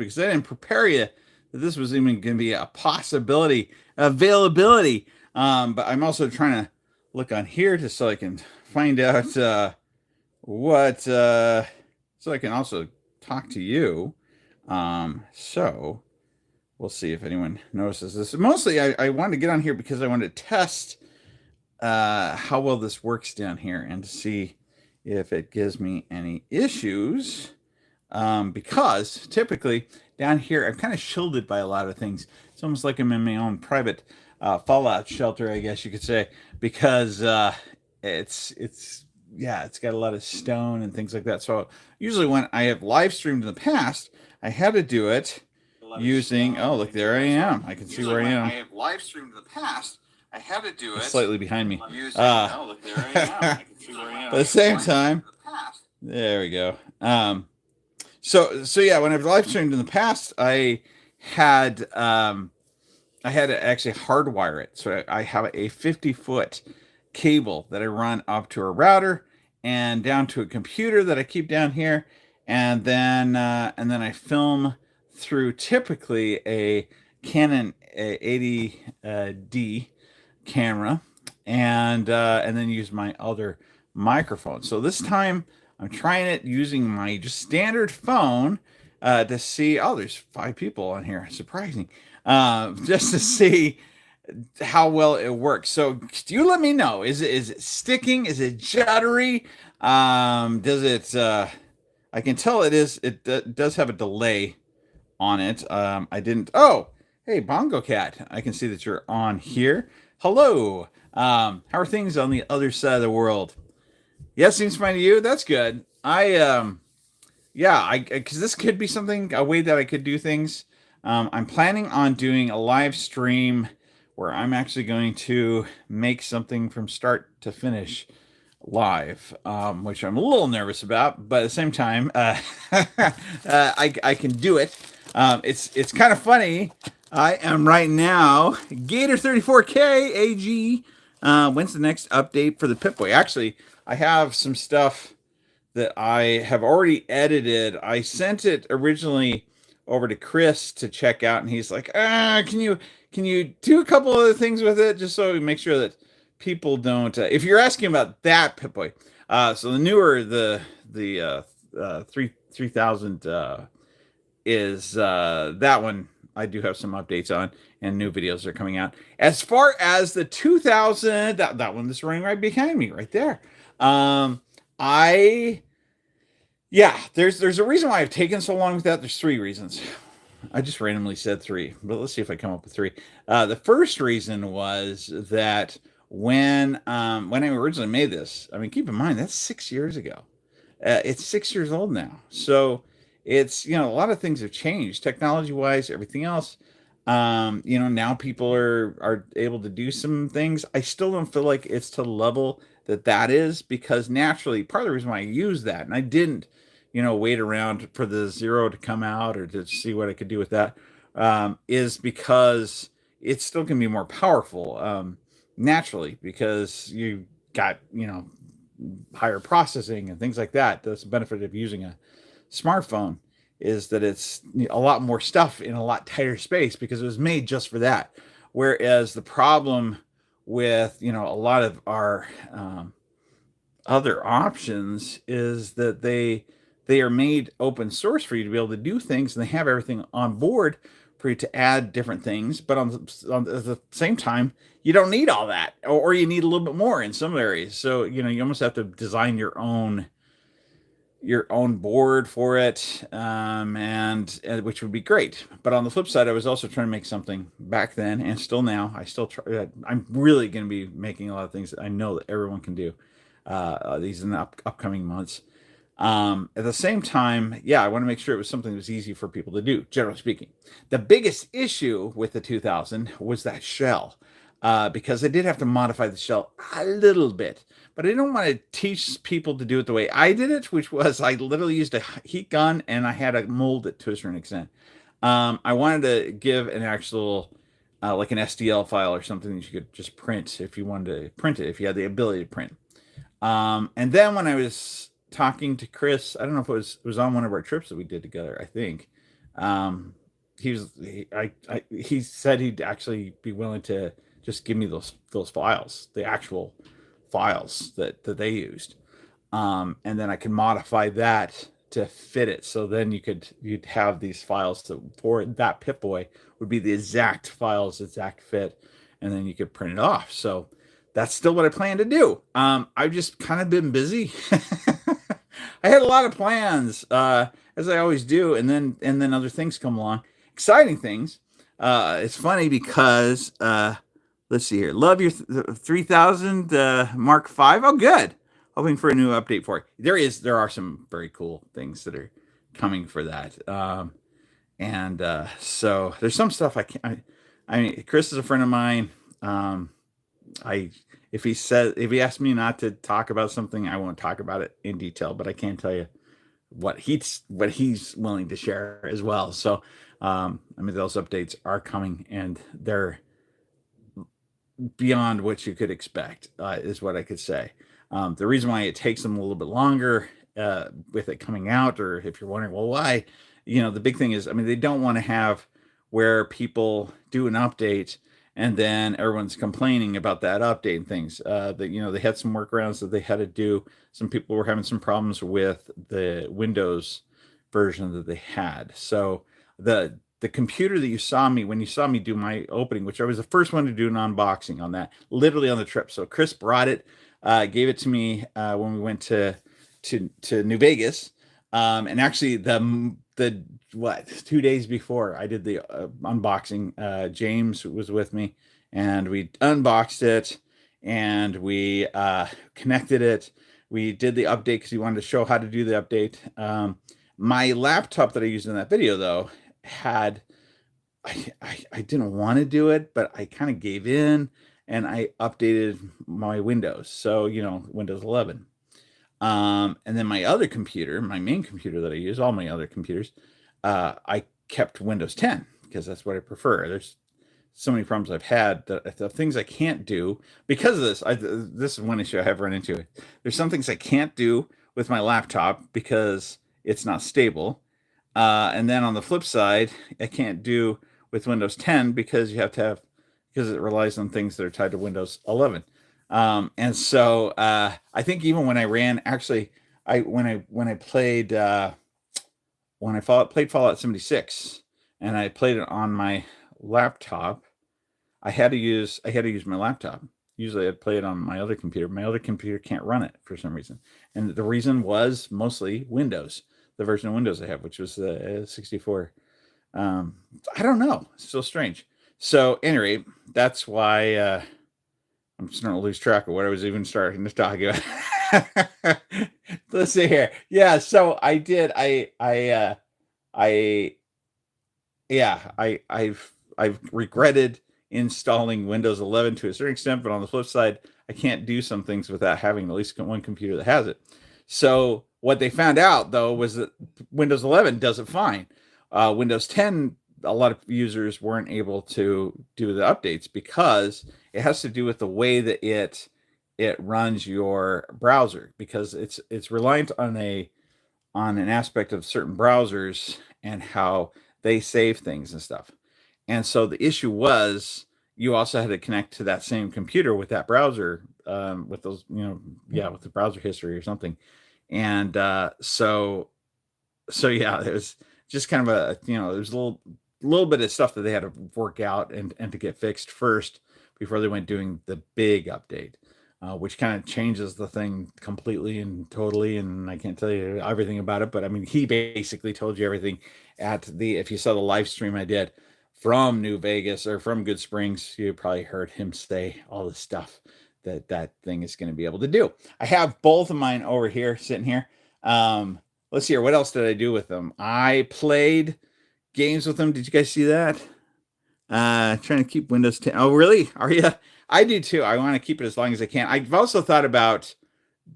because I didn't prepare you that this was even going to be a possibility, availability. But I'm also trying to look on here just so I can find out what, so I can also talk to you. So we'll see if anyone notices this. Mostly, I wanted to get on here because I wanted to test how well this works down here and to see if it gives me any issues. Because typically down here, I'm kind of shielded by a lot of things. It's almost like I'm in my own private fallout shelter, I guess you could say, because it's got a lot of stone and things like that. So usually when I have live streamed in the past, I had to do it using. Oh, look, there I am. I can see where I am. I have live streamed in the past. I had to do it. It's slightly behind me. Oh, look, there I am. I can see where I am. But at the same time, there we go. So yeah, when I've live streamed in the past, I had to actually hardwire it. So I have a 50-foot cable that I run up to a router and down to a computer that I keep down here, and then I film through typically a Canon 80D camera, and then use my other microphone. So this time I'm trying it using my just standard phone to see. Oh, there's 5 people on here. Surprising. Just to see how well it works. So you let me know. Is it sticking? Is it juddery? Does it? I can tell it is. It does have a delay on it. I didn't. Oh, hey, Bongo Cat. I can see that you're on here. Hello. How are things on the other side of the world? Yeah, seems fine to you. That's good. Because this could be a way that I could do things. I'm planning on doing a live stream where I'm actually going to make something from start to finish live, which I'm a little nervous about, but at the same time, I can do it. It's kind of funny. I am right now Gator 34K AG. When's the next update for the Pip-boy? Actually, I have some stuff that I have already edited. I sent it originally over to Chris to check out, and he's like, can you do a couple other things with it just so we make sure that people don't if you're asking about that Pip-boy, so the newer the 3000 is that one I do have some updates on, and new videos are coming out. As far as the 2000, that one that's running right behind me right there, there's a reason why I've taken so long with that. There's 3 reasons. I just randomly said 3, but let's see if I come up with 3. The first reason was that when I originally made this, I mean, keep in mind that's 6 years ago. It's 6 years old now, so it's a lot of things have changed technology-wise, everything else. Now people are able to do some things. I still don't feel like it's to the level that is, because naturally part of the reason why I use that, and I didn't wait around for the 0 to come out or to see what I could do with that, is because it's still going to be more powerful, naturally, because you got, higher processing and things like that. That's the benefit of using a smartphone, is that it's a lot more stuff in a lot tighter space because it was made just for that. Whereas the problem with, a lot of our other options is that they are made open source for you to be able to do things, and they have everything on board for you to add different things. But on the same time, you don't need all that, or you need a little bit more in some areas. So, you almost have to design your own board for it, and which would be great. But on the flip side, I was also trying to make something back then, and still now. I still try. I'm really going to be making a lot of things that I know that everyone can do. These in the upcoming months. At the same time, I want to make sure it was something that was easy for people to do, generally speaking. The biggest issue with the 2000 was that shell, because I did have to modify the shell a little bit. But I didn't want to teach people to do it the way I did it, which was I literally used a heat gun and I had to mold it to a certain extent. I wanted to give an actual, like an STL file or something that you could just print if you wanted to print it, if you had the ability to print. And then when I was talking to Chris, I don't know if it was on one of our trips that we did together, I think. He said he'd actually be willing to just give me those files, the actual files that they used, and then I can modify that to fit it. So then you'd have these files that for that Pip-boy would be the exact files, exact fit, and then you could print it off. So that's still what I plan to do. I've just kind of been busy. I had a lot of plans, as I always do, and then other things come along, exciting things. It's funny because let's see here. Love your 3000 Mark V. Oh, good. Hoping for a new update for it. There are some very cool things that are coming for that. And so there's some stuff I can't. I mean, Chris is a friend of mine. I if he asks me not to talk about something, I won't talk about it in detail. But I can tell you what he's willing to share as well. So I mean, those updates are coming, and they're beyond what you could expect, is what I could say. The reason why it takes them a little bit longer with it coming out, or if you're wondering, well, why? The big thing is, I mean, they don't want to have where people do an update and then everyone's complaining about that update and things. They had some workarounds that they had to do. Some people were having some problems with the Windows version that they had. So the computer that you saw me when you saw me do my opening, which I was the first one to do an unboxing on that, literally on the trip. So Chris brought it, gave it to me when we went to New Vegas, and actually the 2 days before I did the unboxing, James was with me, and we unboxed it, and we connected it. We did the update because he wanted to show how to do the update. My laptop that I used in that video, though, had I didn't want to do it, but I kind of gave in and I updated my Windows. So, Windows 11. And then my other computer, my main computer that I use, all my other computers, I kept Windows 10 because that's what I prefer. There's so many problems I've had, the things I can't do because of this. This is one issue I have run into. There's some things I can't do with my laptop because it's not stable. And then on the flip side, I can't do with Windows 10 because because it relies on things that are tied to Windows 11. And so I think even when I ran, actually, when I played played Fallout 76, and I played it on my laptop, I had to use my laptop. Usually I'd play it on my other computer. My other computer can't run it for some reason, and the reason was mostly Windows, the version of Windows I have, which was the 64. I don't know. It's so strange. So anyway, that's why I'm starting to lose track of what I was even starting to talk about. Let's see here. Yeah, so I did. I've regretted installing Windows 11 to a certain extent, but on the flip side, I can't do some things without having at least one computer that has it. So what they found out, though, was that Windows 11 does it fine. Windows 10, a lot of users weren't able to do the updates because it has to do with the way that it runs your browser, because it's reliant on an aspect of certain browsers and how they save things and stuff. And so the issue was you also had to connect to that same computer with that browser, with those, with the browser history or something. And so yeah, it was just kind of there's a little bit of stuff that they had to work out and to get fixed first before they went doing the big update, which kind of changes the thing completely and totally. And I can't tell you everything about it, but I mean, he basically told you everything if you saw the live stream I did from New Vegas or from Good Springs, you probably heard him say all the stuff that thing is going to be able to do. I have both of mine over here, sitting here. Let's see here. What else did I do with them? I played games with them. Did you guys see that? Trying to keep Windows 10. Oh, really? Are you? I do too. I want to keep it as long as I can. I've also thought about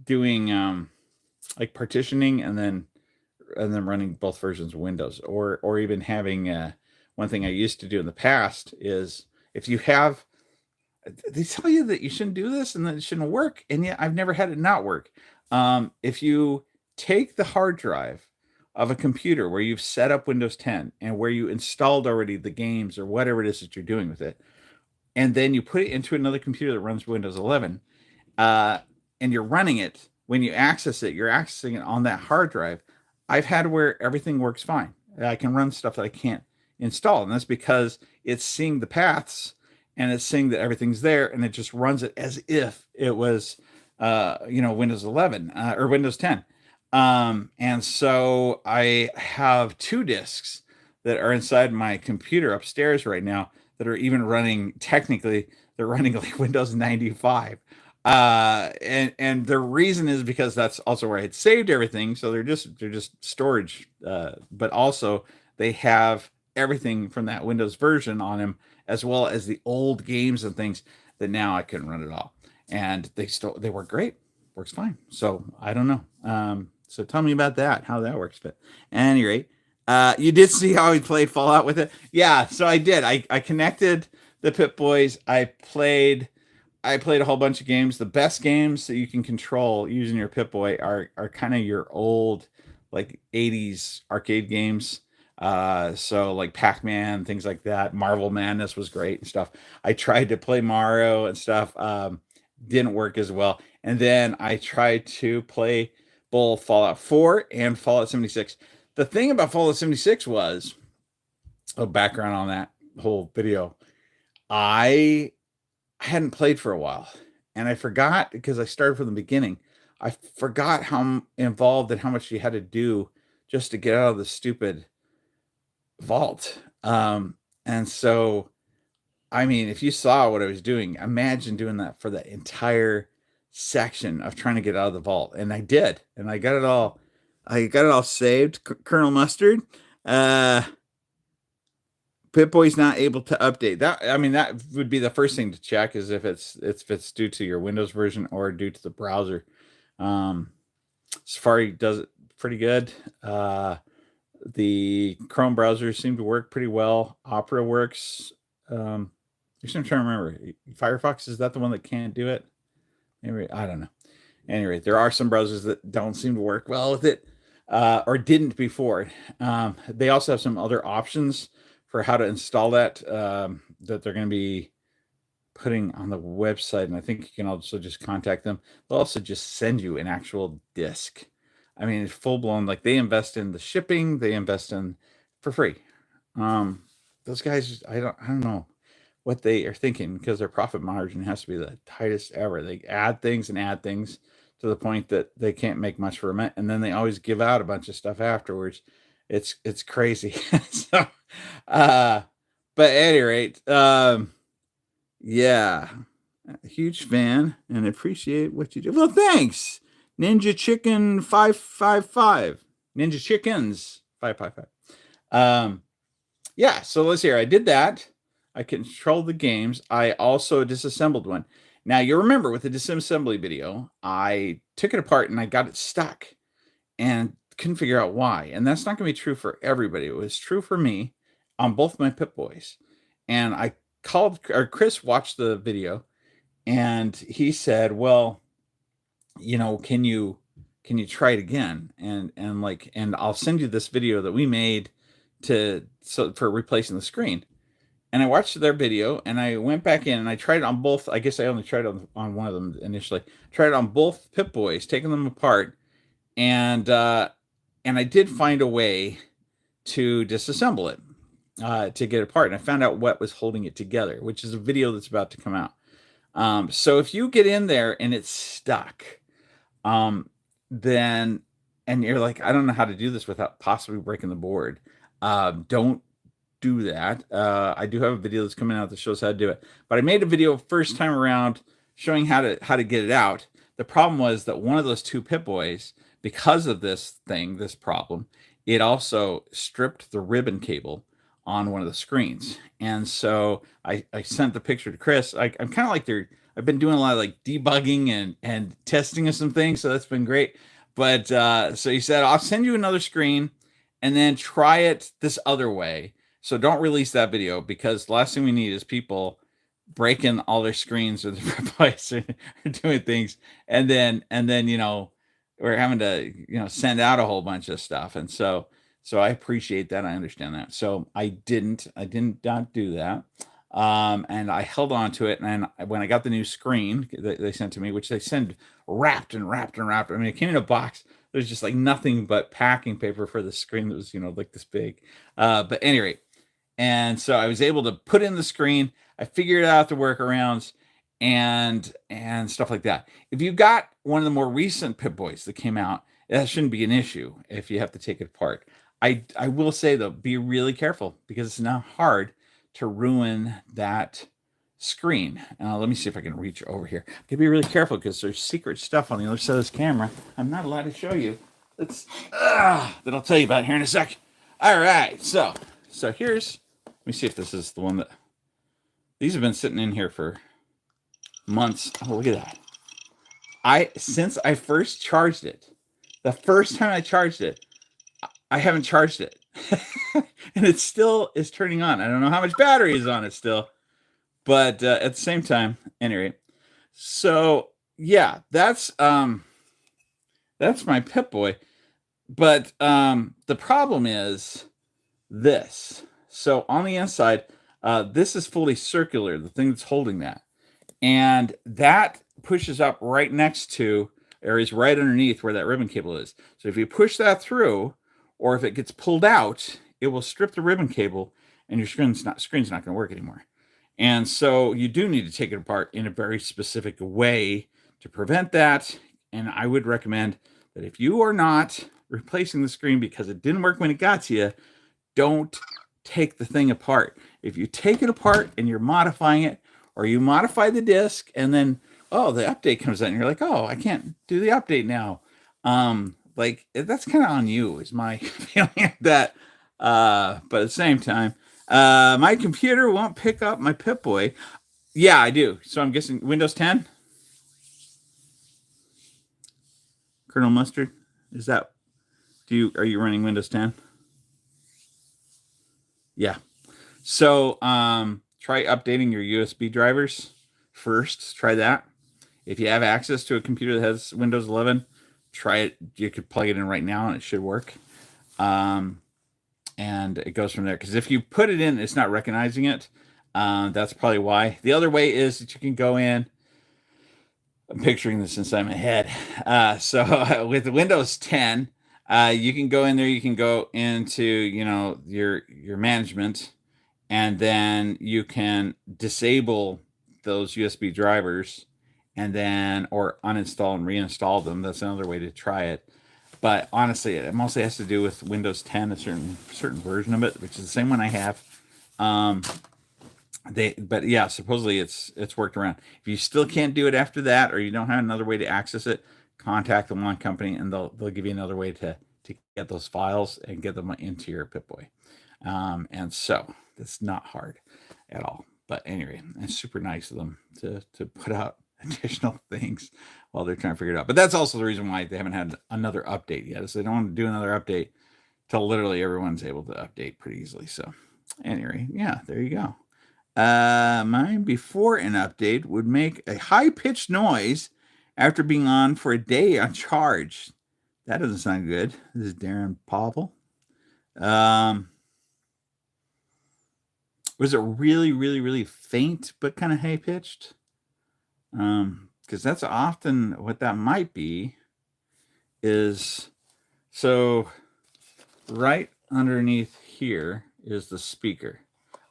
doing like partitioning and then running both versions of Windows, or even having one thing I used to do in the past is if you have, they tell you that you shouldn't do this and that it shouldn't work, and yet I've never had it not work. If you take the hard drive of a computer where you've set up Windows 10 and where you installed already the games or whatever it is that you're doing with it, and then you put it into another computer that runs Windows 11, uh, and you're running it, when you access it, you're accessing it on that hard drive. I've had where everything works fine. I can run stuff that I can't install, and that's because it's seeing the paths and it's seeing that everything's there, and it just runs it as if it was, Windows 11 or Windows 10. And so I have 2 disks that are inside my computer upstairs right now that are even running. Technically, they're running like Windows 95. And the reason is because that's also where I had saved everything. So they're just storage, but also they have everything from that Windows version on them, as well as the old games and things that now I couldn't run it all. And they work great, works fine. So I don't know. So tell me about that, how that works. But at any rate, you did see how we played Fallout with it. Yeah, so I did. I connected the Pip-boys. I played a whole bunch of games. The best games that you can control using your Pip-boy are kind of your old, like 80s arcade games. So like Pac-Man, things like that. Marvel Madness was great and stuff. I tried to play Mario and stuff. Didn't work as well. And then I tried to play both Fallout 4 and Fallout 76. The thing about Fallout 76 was, a background on that whole video, I hadn't played for a while, and I forgot, because I started from the beginning. I forgot how involved and how much you had to do just to get out of the stupid vault. And so, I mean, if you saw what I was doing, imagine doing that for the entire section of trying to get out of the vault. And I did, and I got it all saved. Colonel Mustard. Pip-boy's not able to update. That would be the first thing to check, is if it's due to your Windows version or due to the browser. Safari does it pretty good. The Chrome browser seemed to work pretty well. Opera works. I'm trying to remember. Firefox, is that the one that can't do it? Anyway, I don't know. Anyway, there are some browsers that don't seem to work well with it, or didn't before. They also have some other options for how to install that they're going to be putting on the website, and I think you can also just contact them. They'll also just send you an actual disk. I mean, it's full blown. Like, they invest in the shipping, they invest in for free. Those guys, I don't know what they are thinking, because their profit margin has to be the tightest ever. They add things to the point that they can't make much from it, and then they always give out a bunch of stuff afterwards. It's crazy. So, but at any rate, yeah, a huge fan and appreciate what you do. Well, thanks, Ninja Chicken 555, Ninja Chickens 555. Yeah. So let's hear. I did that. I controlled the games. I also disassembled one. Now, you remember with the disassembly video, I took it apart and I got it stuck and couldn't figure out why. And that's not going to be true for everybody. It was true for me on both my Pip-boys. And I called, or Chris watched the video, and he said, well, can you try it again? And I'll send you this video that we made for replacing the screen. And I watched their video, and I went back in and I tried it on both. I guess I only tried it on one of them initially. Tried it on both Pip-boys, taking them apart, and I did find a way to disassemble it, to get it apart. And I found out what was holding it together, which is a video that's about to come out. So if you get in there and it's stuck, then, and you're like, I don't know how to do this without possibly breaking the board, don't do that. I do have a video that's coming out that shows how to do it, but I made a video first time around showing how to get it out. The problem was that one of those 2 Pip-boys, because of this problem, it also stripped the ribbon cable on one of the screens. And so I sent the picture to Chris. I'm kind of like I've been doing a lot of like debugging and testing of some things. So that's been great. But so he said, I'll send you another screen and then try it this other way. So don't release that video, because the last thing we need is people breaking all their screens or the Pip-boys or doing things. And then, we're having to, send out a whole bunch of stuff. And so I appreciate that. I understand that. So I did not do that. And I held on to it. And when I got the new screen that they sent to me, which they send wrapped and wrapped and wrapped. I mean, it came in a box. There's just like nothing but packing paper for the screen that was, like this big. But anyway, and so I was able to put in the screen. I figured out the workarounds and stuff like that. If you got one of the more recent Pip-boys that came out, that shouldn't be an issue if you have to take it apart. I will say though, be really careful because it's now hard to ruin that screen. Let me see if I can reach over here. I can be really careful because there's secret stuff on the other side of this camera I'm not allowed to show you. That I'll tell you about here in a sec. All right, so here's. Let me see if this is the one that. These have been sitting in here for months. Oh, look at that. Since I first charged it, the first time I charged it, I haven't charged it. And it still is turning on. I don't know how much battery is on it still. But at the same time, anyway. So yeah, that's my Pip-boy. But the problem is this. So on the inside, this is fully circular, the thing that's holding that. And that pushes up right next to, or is right underneath where that ribbon cable is. So if you push that through, or if it gets pulled out, it will strip the ribbon cable and your screen's not going to work anymore. And so you do need to take it apart in a very specific way to prevent that. And I would recommend that if you are not replacing the screen because it didn't work when it got to you, don't take the thing apart. If you take it apart and you're modifying it, or you modify the disk and then, the update comes out and you're like, I can't do the update now. Like that's kind of on you is my feeling of that. But at the same time, my computer won't pick up my Pip-boy. Yeah, I do. So I'm guessing Windows 10. Colonel Mustard, is that? Are you running Windows 10? Yeah. So try updating your USB drivers first. Try that. If you have access to a computer that has Windows 11, try it. You could plug it in right now and it should work. And it goes from there. Because if you put it in, it's not recognizing it. That's probably why. The other way is that you can go in. I'm picturing this inside my head. So with Windows 10, you can go in there. You can go into your management, and then you can disable those USB drivers, and then or uninstall and reinstall them. That's another way to try it. But honestly, it mostly has to do with Windows 10, a certain version of it, which is the same one I have. But yeah, supposedly it's worked around. If you still can't do it after that, or you don't have another way to access it, contact the one company and they'll give you another way to get those files and get them into your Pip-boy. And so that's not hard at all. But anyway, it's super nice of them to put out additional things while they're trying to figure it out. But that's also the reason why they haven't had another update yet, is they don't want to do another update till literally everyone's able to update pretty easily. So anyway, yeah, there you go. Mine before an update would make a high-pitched noise after being on for a day on charge. That doesn't sound good. This is Darren Pavel. Was it really, really, really faint but kind of high-pitched? Because that's often what that might be. Is so right underneath here is the speaker.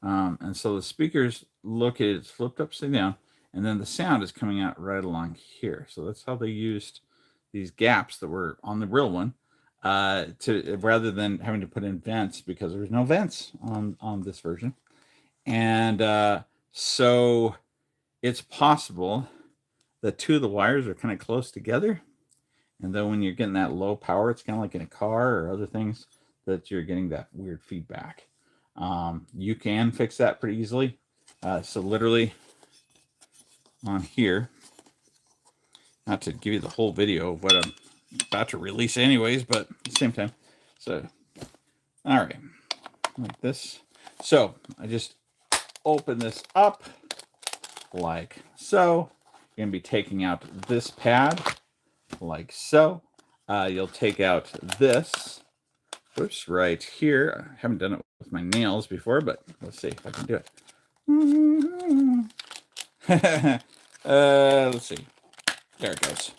And so the speakers located, it's flipped upside down, and then the sound is coming out right along here. So that's how they used these gaps that were on the real one, to rather than having to put in vents, because there's no vents on this version. And so it's possible that two of the wires are kind of close together. And then when you're getting that low power, it's kind of like in a car or other things, that you're getting that weird feedback. You can fix that pretty easily. So literally on here, not to give you the whole video of what I'm about to release anyways, but at the same time. So, all right, like this. So I just open this up like so. You're going to be taking out this pad like so. you'll take out this. Oops, right here. I haven't done it with my nails before, but let's see if I can do it. Let's see. There it goes.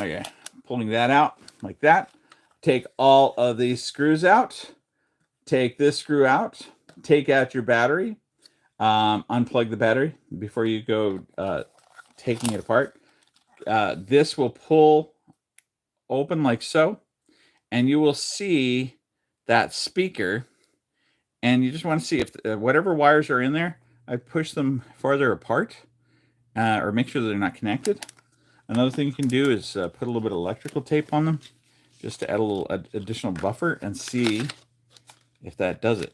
Okay, pulling that out like that. Take all of these screws out. Take this screw out. Take out your battery. Unplug the battery before you go taking it apart. This will pull open like so, and you will see that speaker, and you just want to see if whatever wires are in there, I push them farther apart or make sure they're not connected. Another thing you can do is put a little bit of electrical tape on them just to add a little additional buffer and see if that does it.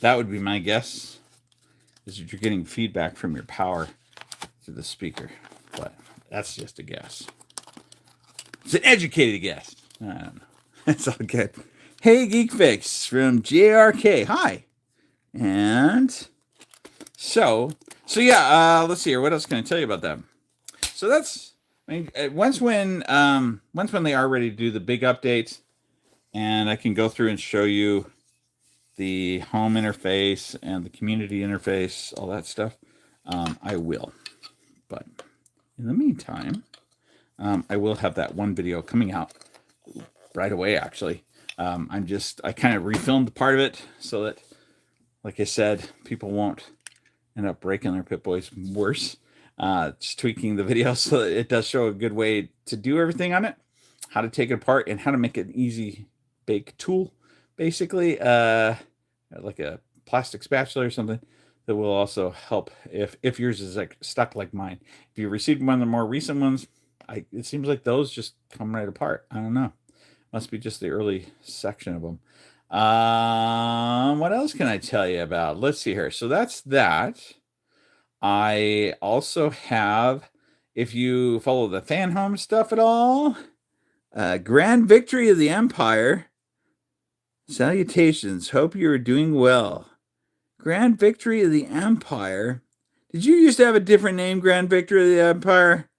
That would be my guess, is that you're getting feedback from your power to the speaker, but that's just a guess. It's an educated guess. I don't know. It's all good. Hey, Geek Fix from JRK. Hi. And so yeah, let's see here. What else can I tell you about that? So that's, I mean, once when they are ready to do the big update, and I can go through and show you the home interface and the community interface, all that stuff, I will. But in the meantime, I will have that one video coming out right away, actually. I kind of refilmed part of it so that, like I said, people won't end up breaking their Pip-boys worse. Just tweaking the video so that it does show a good way to do everything on it, how to take it apart, and how to make an easy bake tool, basically, like a plastic spatula or something that will also help if yours is like stuck like mine. If you received one of the more recent ones, it seems like those just come right apart. I don't know. Must be just the early section of them. What else can I tell you about? Let's see here. So that's that. I also have, if you follow the fanhome stuff at all, Grand Victory of the Empire. Salutations. Hope you are doing well. Grand Victory of the Empire. Did you used to have a different name, Grand Victory of the Empire?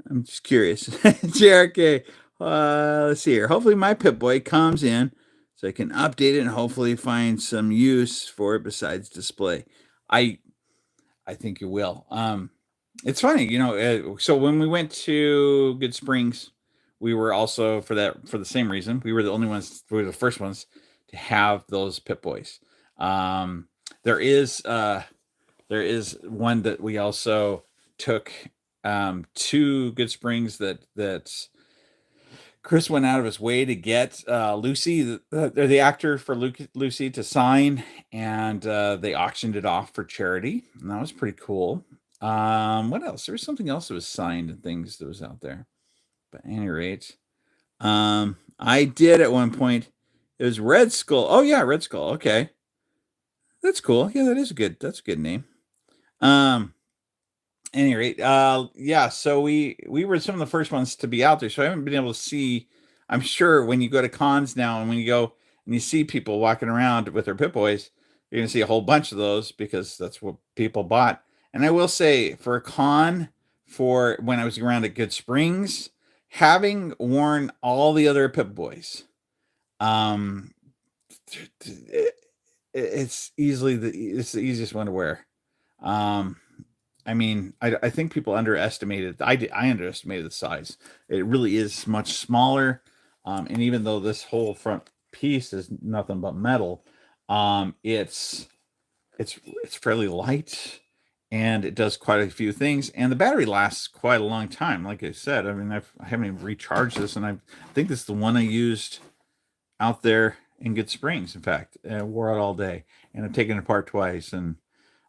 I'm just curious. JRK. Let's see here. Hopefully my Pip-boy comes in so I can update it and hopefully find some use for it besides display. I think you will. It's funny, so when we went to Good Springs, we were also for the same reason. We were the first ones to have those Pip-boys. There is one that we also took to Good Springs that Chris went out of his way to get Lucy, the actor for Lucy, to sign, and they auctioned it off for charity, and that was pretty cool. What else? There was something else that was signed and things that was out there. But at any rate, I did at one point. It was Red Skull. Oh yeah, Red Skull. Okay, that's cool. Yeah, that's a good name. Any rate, yeah, so we were some of the first ones to be out there, so I haven't been able to see. I'm sure when you go to cons now and when you go and you see people walking around with their Pip-boys, you're going to see a whole bunch of those because that's what people bought. And I will say, for a con, for when I was around at Good Springs, having worn all the other Pip-boys, it's the easiest one to wear. I mean, I think people underestimated. I underestimated the size. It really is much smaller. And even though this whole front piece is nothing but metal, it's fairly light, and it does quite a few things. And the battery lasts quite a long time. Like I said, I mean, I haven't even recharged this, and I think this is the one I used out there in Good Springs. In fact, I wore it all day, and I've taken it apart twice and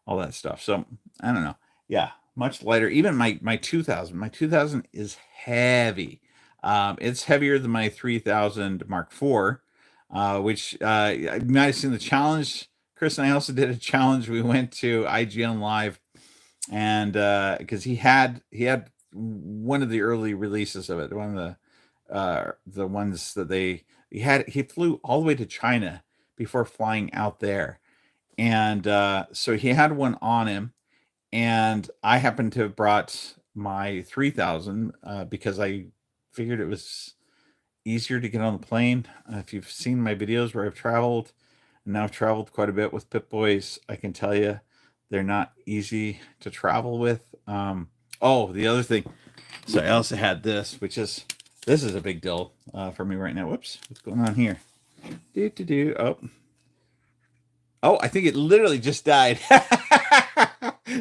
all that stuff. So I don't know. Yeah, much lighter. Even my 2000. My 2000 is heavy. It's heavier than my 3000 Mark IV, which you might have seen the challenge. Chris and I also did a challenge. We went to IGN Live, and because he had one of the early releases of it, one of the ones that he flew all the way to China before flying out there, and so he had one on him. And I happened to have brought my 3000 because I figured it was easier to get on the plane. If you've seen my videos where I've traveled, and now I've traveled quite a bit with Pip-boys, I can tell you they're not easy to travel with. Oh, the other thing, so I also had this, this is a big deal for me right now. Whoops, what's going on here? Oh, I think it literally just died.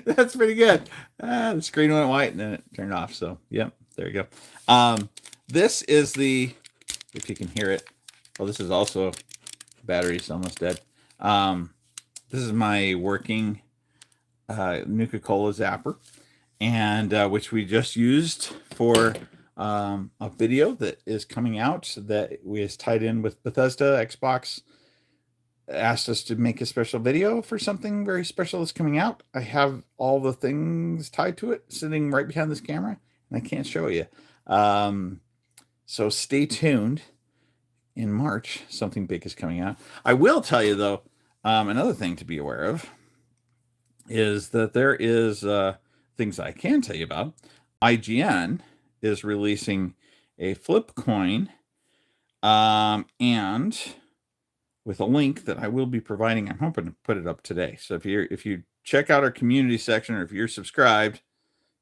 That's pretty good. The screen went white and then it turned off. So, yep, there you go. This is if you can hear it. Oh, this is also battery's almost dead. This is my working Nuka Cola zapper, and which we just used for a video that is coming out that is tied in with Bethesda. Xbox asked us to make a special video for something very special that's coming out. I have all the things tied to it sitting right behind this camera, and I can't show you. So stay tuned. In March, something big is coming out. I will tell you, though, another thing to be aware of is that there is things I can tell you about. IGN is releasing a flip coin, and with a link that I will be providing. I'm hoping to put it up today. So if you check out our community section, or if you're subscribed,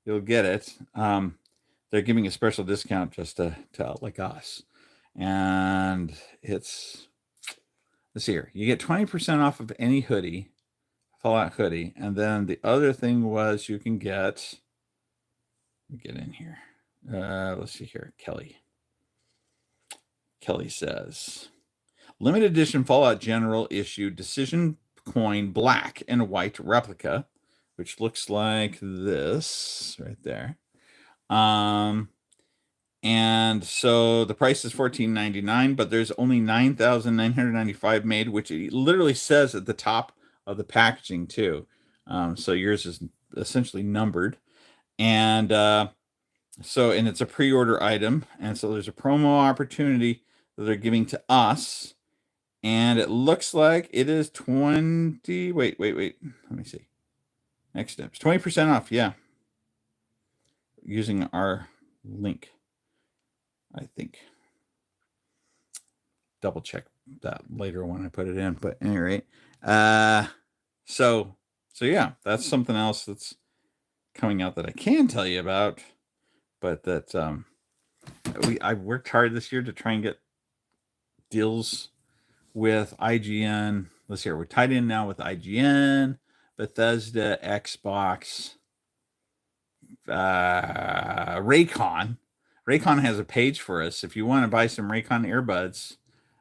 you'll get it. They're giving a special discount just to like us. And it's, let's see here, you get 20% off of any hoodie, Fallout hoodie. And then the other thing was you can get in here. Let's see here. Kelly says, limited edition Fallout General issue Decision coin black and white replica, which looks like this right there. And so the price is $14.99, but there's only 9,995 made, which it literally says at the top of the packaging too. So yours is essentially numbered. And and it's a pre-order item. And so there's a promo opportunity that they're giving to us. And it looks like it is 20. Wait. Let me see. Next steps. 20% off. Yeah. Using our link. I think. Double check that later when I put it in. But at any rate, so yeah, that's something else that's coming out that I can tell you about. But that I worked hard this year to try and get deals with IGN. Let's see here, we're tied in now with IGN, Bethesda, Xbox, Raycon. Raycon has a page for us. If you want to buy some Raycon earbuds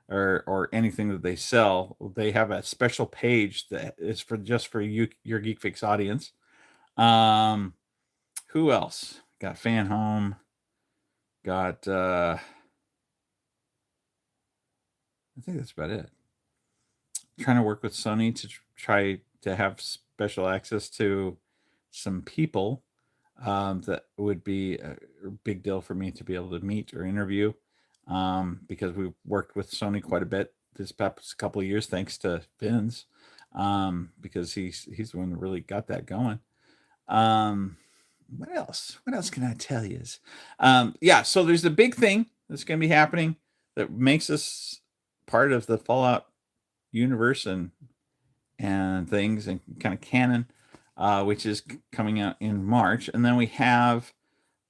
or anything that they sell, they have a special page that is just for you, your Geek Fix audience. Who else? Got FanHome. Got I think that's about it. Trying to work with Sony to try to have special access to some people that would be a big deal for me to be able to meet or interview, because we worked with Sony quite a bit this past couple of years, thanks to Vince, because he's the one that really got that going. What else can I tell you? Yeah, so there's a big thing that's going to be happening that makes us part of the Fallout universe and things and kind of canon, which is coming out in March. And then we have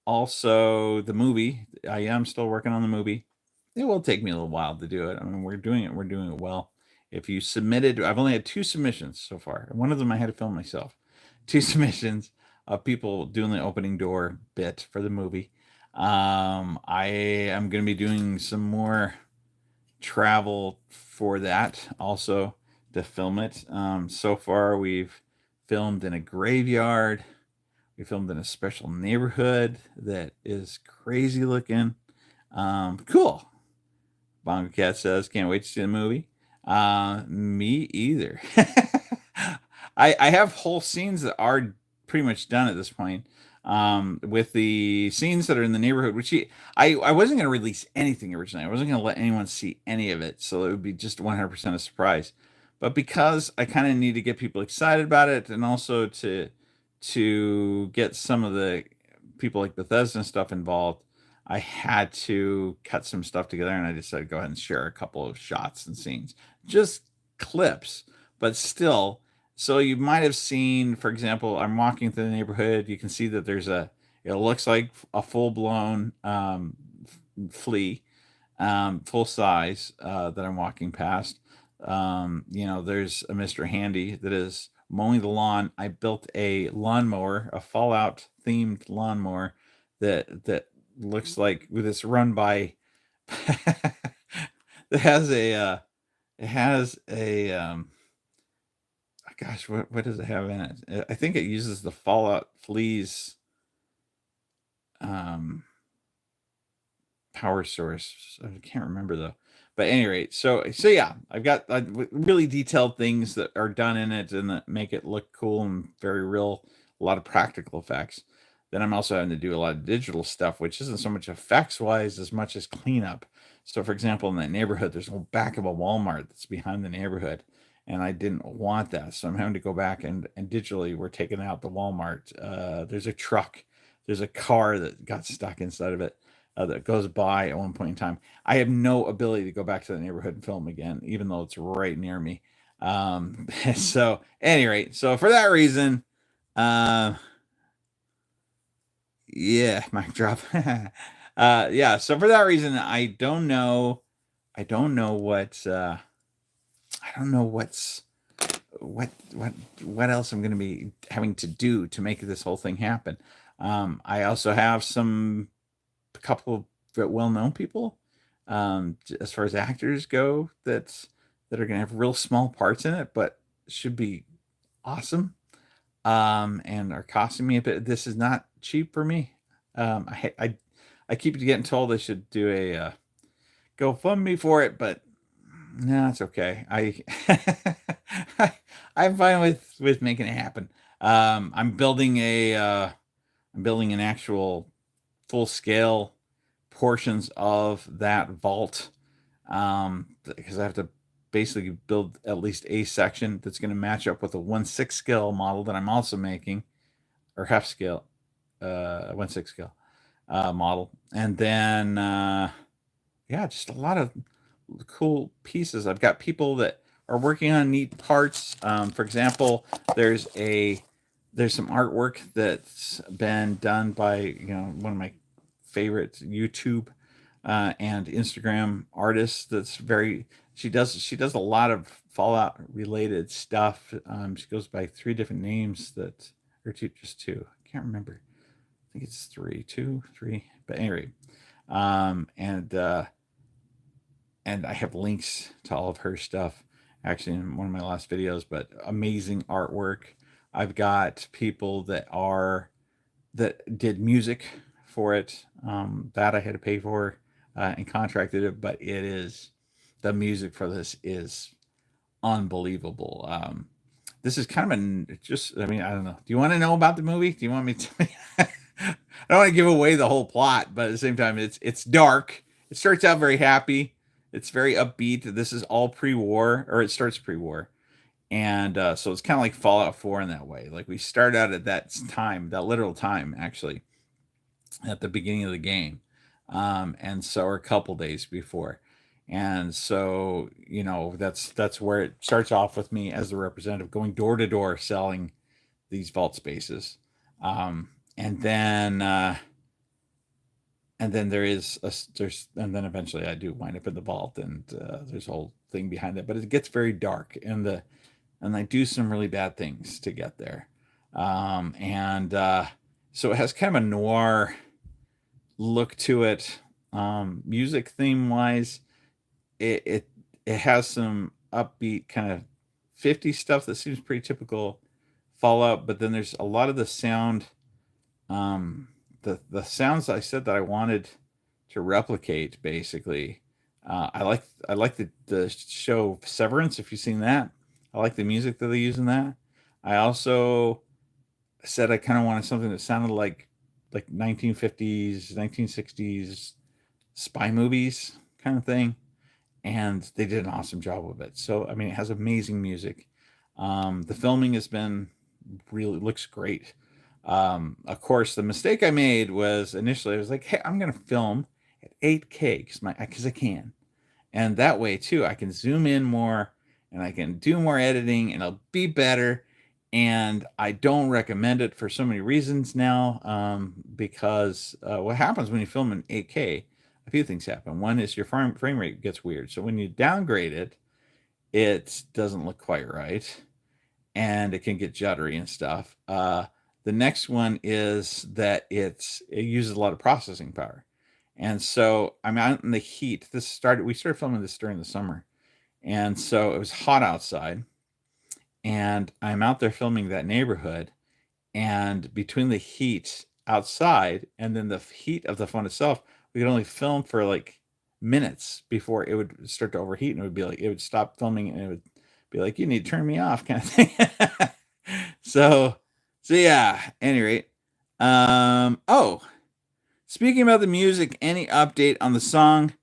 also the movie. I am still working on the movie. It will take me a little while to do it. I mean, we're doing it well. If you submitted, I've only had 2 submissions so far. One of them I had to film myself. 2 submissions of people doing the opening door bit for the movie. I am going to be doing some more travel for that also to film it. So far we've filmed in a graveyard. We filmed in a special neighborhood that is crazy looking. Cool. Bongo Cat says, can't wait to see the movie. Me either. I have whole scenes that are pretty much done at this point. With the scenes that are in the neighborhood, which I wasn't going to release anything originally. I wasn't going to let anyone see any of it, so it would be just 100% a surprise. But because I kind of need to get people excited about it, and also to get some of the people like Bethesda and stuff involved, I had to cut some stuff together, and I decided to go ahead and share a couple of shots and scenes, just clips, but still. So you might have seen, for example, I'm walking through the neighborhood. You can see that it looks like a full blown flea, full size, that I'm walking past. There's a Mr. Handy that is mowing the lawn. I built a lawnmower, a Fallout themed lawnmower that looks like with this run by that has a it has a gosh, what does it have in it? I think it uses the Fallout fleas um power source. I can't remember though. But at any rate, so yeah, I've got really detailed things that are done in it and that make it look cool and very real. A lot of practical effects. Then I'm also having to do a lot of digital stuff, which isn't so much effects wise as much as cleanup. So, for example, in that neighborhood, there's a back of a Walmart that's behind the neighborhood, and I didn't want that, so I'm having to go back and digitally we're taking out the Walmart. There's a truck, there's a car that got stuck inside of it that goes by at one point in time. I have no ability to go back to the neighborhood and film again, even though it's right near me. So, at any rate, so for that reason, uh, yeah, mic drop. Yeah, so for that reason, I don't know. I don't know what. I don't know what else I'm going to be having to do to make this whole thing happen. I also have a couple of well-known people, as far as actors go, that are going to have real small parts in it, but should be awesome. And are costing me a bit. This is not cheap for me. I keep getting told I should do a GoFundMe for it, but no, it's okay. I I'm fine with making it happen. I'm building an actual full scale portions of that vault, because I have to basically build at least a section that's going to match up with a 1/6 scale model that I'm also making, or half scale, 1/6 scale model, and then yeah, just a lot of cool pieces. I've got people that are working on neat parts. For example, there's some artwork that's been done by one of my favorite YouTube and Instagram artists. That's very she does a lot of Fallout related stuff. She goes by 3 different names that or just two. I can't remember. I think it's two, three. But anyway, and I have links to all of her stuff actually in one of my last videos, but amazing artwork. I've got people that did music for it, that I had to pay for and contracted it, but the music for this is unbelievable. This is kind of I mean, I don't know. Do you want to know about the movie? Do you want me to? I don't want to give away the whole plot, but at the same time, it's dark. It starts out very happy. It's very upbeat. This is all pre-war, or it starts pre-war, and so it's kind of like Fallout 4 in that way. Like we start out at that time, that literal time, actually, at the beginning of the game, and so or a couple days before, and so that's where it starts off with me as the representative going door to door selling these vault spaces, and then. And then and then eventually I do wind up in the vault, and there's a whole thing behind it, but it gets very dark, and I do some really bad things to get there, and so it has kind of a noir look to it, music theme wise. It has some upbeat kind of 50 stuff that seems pretty typical Fallout, but then there's a lot of the sound. The sounds I said that I wanted to replicate, basically. I like the show Severance, if you've seen that. I like the music that they use in that. I also said I kind of wanted something that sounded like 1950s, 1960s spy movies kind of thing, and they did an awesome job of it. So I mean, it has amazing music. The filming has been really looks great. Of course, the mistake I made was initially I was like, hey, I'm going to film at 8K because I can. And that way too, I can zoom in more and I can do more editing and it'll be better. And I don't recommend it for so many reasons now, because what happens when you film in 8K, a few things happen. One is your frame rate gets weird. So when you downgrade it, it doesn't look quite right and it can get juddery and stuff. The next one is that it uses a lot of processing power. And so I'm out in the heat. We started filming this during the summer. And so it was hot outside. And I'm out there filming that neighborhood. And between the heat outside and then the heat of the phone itself, we could only film for like minutes before it would start to overheat and it would be like, it would stop filming and it would be like, you need to turn me off kind of thing. so, so yeah, at any rate. Oh, speaking about the music, any update on the song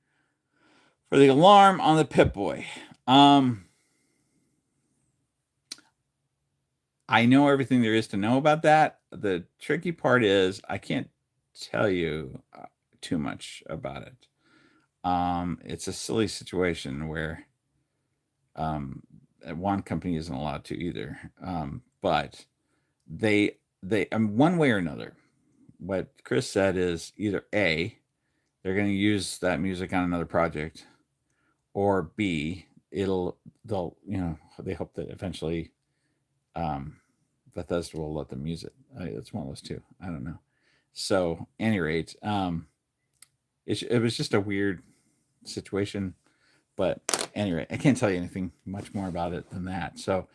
for the alarm on the Pip-boy? I know everything there is to know about that. The tricky part is I can't tell you too much about it. It's a silly situation where one company isn't allowed to either. But they one way or another, what Chris said is either A, they're going to use that music on another project, or B, they'll they hope that eventually Bethesda will let them use it. It's one of those two. I don't know. So, at any rate, it was just a weird situation. But anyway, I can't tell you anything much more about it than that. So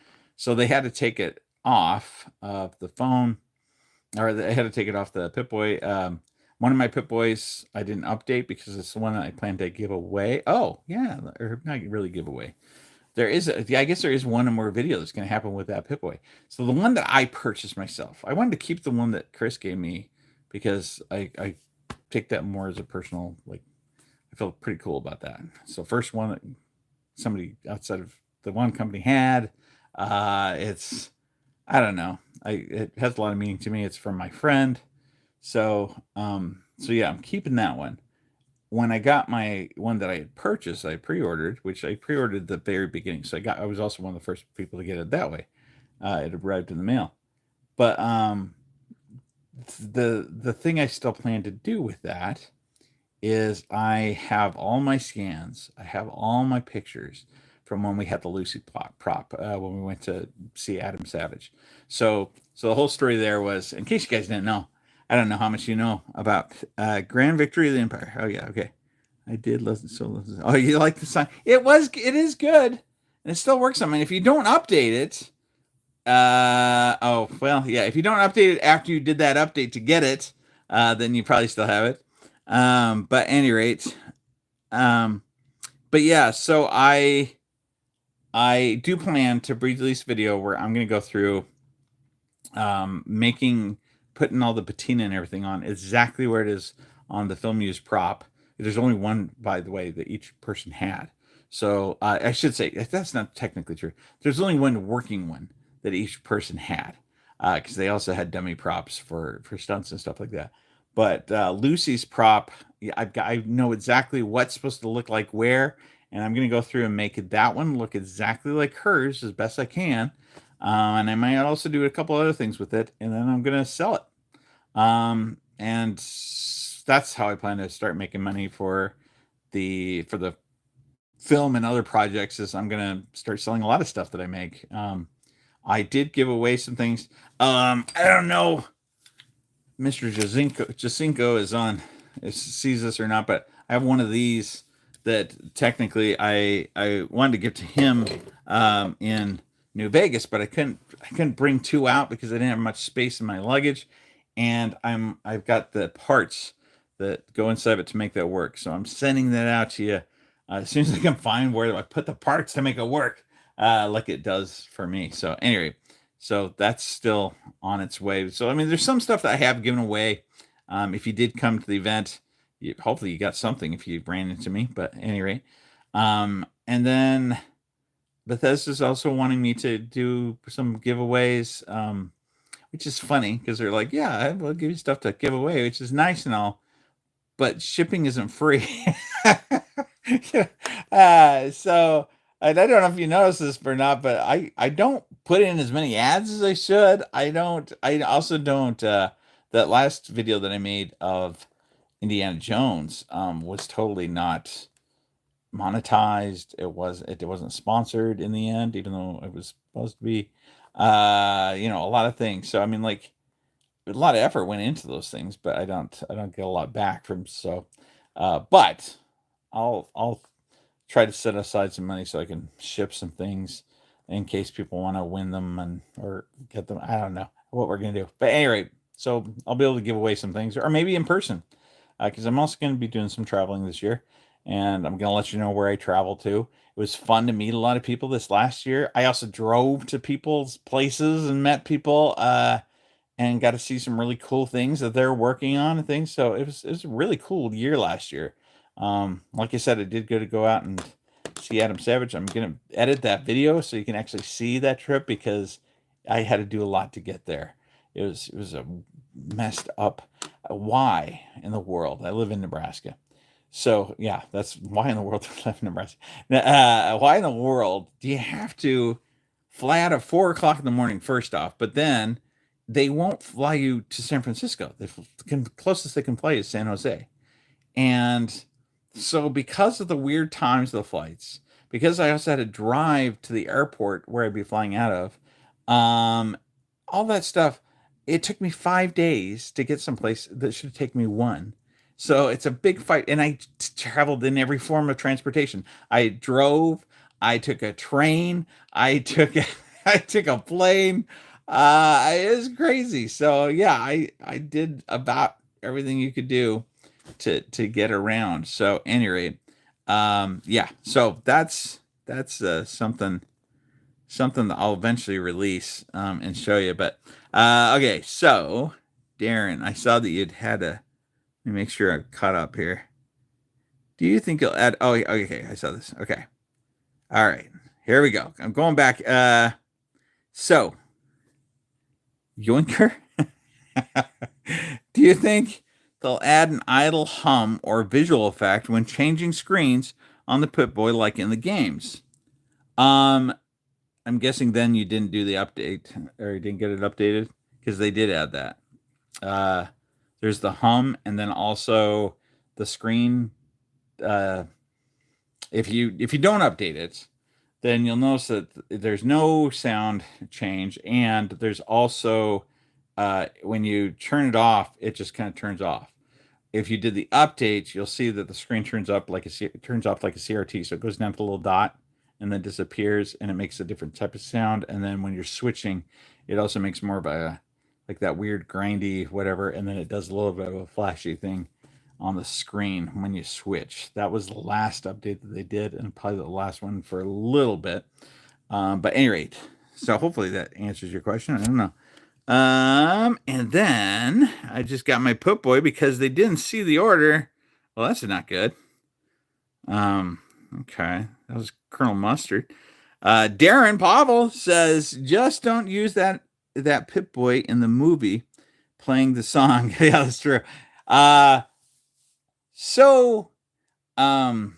they had to take it off of the phone, or they had to take it off the Pip-boy. One of my Pip-boys I didn't update because it's the one that I plan to give away. Oh yeah, or not really give away. I guess there is one more video that's going to happen with that Pip-boy. So the one that I purchased myself, I wanted to keep the one that Chris gave me because I take that more as a personal, like, I feel pretty cool about that. So first one that somebody outside of the one company had, it's, I don't know. It has a lot of meaning to me. It's from my friend. So yeah, I'm keeping that one. When I got my one that I had purchased, I pre-ordered, which I pre-ordered the very beginning. So I was also one of the first people to get it that way. It arrived in the mail. But the thing I still plan to do with that is I have all my scans, I have all my pictures from when we had the Lucy prop when we went to see Adam Savage. So the whole story there was, in case you guys didn't know, I don't know how much you know about Grand Victory of the Empire. Oh yeah, okay. I did listen. Oh, you like the sign? It is good, and it still works. I mean, if you don't update it, oh well, yeah. If you don't update it after you did that update to get it, then you probably still have it. But at any rate, um, but yeah. So I do plan to release video where I'm going to go through putting all the patina and everything on exactly where it is on the film used prop. There's only one, by the way, that each person had. So I should say that's not technically true. There's only one working one that each person had, because they also had dummy props for stunts and stuff like that. But Lucy's prop, yeah, I know exactly what's supposed to look like where, and I'm going to go through and make that one look exactly like hers as best I can. And I might also do a couple other things with it, and then I'm going to sell it. And that's how I plan to start making money for the film and other projects. Is I'm going to start selling a lot of stuff that I make. I did give away some things. I don't know, Mr. Jacinko sees this or not, but I have one of these that technically I wanted to give to him in New Vegas, but I couldn't bring two out because I didn't have much space in my luggage, and I've got the parts that go inside of it to make that work. So I'm sending that out to you as soon as I can find where I put the parts to make it work, like it does for me. So anyway, so that's still on its way. So I mean, there's some stuff that I have given away. If you did come to the event, hopefully you got something if you ran into me. But at any rate, and then Bethesda's also wanting me to do some giveaways. which is funny because they're like, yeah, we'll give you stuff to give away, which is nice and all, but shipping isn't free. So I don't know if you notice this or not, but I don't put in as many ads as I should. I also don't. That last video that I made of Indiana Jones was totally not monetized. It wasn't sponsored in the end, even though it was supposed to be. A lot of things. So I mean, like a lot of effort went into those things, but I don't get a lot back from so. But I'll try to set aside some money so I can ship some things in case people want to win them and or get them. I don't know what we're gonna do, but anyway, so I'll be able to give away some things, or maybe in person, because I'm also going to be doing some traveling this year, and I'm going to let you know where I travel to. It was fun to meet a lot of people this last year. I also drove to people's places and met people. And got to see some really cool things that they're working on and things. So it was a really cool year last year. Like I said, I did go out and see Adam Savage. I'm gonna edit that video so you can actually see that trip because I had to do a lot to get there. It was a messed up. Why in the world? I live in Nebraska. So yeah, that's why in the world do I live in Nebraska. Why in the world do you have to fly out at 4 o'clock in the morning? First off, but then they won't fly you to San Francisco. The closest they can fly is San Jose. And so, because of the weird times of the flights, because I also had to drive to the airport where I'd be flying out of, all that stuff, it took me 5 days to get someplace that should take me one. So it's a big fight, and I traveled in every form of transportation. I drove, I took a train, I took a, I took a plane. It was crazy. So yeah, I did about everything you could do to get around. So anyway, yeah. So that's something that I'll eventually release and show you. But okay, so Darren, I saw that you'd had a. Let me make sure I'm caught up here. Do you think you'll add? Oh, okay. I saw this. Okay. All right. Here we go. I'm going back. So Yoinker, do you think they'll add an idle hum or visual effect when changing screens on the Pip-boy like in the games? I'm guessing then you didn't do the update or you didn't get it updated because they did add that. Uh, there's the hum and then also the screen. Uh, if you don't update it, then you'll notice that there's no sound change, and there's also when you turn it off, it just kind of turns off. If you did the update, you'll see that the screen turns up like it turns off like a CRT, so it goes down to the little dot and then disappears, and it makes a different type of sound. And then when you're switching, it also makes more of a like that weird grindy whatever, and then it does a little bit of a flashy thing on the screen when you switch. That was the last update that they did, and probably the last one for a little bit. But at any rate, so hopefully that answers your question. I don't know. And then I just got my Pip-boy because they didn't see the order. Well, that's not good. Okay, that was Colonel Mustard. Darren Pavel says, just don't use that Pip-boy in the movie playing the song. Yeah, that's true. So, I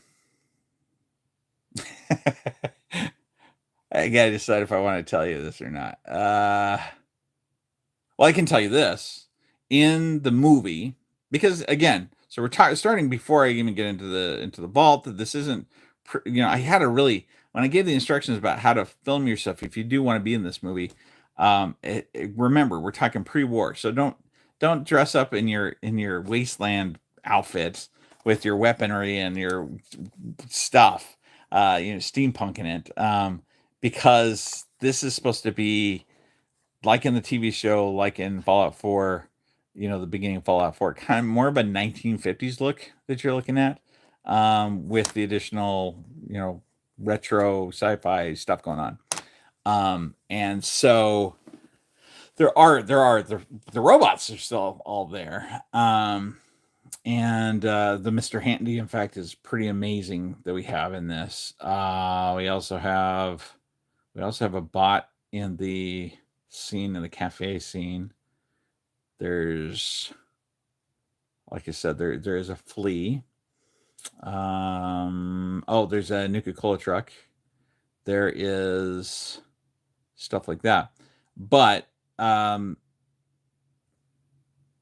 gotta decide if I want to tell you this or not. Well, I can tell you this in the movie because again, so we're starting before I even get into the vault. That this isn't, I had to really when I gave the instructions about how to film yourself. If you do want to be in this movie, remember we're talking pre-war, so don't dress up in your wasteland outfits with your weaponry and your stuff, steampunking it, because this is supposed to be like in the TV show, like in Fallout 4, the beginning of Fallout 4, kind of more of a 1950s look that you're looking at, with the additional, retro sci-fi stuff going on. And so the robots are still all there. And the Mr. Handy, in fact, is pretty amazing that we have in this. We also have a bot in the scene in the cafe scene. There's, like I said, there is a flea. There's a Nuka Cola truck. There is stuff like that. But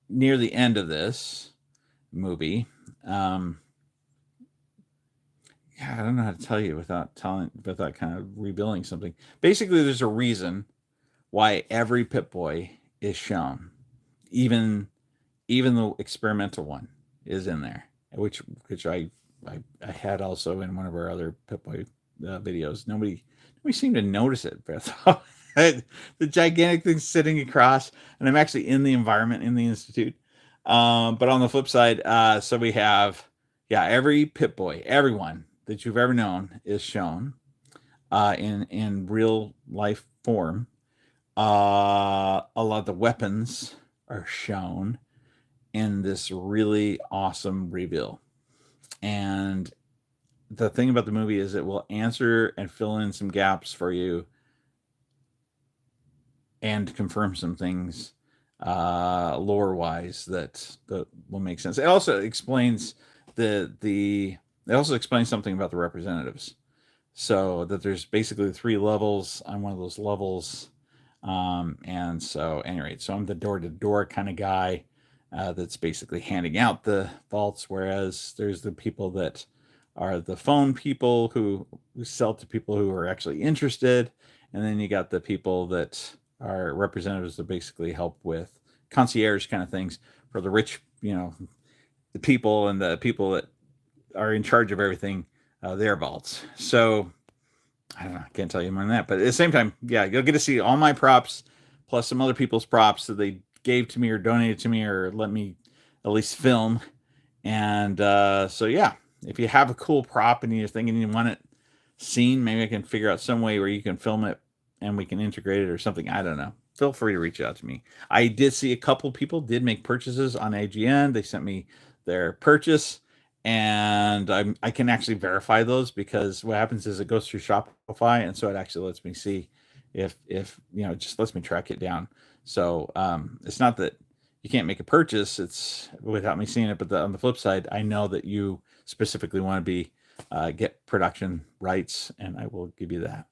near the end of this movie, I don't know how to tell you without kind of revealing something. Basically, there's a reason why every Pip-boy is shown, even the experimental one is in there, which I had also in one of our other Pip-boy videos. Nobody seemed to notice it, but the gigantic thing sitting across, and I'm actually in the environment in the institute. But on the flip side, so we have every Pip-boy, everyone that you've ever known is shown in real life form. A lot of the weapons are shown in this really awesome reveal. And the thing about the movie is it will answer and fill in some gaps for you and confirm some things lore wise that will make sense. It also explains it also explains something about the representatives. So that there's basically 3 levels on one of those levels. And so anyway, so I'm the door-to-door kind of guy that's basically handing out the vaults, whereas there's the people that are the phone people who sell to people who are actually interested. And then you got the people that are representatives that basically help with concierge kind of things for the rich, the people and the people that are in charge of everything, their vaults. So I don't know, I can't tell you more than that. But at the same time, you'll get to see all my props plus some other people's props that they gave to me or donated to me or let me at least film. And if you have a cool prop and you're thinking you want it seen, maybe I can figure out some way where you can film it and we can integrate it or something. I don't know. Feel free to reach out to me. I did see a couple people did make purchases on IGN. They sent me their purchase, and I can actually verify those because what happens is it goes through Shopify, and so it actually lets me see if it just lets me track it down. So it's not that you can't make a purchase; it's without me seeing it. But on the flip side, I know that you specifically want to get production rights, and I will give you that.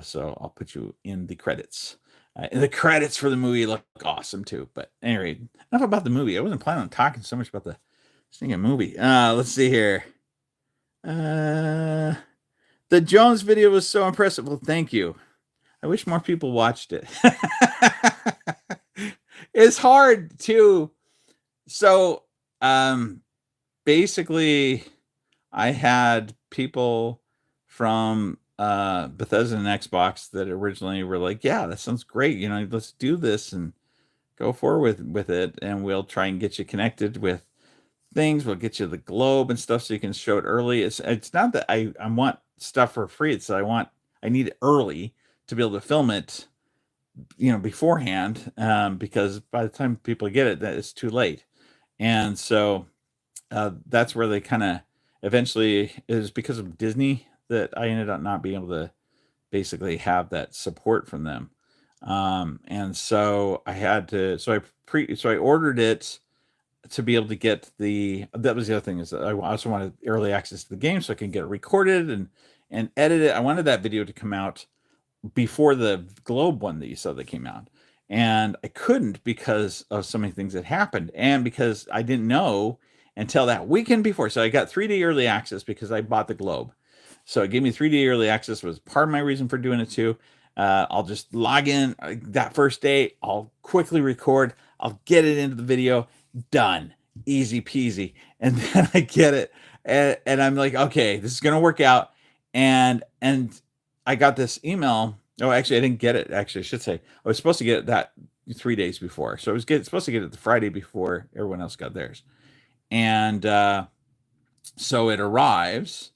So I'll put you in the credits. And the credits for the movie look awesome too. But anyway, enough about the movie. I wasn't planning on talking so much about the singing movie. Let's see here. The Jones video was so impressive. Well, thank you. I wish more people watched it. It's hard too. So, basically, I had people from Bethesda and Xbox that originally were like, yeah, that sounds great. Let's do this and go forward with it. And we'll try and get you connected with things. We'll get you the globe and stuff so you can show it early. It's not that I want stuff for free. It's that I need it early to be able to film it, beforehand, because by the time people get it, that it's too late. And so that's where they kind of eventually, it was because of Disney that I ended up not being able to basically have that support from them. And so I had to, so I ordered it to be able to get that was the other thing, is that I also wanted early access to the game so I can get it recorded and edit it. I wanted that video to come out before the Globe one that you saw that came out. And I couldn't because of so many things that happened. And because I didn't know until that weekend before. So I got 3-day early access because I bought the Globe. So it gave me 3-day early access, was part of my reason for doing it too. I'll just log in that first day. I'll quickly record. I'll get it into the video. Done. Easy peasy. And then I get it. And I'm like, okay, this is going to work out. And I got this email. Oh, actually, I didn't get it. Actually, I should say I was supposed to get it that 3 days before. So I was supposed to get it the Friday before everyone else got theirs. And so it arrives,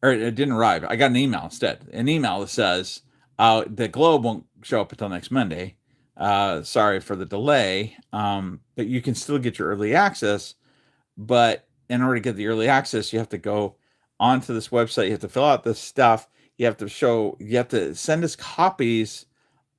or it didn't arrive. I got an email instead. An email that says, the Globe won't show up until next Monday. Sorry for the delay. But you can still get your early access. But in order to get the early access, you have to go onto this website. You have to fill out this stuff. You have to send us copies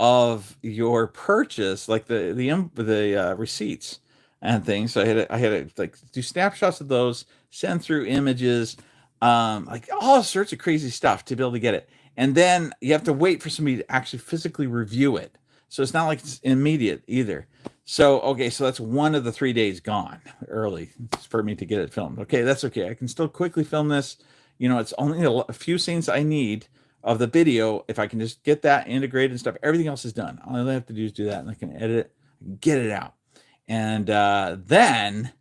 of your purchase, like the receipts and things. So I had to like do snapshots of those, send through images, like all sorts of crazy stuff to be able to get it. And then you have to wait for somebody to actually physically review it. So it's not like it's immediate either. So okay, so that's one of the 3 days gone early for me to get it filmed. Okay, that's okay. I can still quickly film this. It's only a few scenes I need of the video. If I can just get that integrated and stuff, everything else is done. All I have to do is do that, and I can edit it, get it out. And then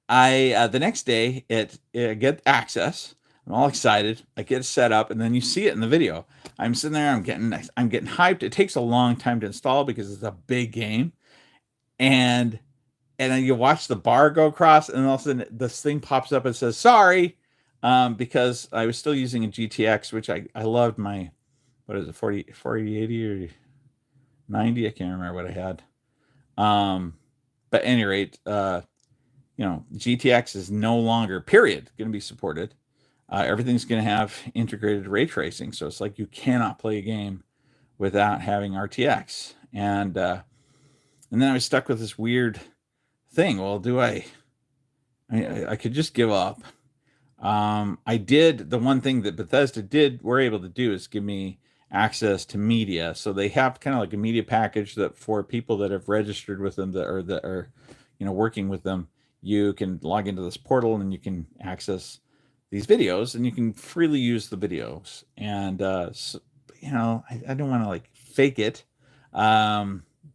I the next day it get access. I'm all excited. I get it set up, and then you see it in the video. I'm sitting there. I'm getting hyped. It takes a long time to install because it's a big game, and then you watch the bar go across, and all of a sudden this thing pops up and says sorry, because I was still using a GTX, which I loved my, what is it, 4080 or 90? I can't remember what I had. But at any rate, GTX is no longer, period, going to be supported. Everything's going to have integrated ray tracing, so it's like you cannot play a game without having RTX. And then I was stuck with this weird thing. Well, I could just give up. I did the one thing that Bethesda were able to do is give me access to media. So they have kind of like a media package that for people that have registered with them that are working with them, you can log into this portal and you can access these videos and you can freely use the videos. And I don't want to like fake it,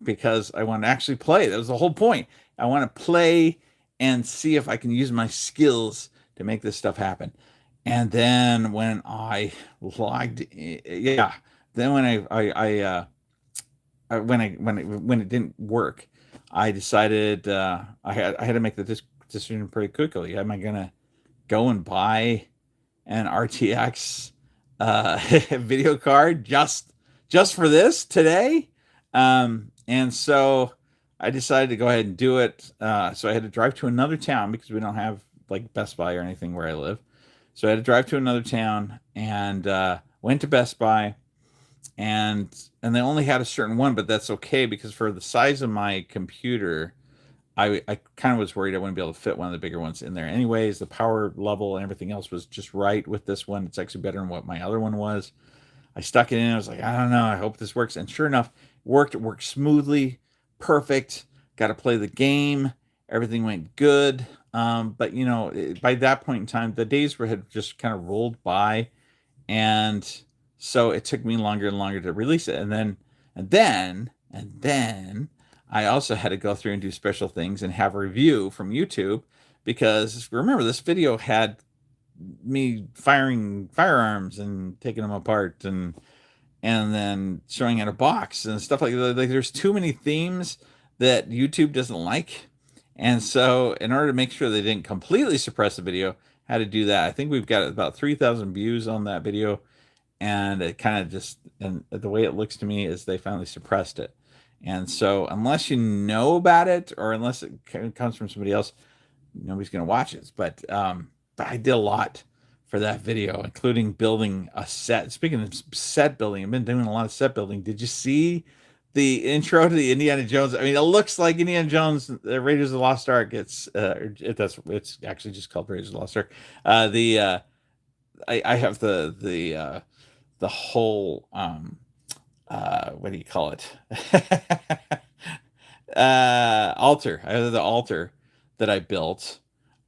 because I want to actually play. That was the whole point. I want to play and see if I can use my skills to make this stuff happen. And then when I logged, then when it didn't work, I decided I had to make the decision pretty quickly. Am I gonna go and buy an RTX video card just for this today? And so I decided to go ahead and do it. So I had to drive to another town because we don't have like Best Buy or anything where I live. So I had to drive to another town and went to Best Buy, and they only had a certain one, but that's okay because for the size of my computer, I kind of was worried I wouldn't be able to fit one of the bigger ones in there. Anyways, the power level and everything else was just right with this one. It's actually better than what my other one was. I stuck it in. I was like, I don't know. I hope this works. And sure enough, it worked smoothly, perfect. Got to play the game. Everything went good. But by that point in time, the days had just kind of rolled by, and so it took me longer and longer to release it. And then I also had to go through and do special things and have a review from YouTube, because remember, this video had me firing firearms and taking them apart and then showing in a box and stuff like that. Like, there's too many themes that YouTube doesn't like. And so in order to make sure they didn't completely suppress the video, I had to do that. I think we've got about 3,000 views on that video. And it kind of and the way it looks to me is they finally suppressed it. And so unless you know about it, or unless it comes from somebody else, nobody's going to watch it. But I did a lot for that video, including building a set. Speaking of set building, I've been doing a lot of set building. Did you see the intro to the Indiana Jones? I mean, it looks like Indiana Jones, Raiders of the Lost Ark. It's actually just called Raiders of the Lost Ark. I have the whole what do you call it? Altar. I have the altar that I built.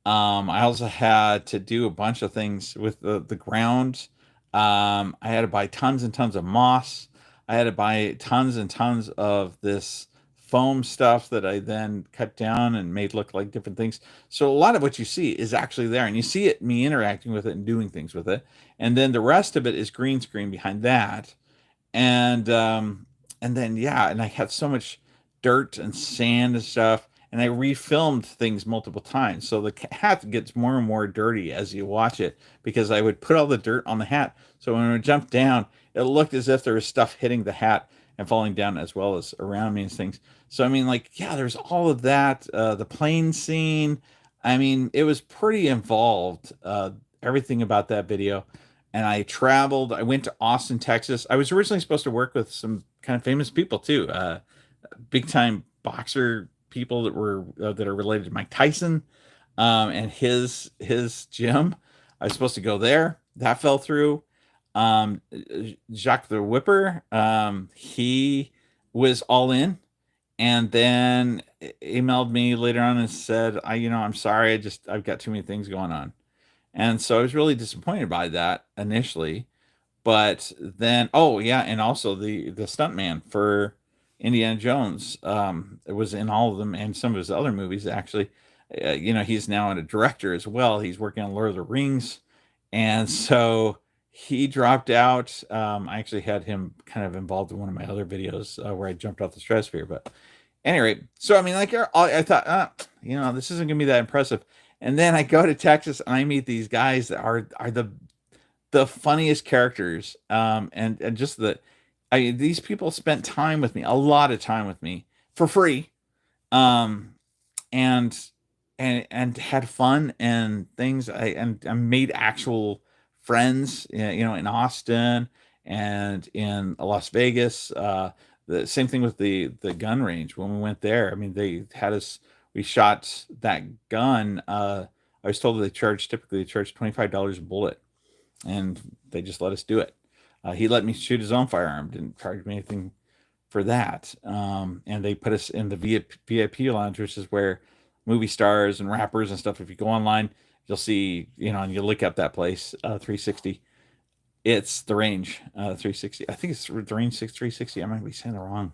I also had to do a bunch of things with the ground. I had to buy tons and tons of moss. I had to buy tons and tons of this foam stuff that I then cut down and made look like different things. So a lot of what you see is actually there, and you see it, me interacting with it and doing things with it. And then the rest of it is green screen behind that. And then, and I had so much dirt and sand and stuff, and I refilmed things multiple times. So the hat gets more and more dirty as you watch it, because I would put all the dirt on the hat. So when I would jump down, it looked as if there was stuff hitting the hat and falling down as well as around me and things. So, I mean, there's all of that. The plane scene, I mean, it was pretty involved, everything about that video. and I traveled. I went to Austin, Texas. I was originally supposed to work with some kind of famous people too, big time boxer people that are related to Mike Tyson, and his gym. I was supposed to go there. That fell through. Um, Jacques the Whipper, he was all in, and then emailed me later on and said, I'm sorry, I've got too many things going on." And so I was really disappointed by that initially. But then, oh yeah, and also the stuntman for Indiana Jones, it was in all of them and some of his other movies actually. He's now a director as well. He's working on Lord of the Rings, and so he dropped out. I actually had him kind of involved in one of my other videos where I jumped off the stratosphere. But anyway, so I mean, like I thought, this isn't gonna be that impressive. And then I go to Texas and I meet these guys that are the funniest characters, and just these people spent time with me, a lot of time with me for free, um and and had fun and things. I made actual friends, in Austin and in Las Vegas. The same thing with the gun range when we went there. I mean, they had us. We shot that gun. I was told that typically they charge $25 a bullet, and they just let us do it. He let me shoot his own firearm, didn't charge me anything for that. And they put us in the VIP lounge, which is where movie stars and rappers and stuff. If you go online, you'll see, and you look up that place, 360. It's the range, 360. I think it's the range 360. I might be saying it wrong,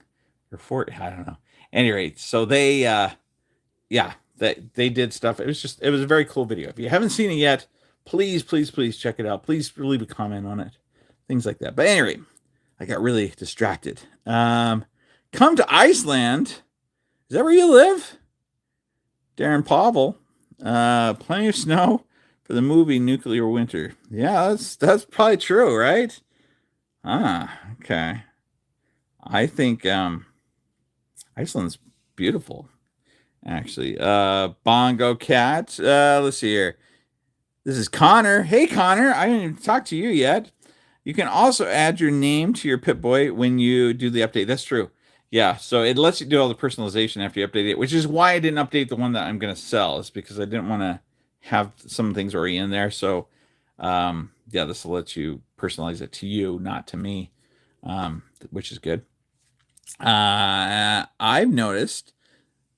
or 40. I don't know. At any rate, so yeah, they did stuff. It was a very cool video. If you haven't seen it yet, please, please, please check it out. Please leave a comment on it, things like that. But anyway, I got really distracted. Come to Iceland. Is that where you live? Darren Pavel. Plenty of snow for the movie Nuclear Winter. Yeah, that's probably true, right? Okay. I think Iceland's beautiful, actually. Bongo Cat. Let's see here. This is Connor. Hey, Connor. I didn't even talk to you yet. You can also add your name to your Pip-boy when you do the update. That's true. Yeah, so it lets you do all the personalization after you update it, which is why I didn't update the one that I'm going to sell. Is because I didn't want to have some things already in there. So, yeah, this will let you personalize it to you, not to me, which is good. I've noticed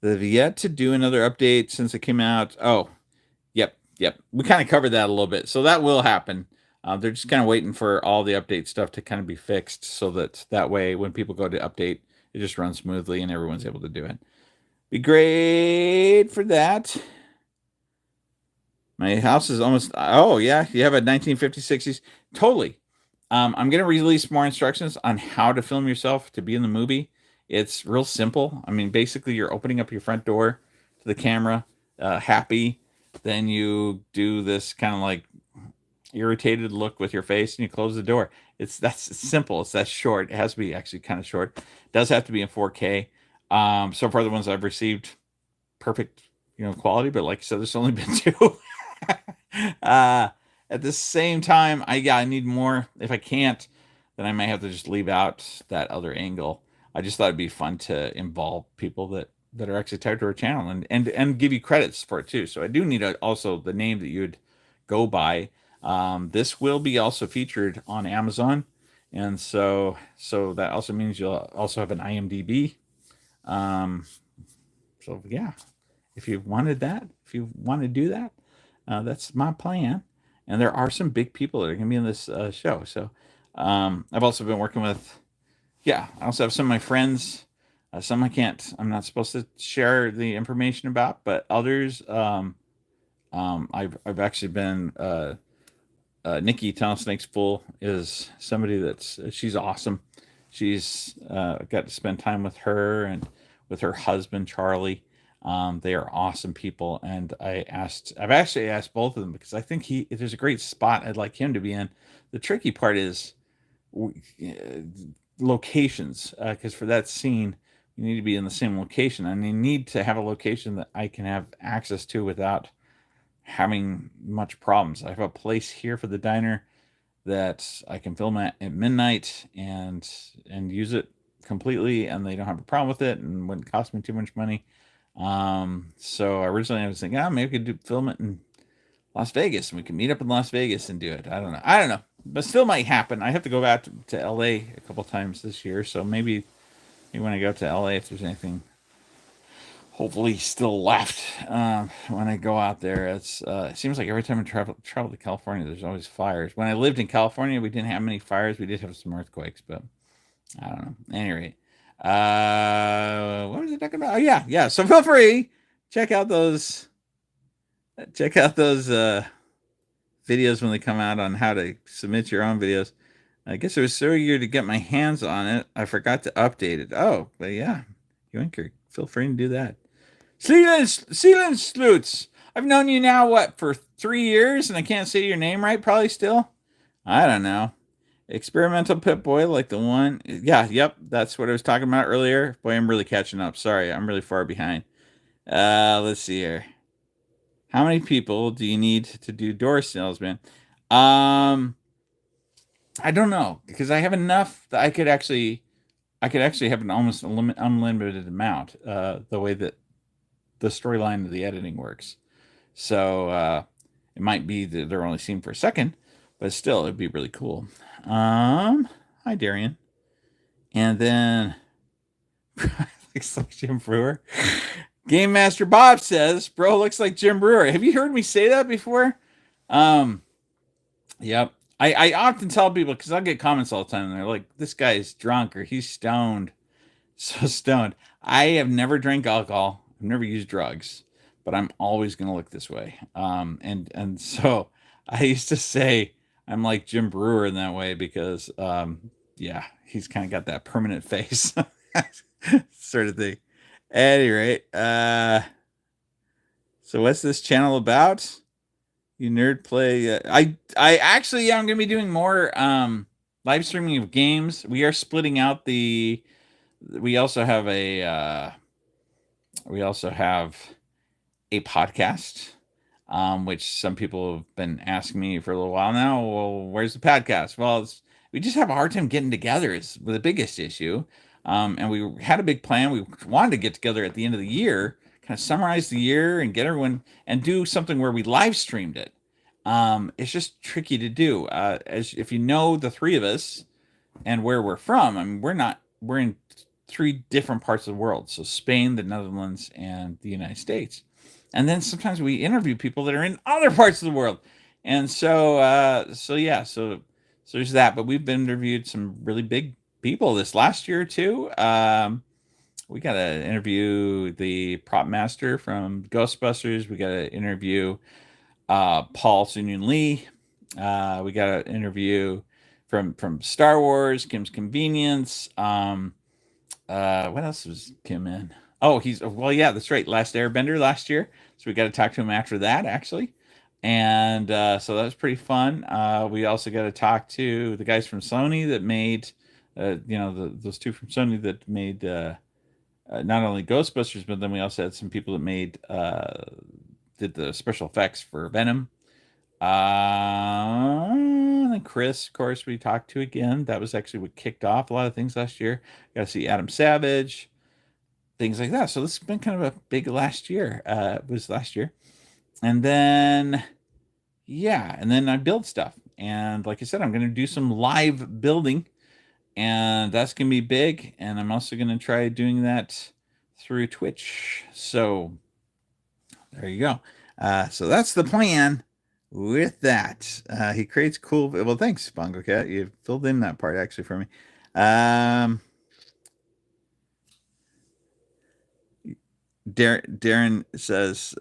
that I've yet to do another update since it came out. Oh, yep. We kind of covered that a little bit, so that will happen. They're just kind of waiting for all the update stuff to kind of be fixed, so that way when people go to update, it just runs smoothly and everyone's able to do it. Be great for that. My house is almost. Oh yeah, you have a 1950s, 60s. Totally. I'm gonna release more instructions on how to film yourself to be in the movie. It's real simple. I mean, basically, you're opening up your front door to the camera, happy. Then you do this kind of like irritated look with your face, and you close the door. That's simple. It's that short. It has to be actually kind of short. It does have to be in 4K. So far the ones I've received, perfect, quality. But like I said, there's only been two. At the same time, I need more. If I can't, then I might have to just leave out that other angle. I just thought it'd be fun to involve people that are actually tied to our channel and give you credits for it too. So I do need also the name that you'd go by. This will be also featured on Amazon, and so that also means you'll also have an IMDb. So yeah, if you wanted that, if you want to do that, that's my plan. And there are some big people that are going to be in this show. So I've also been working with. Yeah, I also have some of my friends. Some I'm not supposed to share the information about, but others, I've actually been. Nikki Tunnel Snakes Full is somebody she's awesome. She's got to spend time with her and with her husband Charlie. They are awesome people, and I've actually asked both of them because I think there's a great spot I'd like him to be in. The tricky part is locations, because for that scene you need to be in the same location, and you need to have a location that I can have access to without having much problems. I have a place here for the diner that I can film at midnight and use it completely, and they don't have a problem with it, and wouldn't cost me too much money. So originally I was thinking, maybe we could film it in Las Vegas, and we can meet up in Las Vegas and do it. I don't know. I don't know, but still might happen. I have to go back to LA a couple times this year, so maybe when I go to LA, if there's anything hopefully still left when I go out there. It seems like every time I travel to California, there's always fires. When I lived in California, we didn't have many fires. We did have some earthquakes, but I don't know. At any rate, what was I talking about? Oh yeah. So feel free, check out those videos when they come out on how to submit your own videos. I guess it was so eager to get my hands on it, I forgot to update it. Oh, but yeah, Yoinker, feel free to do that. Sealand Sleuts. I've known you now, for 3 years, and I can't say your name right, probably still? I don't know. Experimental Pip-boy, like the one. Yeah, yep, that's what I was talking about earlier. Boy, I'm really catching up. Sorry, I'm really far behind. Let's see here. How many people do you need to do door salesman? I don't know, because I have enough that I could actually have an almost unlimited amount. The way that the storyline of the editing works, so it might be that they're only seen for a second, but still, it'd be really cool. Hi Darian, and then looks like Jim Brewer. Game Master Bob says, "Bro looks like Jim Brewer." Have you heard me say that before? Yep. I often tell people, because I'll get comments all the time, and they're like, "This guy is drunk or he's stoned." So stoned. I have never drank alcohol. I've never used drugs, but I'm always going to look this way. And so I used to say I'm like Jim Brewer in that way because, yeah, he's kind of got that permanent face sort of thing. At any rate, so what's this channel about? You nerd play. I actually I'm going to be doing more live streaming of games. We are splitting out the. We also have a podcast, which some people have been asking me for a little while now. Well, where's the podcast? Well, we just have a hard time getting together. Is the biggest issue. And we had a big plan. We wanted to get together at the end of the year, kind of summarize the year and get everyone and do something where we live streamed it. It's just tricky to do. As if you know the three of us and where we're from, I mean, we're in 3 different parts of the world. So Spain, the Netherlands, and the United States. And then sometimes we interview people that are in other parts of the world. And so there's that. But we've interviewed some really big people this last year too. We got to interview the prop master from Ghostbusters. We got to interview Paul Sun-Yun Lee. We got to interview from Star Wars, Kim's Convenience. What else was Kim in? Oh, yeah, that's right. Last Airbender last year. So we got to talk to him after that, actually. And so that was pretty fun. We also got to talk to the guys from Sony that made, those two from Sony that made not only Ghostbusters, but then we also had some people that did the special effects for Venom. And Chris, of course, we talked to again. That was actually what kicked off a lot of things last year. Got to see Adam Savage, things like that. So this has been kind of a big last year. It was last year. And then, and then I build stuff. And like I said, I'm going to do some live building. And that's going to be big. And I'm also going to try doing that through Twitch. So there you go. So that's the plan. With that, he creates cool. Well, thanks, Bongo Cat. You filled in that part actually for me. Darren says,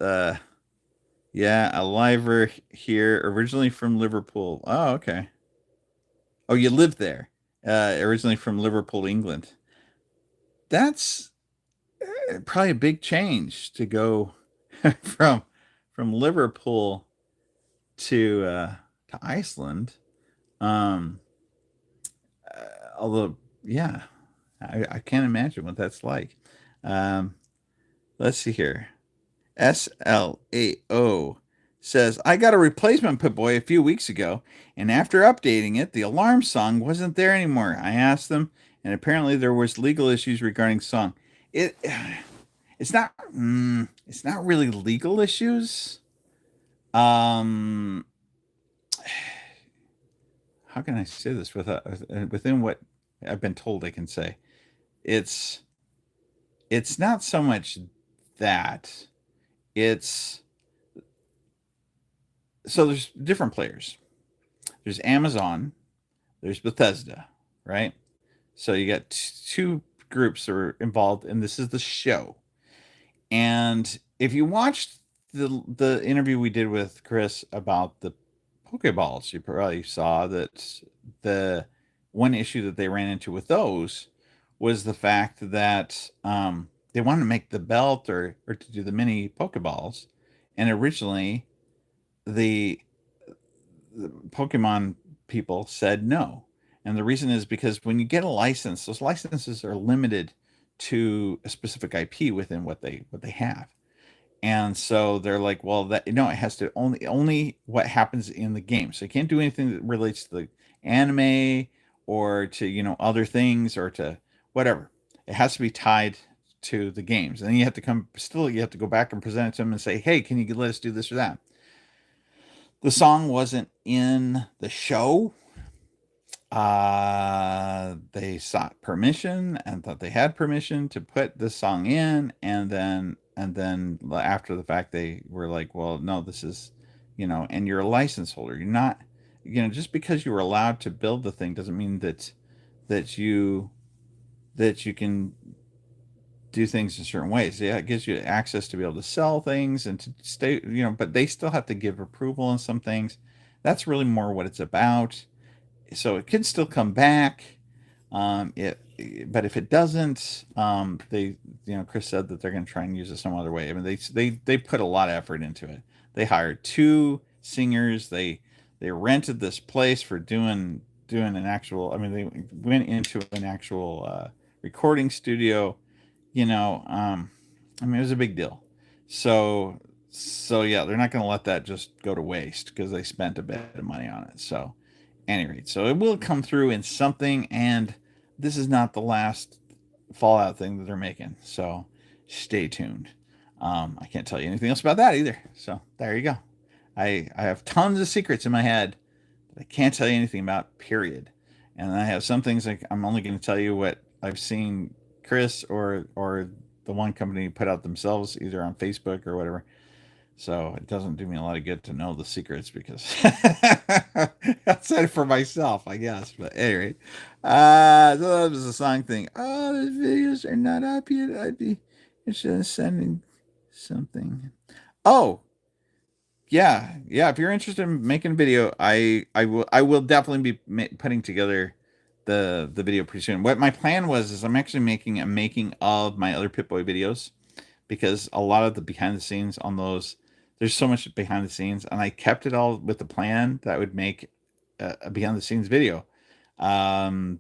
"Yeah, a liver here, originally from Liverpool." Oh, okay. Oh, you lived there. Originally from Liverpool, England. That's probably a big change to go from Liverpool to Iceland. Although, yeah, I can't imagine what that's like. Let's see here. SLAO says, I got a replacement Pip-boy a few weeks ago, and after updating it, the alarm song wasn't there anymore. I asked them, and apparently there was legal issues regarding song. It it's not really legal issues. Um, how can I say this within what I've been told I can say? It's it's not so much that it's so there's different players. There's Amazon, there's Bethesda, right? So you got two groups that are involved, and this is the show. And if you watched the interview we did with Chris about the Pokeballs, you probably saw that the one issue that they ran into with those was the fact that they wanted to make the belt or to do the mini Pokeballs, and originally the the Pokemon people said no. And the reason is because when you get a license, those licenses are limited to a specific IP within what they have. And so they're like, well, that no, it has to only what happens in the game. So you can't do anything that relates to the anime or to other things or to whatever. It has to be tied to the games. And then you have to go back and present it to them and say, hey, can you let us do this or that? The song wasn't in the show. They sought permission and thought they had permission to put this song in, and then after the fact they were like, well, no, this is, and you're a license holder. You're not, just because you were allowed to build the thing doesn't mean that you that you can do things in certain ways. Yeah, it gives you access to be able to sell things and to stay, but they still have to give approval on some things. That's really more what it's about. So it could still come back. It, but if it doesn't, Chris said that they're going to try and use it some other way. I mean, they put a lot of effort into it. They hired two singers. They rented this place for doing an actual. I mean, they went into an actual recording studio. I mean, it was a big deal. So yeah, they're not going to let that just go to waste because they spent a bit of money on it. So, any rate, so it will come through in something, and this is not the last Fallout thing that they're making. So, stay tuned. I can't tell you anything else about that either. So there you go. I have tons of secrets in my head that I can't tell you anything about. Period. And I have some things like I'm only going to tell you what I've seen Chris or the one company put out themselves, either on Facebook or whatever. So it doesn't do me a lot of good to know the secrets because outside for myself, I guess. But anyway, so that was a song thing. Oh, those videos are not up yet. I'd be interested in sending something. Oh, yeah. If you're interested in making a video, I will definitely be putting together the video pretty soon. What my plan was is I'm actually making a making of my other Pip-boy videos because a lot of the behind the scenes on those, there's so much behind the scenes, and I kept it all with the plan that I would make a behind the scenes video, um,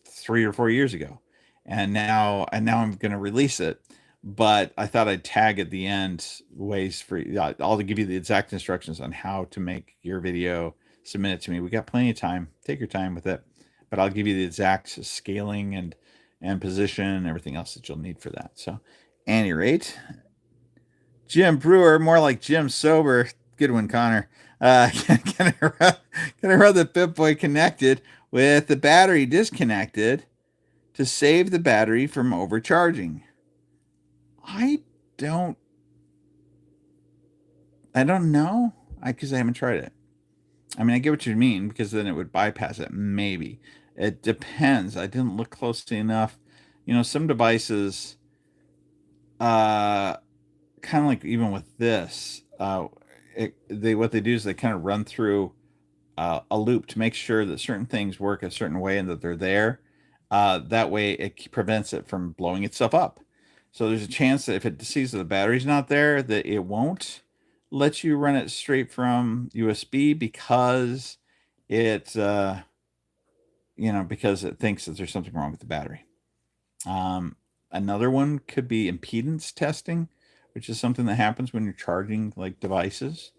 3 or 4 years ago, and now I'm going to release it. But I thought I'd tag at the end ways for I'll give you the exact instructions on how to make your video. Submit it to me. We got plenty of time. Take your time with it, but I'll give you the exact scaling and position and everything else that you'll need for that. So, any rate, Jim Brewer, more like Jim Sober. Good one, Connor. Can I run the Pip-boy connected with the battery disconnected to save the battery from overcharging? I don't. I don't know. Because I haven't tried it. I mean, I get what you mean because then it would bypass it. Maybe it depends. I didn't look closely enough. Some devices, uh, kind of like even with this, they what they do is they kind of run through a loop to make sure that certain things work a certain way and that they're there. That way, it prevents it from blowing itself up. So there's a chance that if it sees that the battery's not there, that it won't let you run it straight from USB because it, because it thinks that there's something wrong with the battery. Um, Another one could be impedance testing, which is something that happens when you're charging like devices.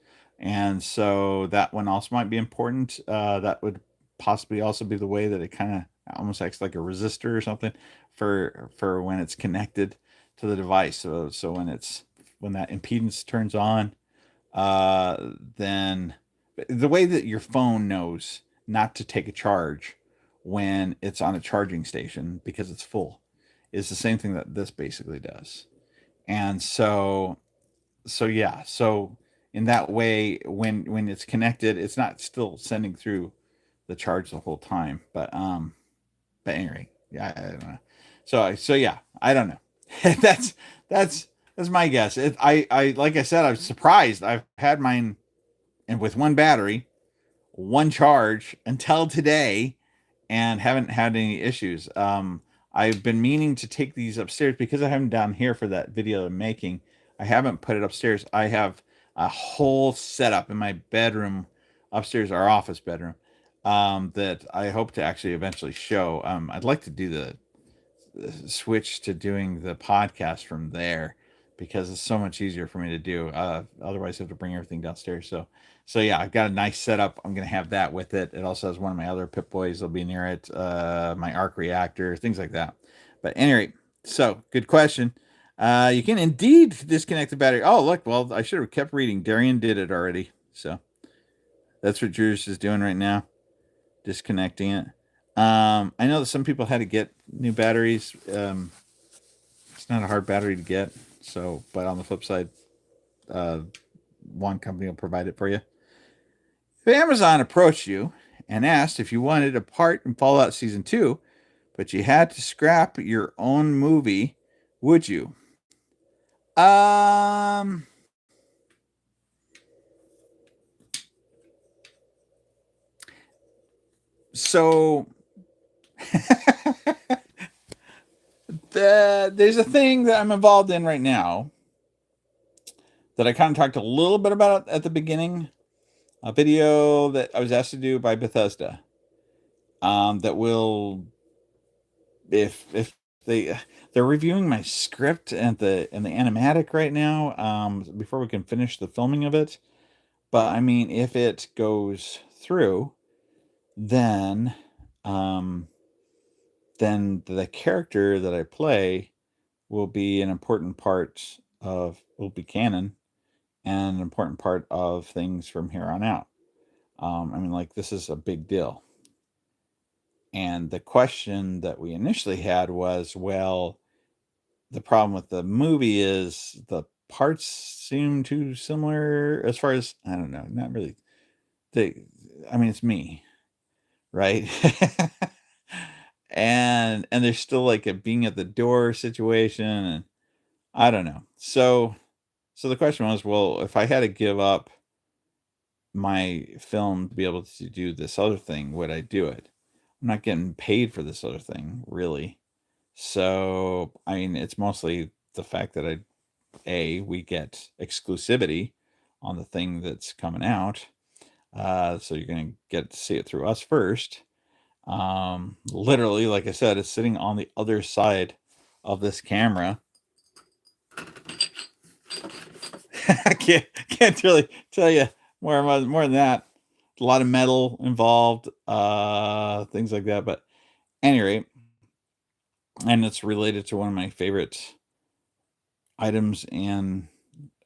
and so that one also might be important. That would possibly also be the way that it kind of almost acts like a resistor or something for when it's connected to the device. So when that impedance turns on, then the way that your phone knows not to take a charge when it's on a charging station because it's full is the same thing that this basically does. And so yeah, so in that way, when it's connected, it's not still sending through the charge the whole time. But anyway, yeah, I don't know. So yeah, I don't know. that's that's that's my guess. I like I said, I was surprised. I've had mine and with one battery, one charge until today, and haven't had any issues. I've been meaning to take these upstairs because I have them down here for that video I'm making. I haven't put it upstairs. I have a whole setup in my bedroom upstairs, our office bedroom, that I hope to actually eventually show. I'd like to do the switch to doing the podcast from there because it's so much easier for me to do. Otherwise, I have to bring everything downstairs. So yeah, I've got a nice setup. I'm gonna have that with it. It also has one of my other Pip-boys will be near it. My arc reactor, things like that. But anyway, so good question. You can indeed disconnect the battery. Oh, look, well, I should have kept reading. Darian did it already. So that's what Drew's is doing right now, disconnecting it. I know that some people had to get new batteries. It's not a hard battery to get. So, but on the flip side, uh, one company will provide it for you. If Amazon approached you and asked if you wanted a part in Fallout Season 2, but you had to scrap your own movie, would you? Um, so there's a thing that I'm involved in right now that I kind of talked a little bit about at the beginning. A video that I was asked to do by Bethesda. That will, if they're reviewing my script and the animatic right now, before we can finish the filming of it. But I mean, if it goes through, then um, then the character that I play will be an important part of will be canon and an important part of things from here on out. I mean, like this is a big deal. And the question that we initially had was, well, the problem with the movie is the parts seem too similar as far as I don't know, not really. They, I mean, it's me, right? And there's still like a being at the door situation, and I don't know. So the question was, well, if I had to give up my film to be able to do this other thing, would I do it? I'm not getting paid for this other thing, really. So, I mean, it's mostly the fact that we get exclusivity on the thing that's coming out. So you're going to get to see it through us first. Literally, like I said, it's sitting on the other side of this camera. I can't really tell you more than that. A lot of metal involved, things like that. But anyway, and it's related to one of my favorite items, and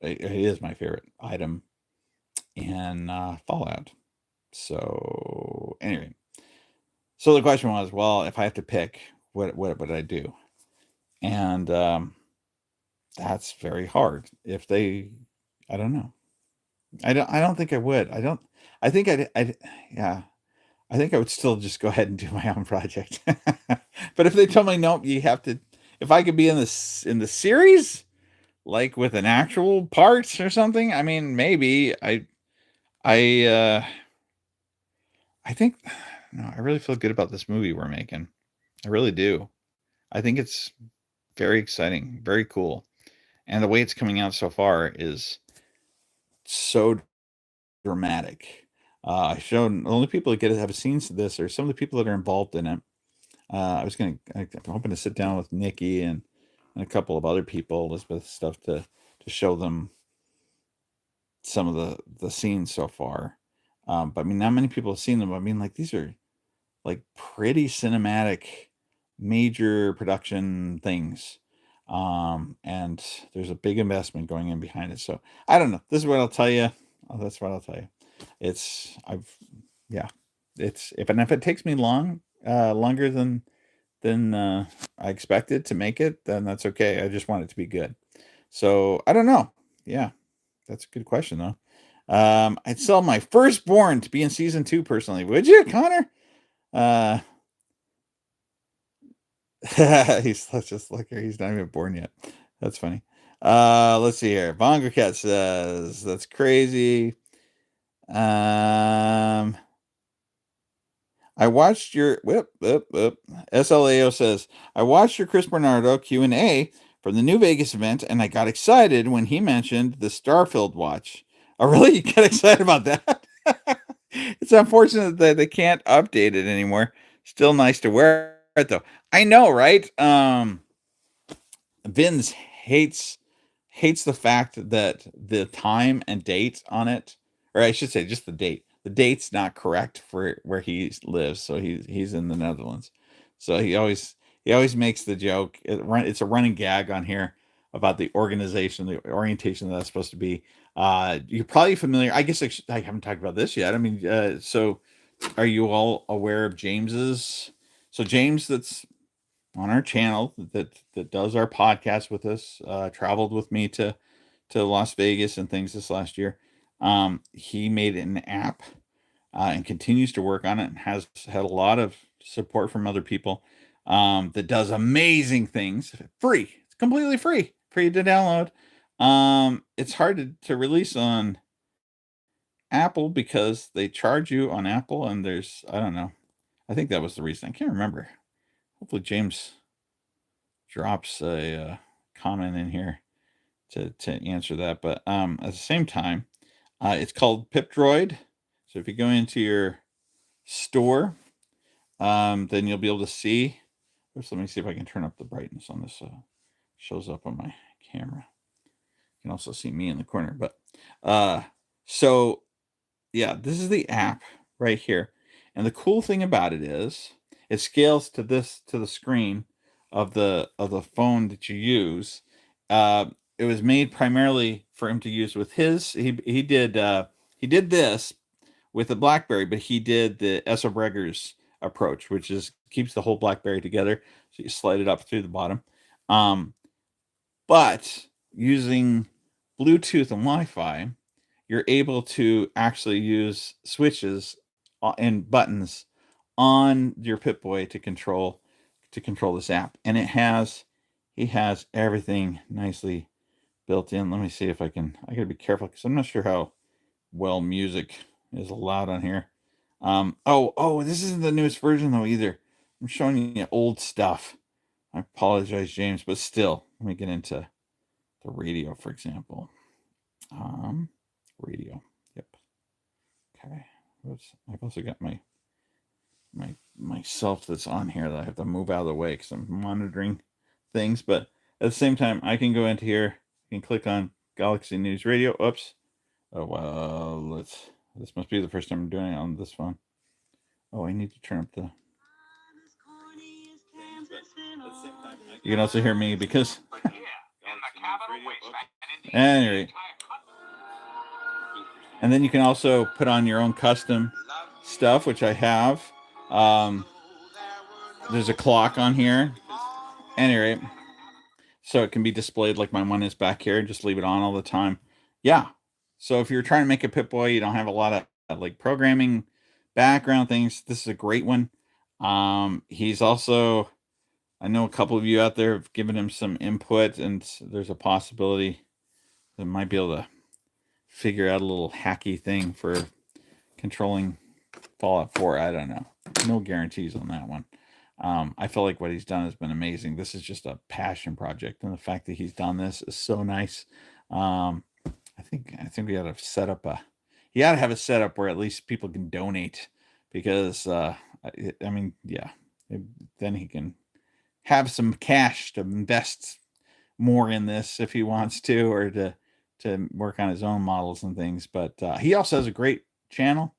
it is my favorite item in Fallout. So anyway, so the question was, well, if I have to pick, what would I do? And that's very hard. If they, I don't know. I don't think I would. I don't. I think yeah. I think I would still just go ahead and do my own project. But if they told me nope, you have to. If I could be in the series, like with an actual part or something, I mean, maybe I I think no, I really feel good about this movie we're making. I really do. I think it's very exciting, very cool. And the way it's coming out so far is so dramatic. I showed the only people that get to have seen this are some of the people that are involved in it. I'm hoping to sit down with Nikki and a couple of other people, Elizabeth stuff to show them some of the scenes so far. But I mean, not many people have seen them. I mean, like these are like pretty cinematic, major production things. And there's a big investment going in behind it. So I don't know. This is what I'll tell you. Oh, that's what I'll tell you. Yeah, it's if it takes me longer than I expected to make it, then that's okay. I just want it to be good. So I don't know. Yeah, that's a good question though. I'd sell my firstborn to be in season 2 personally. Would you, Connor? He's such a slicker. He's not even born yet. That's funny. Let's see here. Bongo Cat says that's crazy. I watched your SLAO says I watched your Chris Bernardo Q&A from the New Vegas event, and I got excited when he mentioned the Starfield watch. Oh, really? You get excited about that? It's unfortunate that they can't update it anymore. Still nice to wear it though. I know, right? Vince hates the fact that the time and date on it, or I should say just the date. The date's not correct for where he lives, so he's in the Netherlands. So he always makes the joke. It's a running gag on here about the organization, the orientation that's supposed to be. You're probably familiar. I guess I haven't talked about this yet. I mean, so are you all aware of James's? So James, that's on our channel that does our podcast with us, traveled with me to Las Vegas and things this last year. He made an app and continues to work on it and has had a lot of support from other people that does amazing things free. It's completely free to download. It's hard to release on Apple because they charge you on Apple, and there's I don't know. I think that was the reason. I can't remember. Hopefully James drops a comment in here to answer that. But at the same time, it's called Pip-droid. So if you go into your store, then you'll be able to see. First, let me see if I can turn up the brightness on this. Shows up on my camera. You can also see me in the corner. But so yeah, this is the app right here. And the cool thing about it is it scales to the screen of the phone that you use. It was made primarily for him to use with his. He did this with the BlackBerry, but he did the Esso Breggers approach, which is keeps the whole BlackBerry together. So you slide it up through the bottom. But using Bluetooth and Wi-Fi, you're able to actually use switches and buttons on your Pip-boy to control this app, and he has everything nicely built in. Let me see if I gotta be careful because I'm not sure how well music is allowed on here. This isn't the newest version though either. I'm showing you old stuff. I apologize, James, but still, let me get into the radio, for example. Radio. Yep. Okay. Oops. I've also got myself that's on here that I have to move out of the way because I'm monitoring things. But at the same time, I can go into here. You can click on Galaxy News Radio. Oops. Oh well, this must be the first time I'm doing it on this phone. Oh, I need to turn up the. You can also hear me because. Anyway. And then you can also put on your own custom stuff, which I have. There's a clock on here. Anyway, so it can be displayed like my one is back here. Just leave it on all the time. Yeah. So if you're trying to make a Pip-boy, you don't have a lot of like programming background things. This is a great one. He's also, I know a couple of you out there have given him some input, and there's a possibility that might be able to figure out a little hacky thing for controlling Fallout 4. I don't know. No guarantees on that one. I feel like what he's done has been amazing. This is just a passion project, and the fact that he's done this is so nice. I think we ought to set up you ought to have a setup where at least people can donate because I mean, yeah, then he can have some cash to invest more in this if he wants to, or to to work on his own models and things. But he also has a great channel.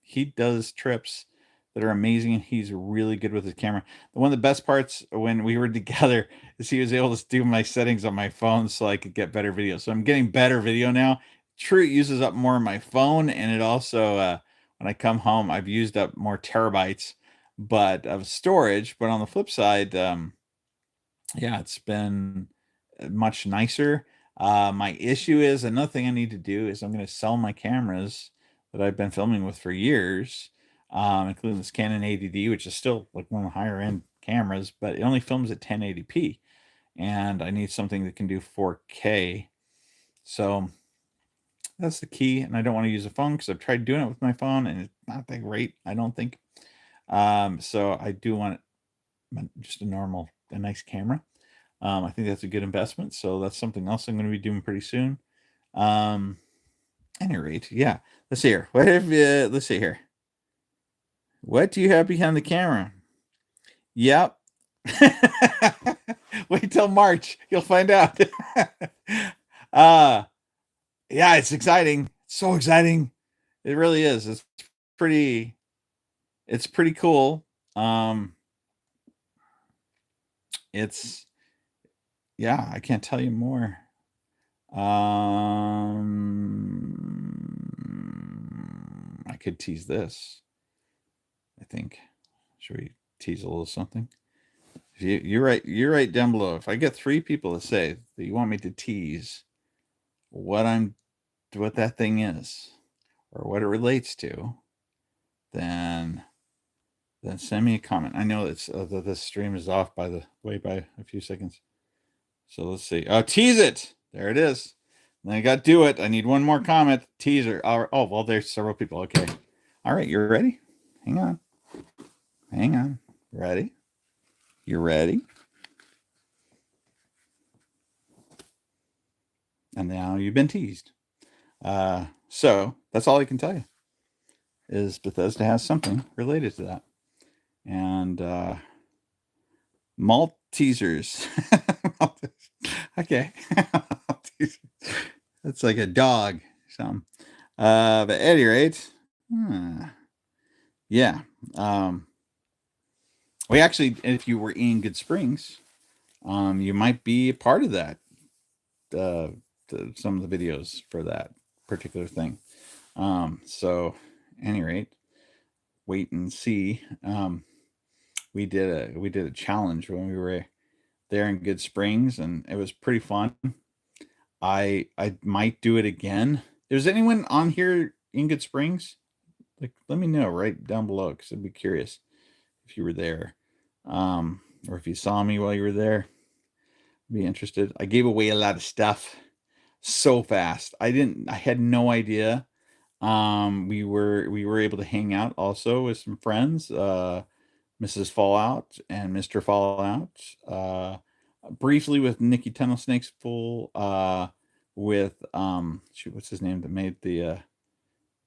He does trips that are amazing. He's really good with his camera. One of the best parts when we were together is he was able to do my settings on my phone so I could get better video. So I'm getting better video now. True, it uses up more of my phone, and it also when I come home, I've used up more terabytes but of storage. But on the flip side, yeah, it's been much nicer. My issue is another thing I need to do is I'm going to sell my cameras that I've been filming with for years, including this Canon 80D, which is still like one of the higher end cameras, but it only films at 1080p, and I need something that can do 4K. So that's the key, and I don't want to use a phone because I've tried doing it with my phone, and it's not that great, I don't think. So I do want just a nice camera. I think that's a good investment. So that's something else I'm going to be doing pretty soon. Any rate, yeah. Let's see here. Let's see here. What do you have behind the camera? Yep. Wait till March. You'll find out. Yeah, it's exciting. So exciting. It really is. It's pretty cool. Yeah, I can't tell you more. I could tease this. I think. Should we tease a little something? You write down below. If I get 3 people to say that you want me to tease what that thing is or what it relates to, then send me a comment. I know it's that this stream is off by a few seconds. So let's see. Oh, tease it. There it is. Then I got do it. I need one more comment. Teaser. Oh, well, there's several people. Okay. All right. You're ready? Hang on. Ready? You ready? And now you've been teased. So that's all I can tell you is Bethesda has something related to that. And malt teasers. Okay. That's like a dog. But at any rate, yeah. We actually, if you were in Good Springs, you might be a part of that. Some of the videos for that particular thing. So, at any rate, wait and see. We did a challenge when we were there in Good Springs, and it was pretty fun. I might do it again. Is anyone on here in Good Springs? Like, let me know right down below because I'd be curious if you were there, or if you saw me while you were there. Be interested. I gave away a lot of stuff so fast. I had no idea. We were able to hang out also with some friends, Mrs. Fallout and Mr. Fallout, briefly with Nikki Tunnel Snakes Full, with what's his name that made the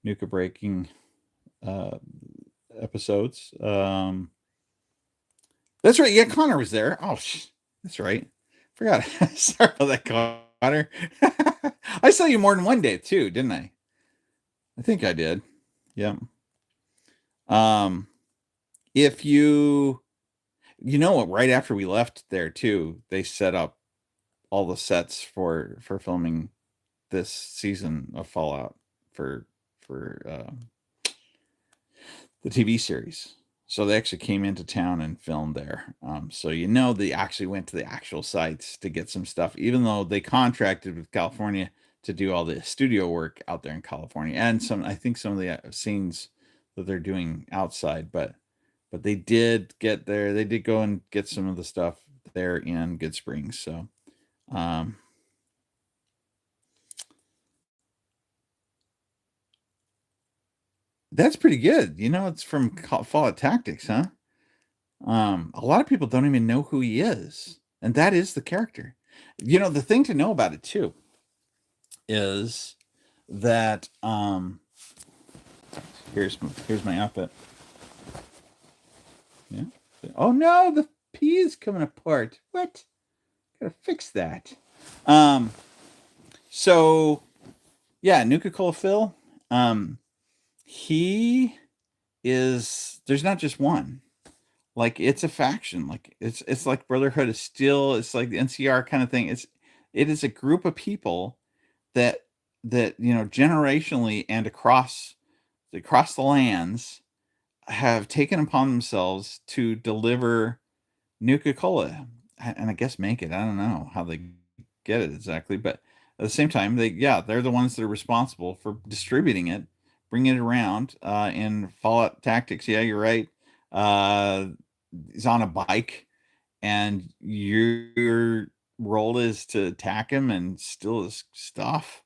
nuka breaking episodes. That's right. Yeah, Connor was there. Oh, that's right. Forgot. Sorry about that, Connor. I saw you more than one day too, didn't I? I think I did. Yeah. If you know what, right after we left there too, they set up all the sets for filming this season of Fallout for the TV series. So they actually came into town and filmed there. So they actually went to the actual sites to get some stuff, even though they contracted with California to do all the studio work out there in California, and I think some of the scenes that they're doing outside. But they did get there. They did go and get some of the stuff there in Good Springs. So, that's pretty good. It's from Fallout Tactics, huh? A lot of people don't even know who he is, and that is the character. The thing to know about it too is that here's my outfit. Yeah. Oh no, the P is coming apart. What? Gotta fix that. So yeah, Nuka Cola Phil. Um, he is. There's not just one. Like it's a faction. Like it's like Brotherhood of Steel. It's like the NCR kind of thing. It is a group of people that generationally and across the lands have taken upon themselves to deliver Nuka Cola, and I guess make it. I don't know how they get it exactly, but at the same time, they're the ones that are responsible for distributing it, bringing it around in Fallout Tactics. Yeah, you're right. Uh, he's on a bike, and your role is to attack him and steal his stuff.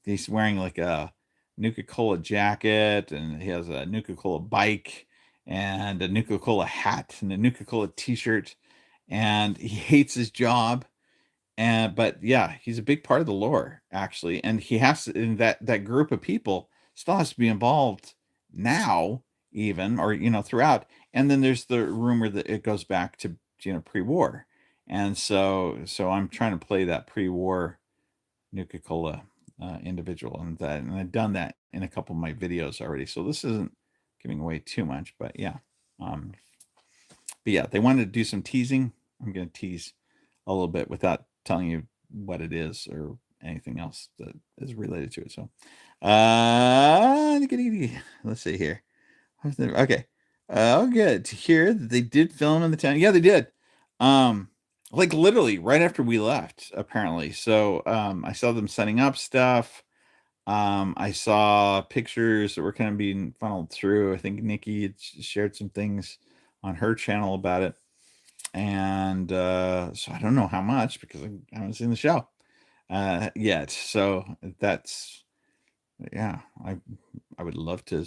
He's wearing like a Nuka Cola jacket, and he has a Nuka Cola bike and a Nuka Cola hat and a Nuka Cola t-shirt, and he hates his job. And but yeah, he's a big part of the lore actually, and he has to, and that group of people still has to be involved now, even or throughout. And then there's the rumor that it goes back to pre-war, and so I'm trying to play that pre-war Nuka Cola individual, and I've done that in a couple of my videos already. So this isn't giving away too much, but yeah, um, but yeah, they wanted to do some teasing. I'm going to tease a little bit without telling you what it is or anything else that is related to it. So, let's see here. Okay. Oh, good to hear that they did film in the town. Yeah, they did. Like literally right after we left, apparently. So, I saw them setting up stuff. I saw pictures that were kind of being funneled through. I think Nikki had shared some things on her channel about it, and so I don't know how much because I haven't seen the show yet. So that's yeah, I would love to.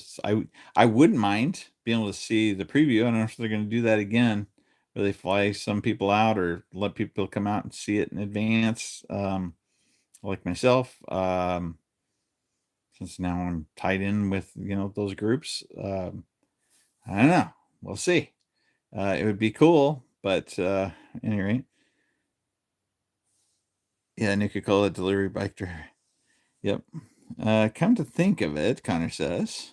I wouldn't mind being able to see the preview. I don't know if they're going to do that again, where they fly some people out or let people come out and see it in advance, like myself. Since now I'm tied in with those groups. I don't know. We'll see. It would be cool, but any rate, yeah, Nuka Cola delivery bike driver. Yep. Come to think of it, Connor says,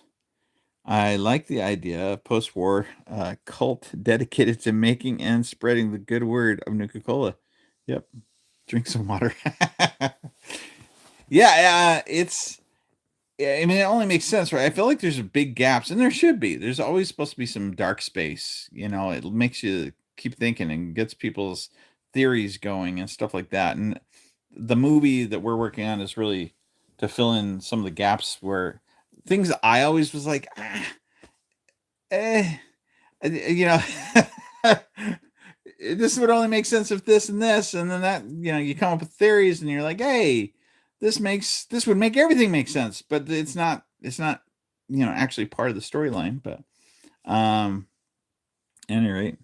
I like the idea of post-war cult dedicated to making and spreading the good word of Nuka Cola. Yep. Drink some water. Yeah, it's. Yeah, I mean, it only makes sense, right? I feel like there's big gaps, and there should be. There's always supposed to be some dark space. It makes you keep thinking and gets people's theories going and stuff like that. And the movie that we're working on is really to fill in some of the gaps where things I always was like, eh, you know, this would only make sense if this and this, and then that, you come up with theories, and you're like, hey, this would make everything make sense, but it's not actually part of the storyline. But um, at any rate,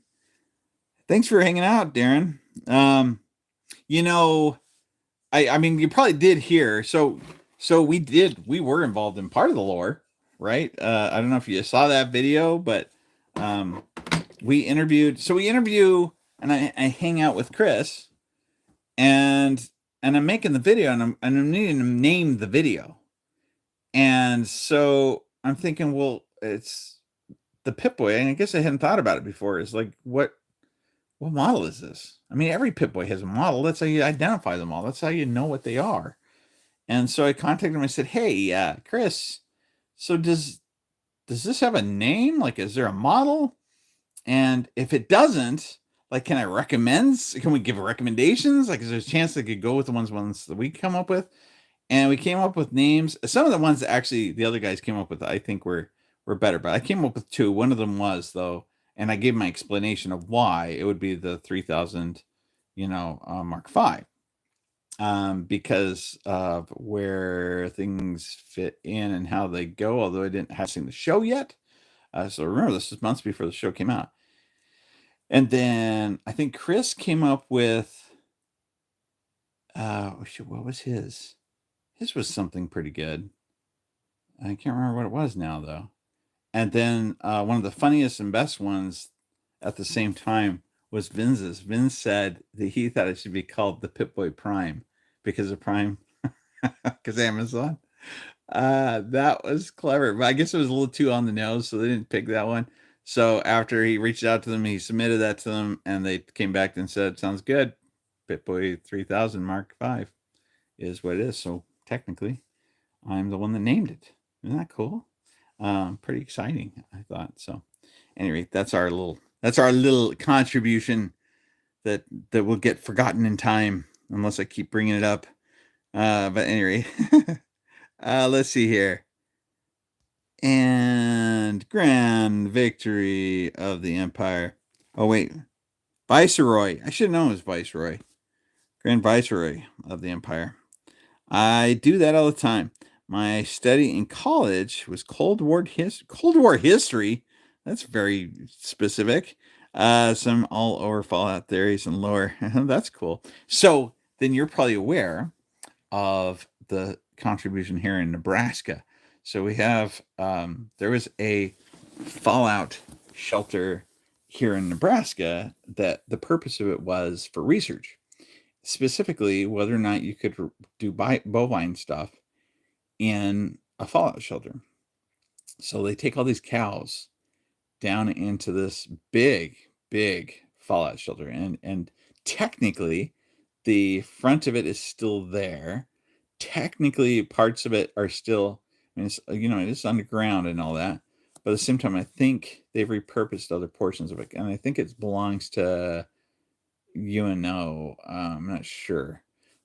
thanks for hanging out, Darren. You know, I mean, you probably did hear. So we were involved in part of the lore, right? I don't know if you saw that video, but um, we interview, and I hang out with Chris, and I'm making the video, and I'm needing to name the video, and so I'm thinking, well, it's the Pip-boy, and I guess I hadn't thought about it before. It's like, what model is this? I mean, every Pip-boy has a model. That's how you identify them all. That's how you know what they are. And so I contacted him. I said, hey, Chris, so does this have a name? Like, is there a model? And if it doesn't, like, can we give recommendations? Like, is there a chance they could go with the ones that we come up with? And we came up with names. Some of the ones that actually the other guys came up with, I think were better. But I came up with two. One of them was, though, and I gave my explanation of why it would be the 3000, Mark V, because of where things fit in and how they go. Although I didn't have seen the show yet, so remember, this was months before the show came out. And then I think Chris came up with, what was his? His was something pretty good. I can't remember what it was now, though. And then one of the funniest and best ones at the same time was Vince's. Vince said that he thought it should be called the Pip-boy Prime because of Prime, because Amazon. That was clever, but I guess it was a little too on the nose, so they didn't pick that one. So after he reached out to them, he submitted that to them, and they came back and said, "Sounds good. Pip-boy 3000 Mark V is what it is." So technically, I'm the one that named it. Isn't that cool? Pretty exciting, I thought. So, anyway, that's our little contribution that will get forgotten in time unless I keep bringing it up. But anyway, let's see here. And grand victory of the Empire. Oh, wait. Viceroy. I should have known it was Viceroy. Grand Viceroy of the Empire. I do that all the time. My study in college was Cold War history. That's very specific. Some all over Fallout theories and lore. That's cool. So then you're probably aware of the contribution here in Nebraska. So we have there was a Fallout shelter here in Nebraska that the purpose of it was for research, specifically whether or not you could do bovine stuff in a Fallout shelter. So they take all these cows down into this big Fallout shelter, and technically the front of it is still there. Technically parts of it are still, I mean, it's, it is underground and all that, but at the same time I think they've repurposed other portions of it, and I think it belongs to UNO. I'm not sure,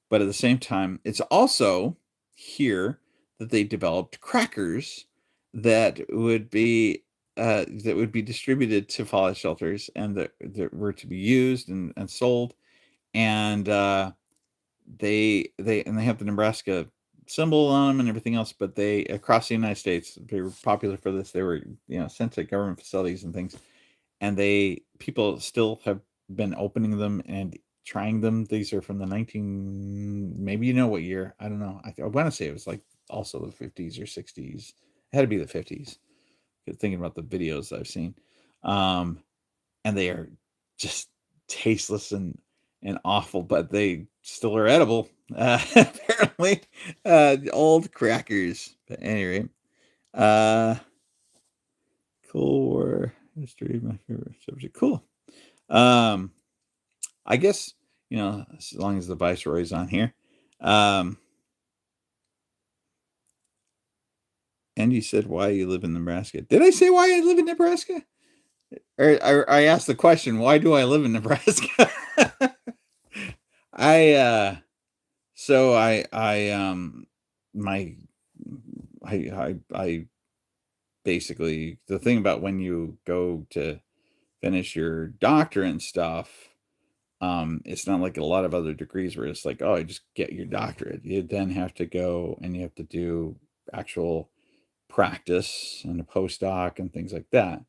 but at the same time it's also here that they developed crackers that would be distributed to Fallout shelters, and that were to be used and sold. And they have the Nebraska symbol on them and everything else, but they across the United States they were popular for this. They were sent to government facilities and things, and people still have been opening them and trying them. These are from the maybe what year, I don't know. I want to say it was like also the 50s or 60s. It had to be the 50s. Thinking about the videos I've seen, and they are just tasteless and awful, but they still are edible. Apparently, old crackers. But anyway, Cold War history, my favorite subject. Cool. I guess as long as the Viceroy's on here. And you said why you live in Nebraska. Did I say why I live in Nebraska? Or I asked the question, why do I live in Nebraska? I basically, the thing about when you go to finish your doctorate and stuff, it's not like a lot of other degrees where it's like, oh, just get your doctorate. You then have to go and you have to do actual practice and a postdoc and things like that.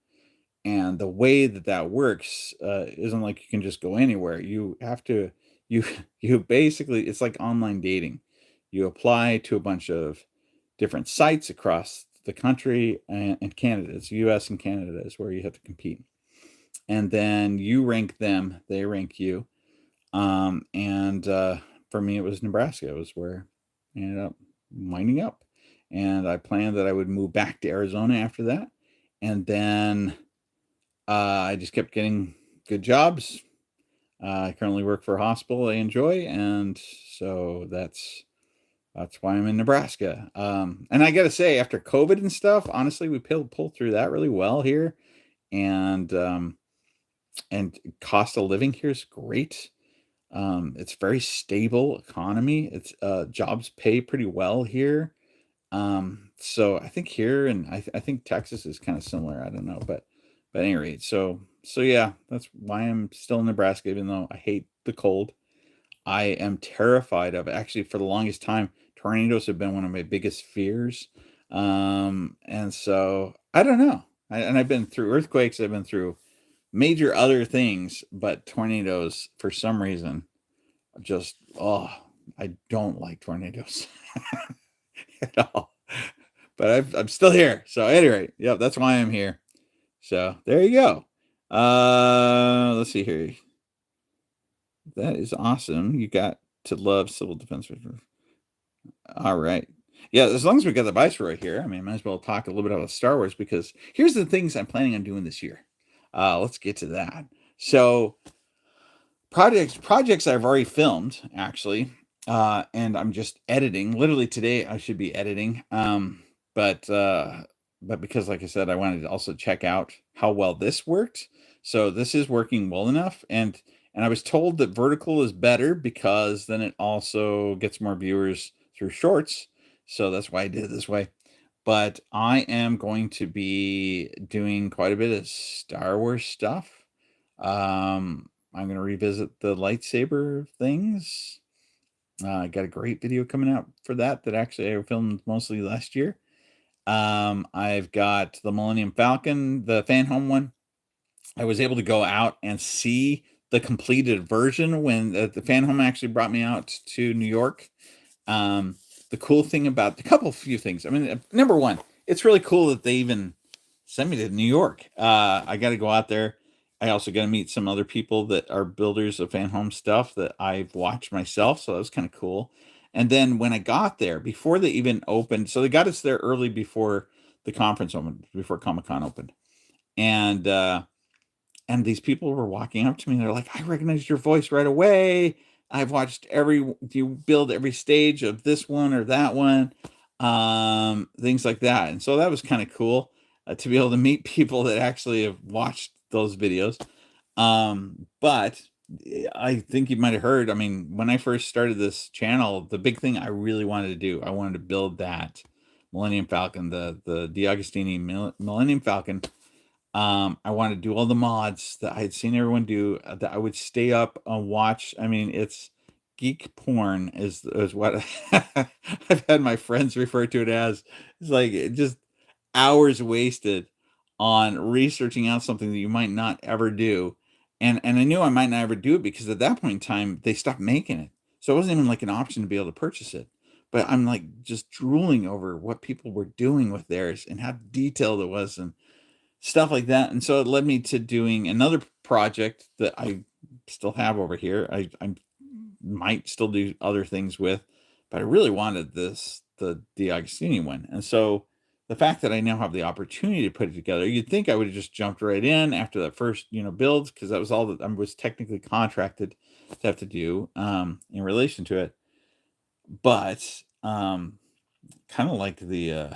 And the way that works isn't like you can just go anywhere. You have to, you you basically, it's like online dating. You apply to a bunch of different sites across the country and Canada. It's US and Canada is where you have to compete. And then you rank them, they rank you. And for me, it was Nebraska. It was where I ended up winding up. And I planned that I would move back to Arizona after that. And then I just kept getting good jobs. I currently work for a hospital I enjoy, and so that's why I'm in Nebraska. And I got to say, after COVID and stuff, honestly, we pulled through that really well here, and cost of living here is great. It's very stable economy. It's jobs pay pretty well here. So I think here, and I think Texas is kind of similar. I don't know, but at any rate, so yeah, that's why I'm still in Nebraska, even though I hate the cold. I am terrified of, actually, for the longest time, tornadoes have been one of my biggest fears. And so I don't know. And I've been through earthquakes, I've been through major other things, but tornadoes, for some reason, just, I don't like tornadoes at all. But I'm still here. So at any rate, yep, that's why I'm here. So there you go. Let's see here. That is awesome. You got to love civil defense. All right. Yeah, as long as we got the Vice right here, I mean, I might as well talk a little bit about Star Wars, because here's the things I'm planning on doing this year. Let's get to that. So projects I've already filmed, actually, and I'm just editing. Literally today I should be editing. But because, like I said, I wanted to also check out how well this worked. So this is working well enough, and I was told that vertical is better because then it also gets more viewers through shorts. So that's why I did it this way. But I am going to be doing quite a bit of Star Wars stuff. I'm going to revisit the lightsaber things. I got a great video coming out for that actually I filmed mostly last year. I've got the Millennium Falcon, the fanhome one. I was able to go out and see the completed version when the fanhome actually brought me out to New York. The cool thing about few things. I mean, number one, it's really cool that they even sent me to New York. I got to go out there. I also got to meet some other people that are builders of fanhome stuff that I've watched myself. So that was kind of cool. And then when I got there, before they even opened, so they got us there early before the conference opened, before Comic-Con opened. And these people were walking up to me and they're like, I recognized your voice right away. I've watched you build every stage of this one or that one, things like that. And so that was kind of cool to be able to meet people that actually have watched those videos. But I think you might have heard, I mean, when I first started this channel, the big thing I really wanted to do, I wanted to build that Millennium Falcon, the D'Agostini Millennium Falcon. I wanted to do all the mods that I had seen everyone do, that I would stay up and watch. I mean, it's geek porn is what I've had my friends refer to it as. It's like just hours wasted on researching out something that you might not ever do. And I knew I might not ever do it because at that point in time they stopped making it. So it wasn't even like an option to be able to purchase it. But I'm like just drooling over what people were doing with theirs and how detailed it was and stuff like that. And so it led me to doing another project that I still have over here. I might still do other things with, but I really wanted the Agostini one. And so the fact that I now have the opportunity to put it together, you'd think I would have just jumped right in after that first, build, because that was all that I was technically contracted to have to do in relation to it. But kind of like the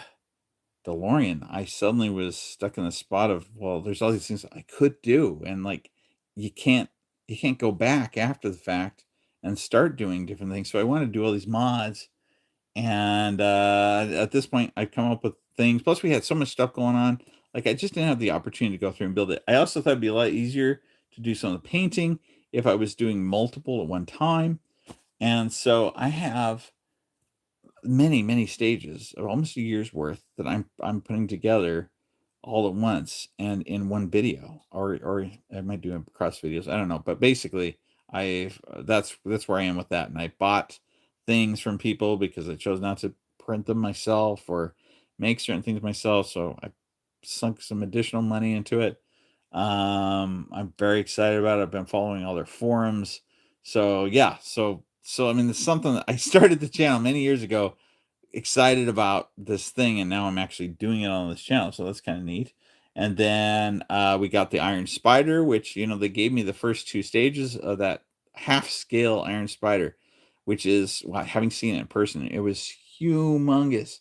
DeLorean, I suddenly was stuck in the spot of, well, there's all these things I could do, and like you can't go back after the fact and start doing different things. So I want to do all these mods, and at this point, I've come up with things. Plus, we had so much stuff going on, like I just didn't have the opportunity to go through and build it. I also thought it'd be a lot easier to do some of the painting if I was doing multiple at one time, and so I have many stages of almost a year's worth that I'm putting together all at once and in one video, or I might do it across videos. I don't know, but basically, I've that's where I am with that. And I bought things from people because I chose not to print them myself or make certain things myself. So I sunk some additional money into it. I'm very excited about it. I've been following all their forums. So yeah, so I mean, it's something that I started the channel many years ago, excited about this thing, and now I'm actually doing it on this channel. So that's kind of neat. And then we got the Iron Spider, which they gave me the first two stages of that half scale Iron Spider, which is, well, having seen it in person, it was humongous.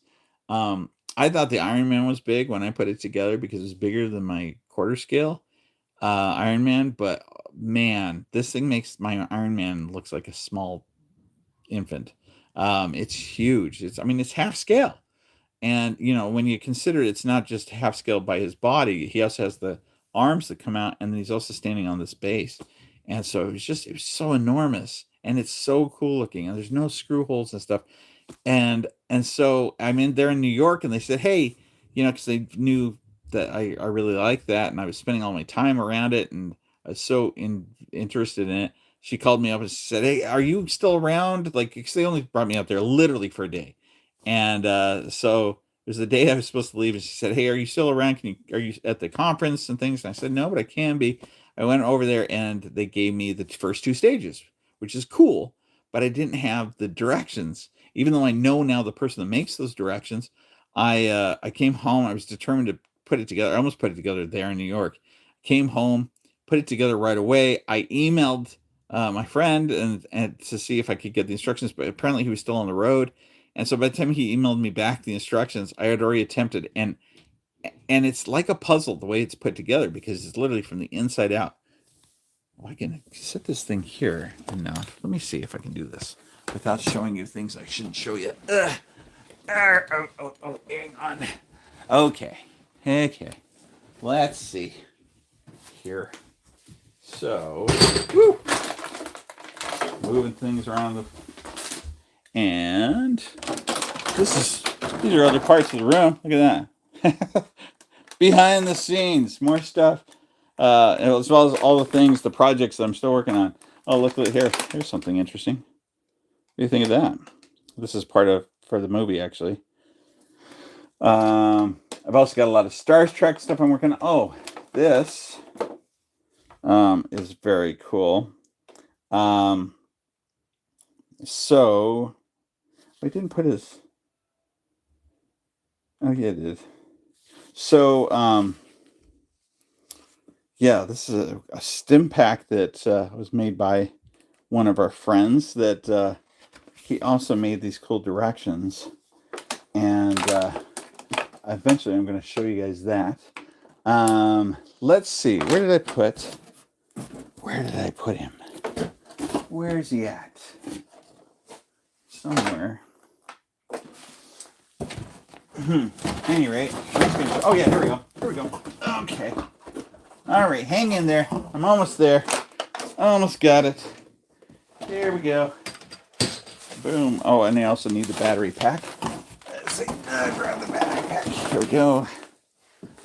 I thought the Iron Man was big when I put it together because it's bigger than my quarter scale Iron Man, but man, this thing makes my Iron Man looks like a small infant. It's huge. It's half scale. And when you consider it's not just half scale by his body, he also has the arms that come out, and then he's also standing on this base. And so it was so enormous, and it's so cool looking, and there's no screw holes and stuff. And so I'm in there in New York, and they said, hey, because they knew that I really like that, and I was spending all my time around it, and I was so interested in it. She called me up and said, hey, are you still around? Like, 'cause they only brought me out there literally for a day. And so it was the day I was supposed to leave, and she said, hey, are you still around? Are you at the conference and things? And I said, no, but I can be. I went over there, and they gave me the first two stages, which is cool. but I didn't have the directions. Even though I know now the person that makes those directions, I came home. I was determined to put it together. I almost put it together there in New York. Came home, put it together right away. I emailed my friend and to see if I could get the instructions, but apparently he was still on the road. And so by the time he emailed me back the instructions, I had already attempted, and it's like a puzzle the way it's put together because it's literally from the inside out. Well, I can set this thing here enough. Let me see if I can do this without showing you things I shouldn't show you. Hang on. Okay. Let's see here. So, woo, moving things around and these are other parts of the room. Look at that. Behind the scenes, more stuff. As well as all the things, the projects that I'm still working on. Oh, look here. Here's something interesting. What do you think of that? This is for the movie, actually. I've also got a lot of Star Trek stuff I'm working on. Oh, this is very cool. So I didn't put his. Oh yeah, it did. So yeah, this is a stim pack that was made by one of our friends. That he also made these cool directions, and eventually I'm going to show you guys that. Let's see. Where did I put him? Where is he at? Somewhere. Any rate. Oh yeah, here we go. Okay. All right, hang in there. I'm almost there. Almost got it. Here we go. Boom. Oh, and I also need the battery pack. Let's see. Grab the battery pack. Here we go.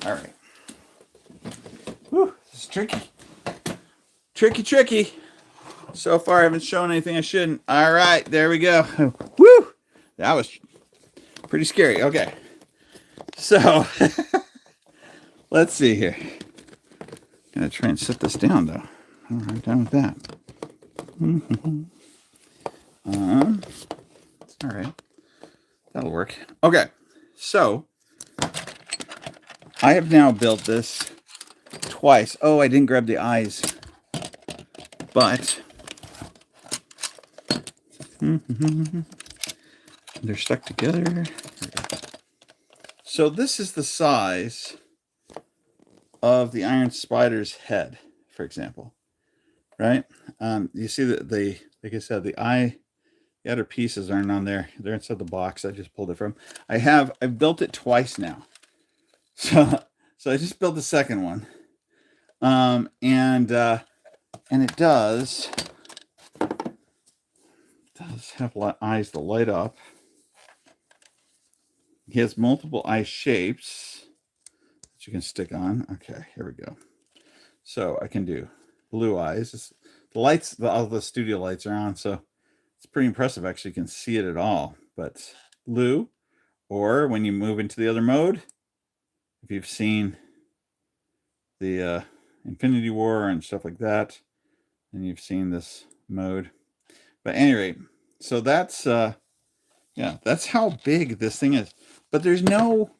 All right. Whew, this is tricky. Tricky. So far, I haven't shown anything I shouldn't. All right, there we go. Woo! That was pretty scary. Okay. So, let's see here. Gonna try and set this down, though. All right, done with that. All right. That'll work. Okay. So, I have now built this twice. Oh, I didn't grab the eyes. But they're stuck together. So this is the size of the Iron Spider's head, for example. Right? You see that like I said, the outer pieces aren't on there. They're inside the box I just pulled it from. I've built it twice now. So I just built the second one. And it does have a lot of eyes to light up. He has multiple eye shapes that you can stick on. Okay, here we go. So I can do blue eyes. The lights, all the studio lights are on, so it's pretty impressive. Actually, you can see it at all. But blue, or when you move into the other mode, if you've seen the Infinity War and stuff like that, and you've seen this mode. But at any rate, so that's that's how big this thing is. But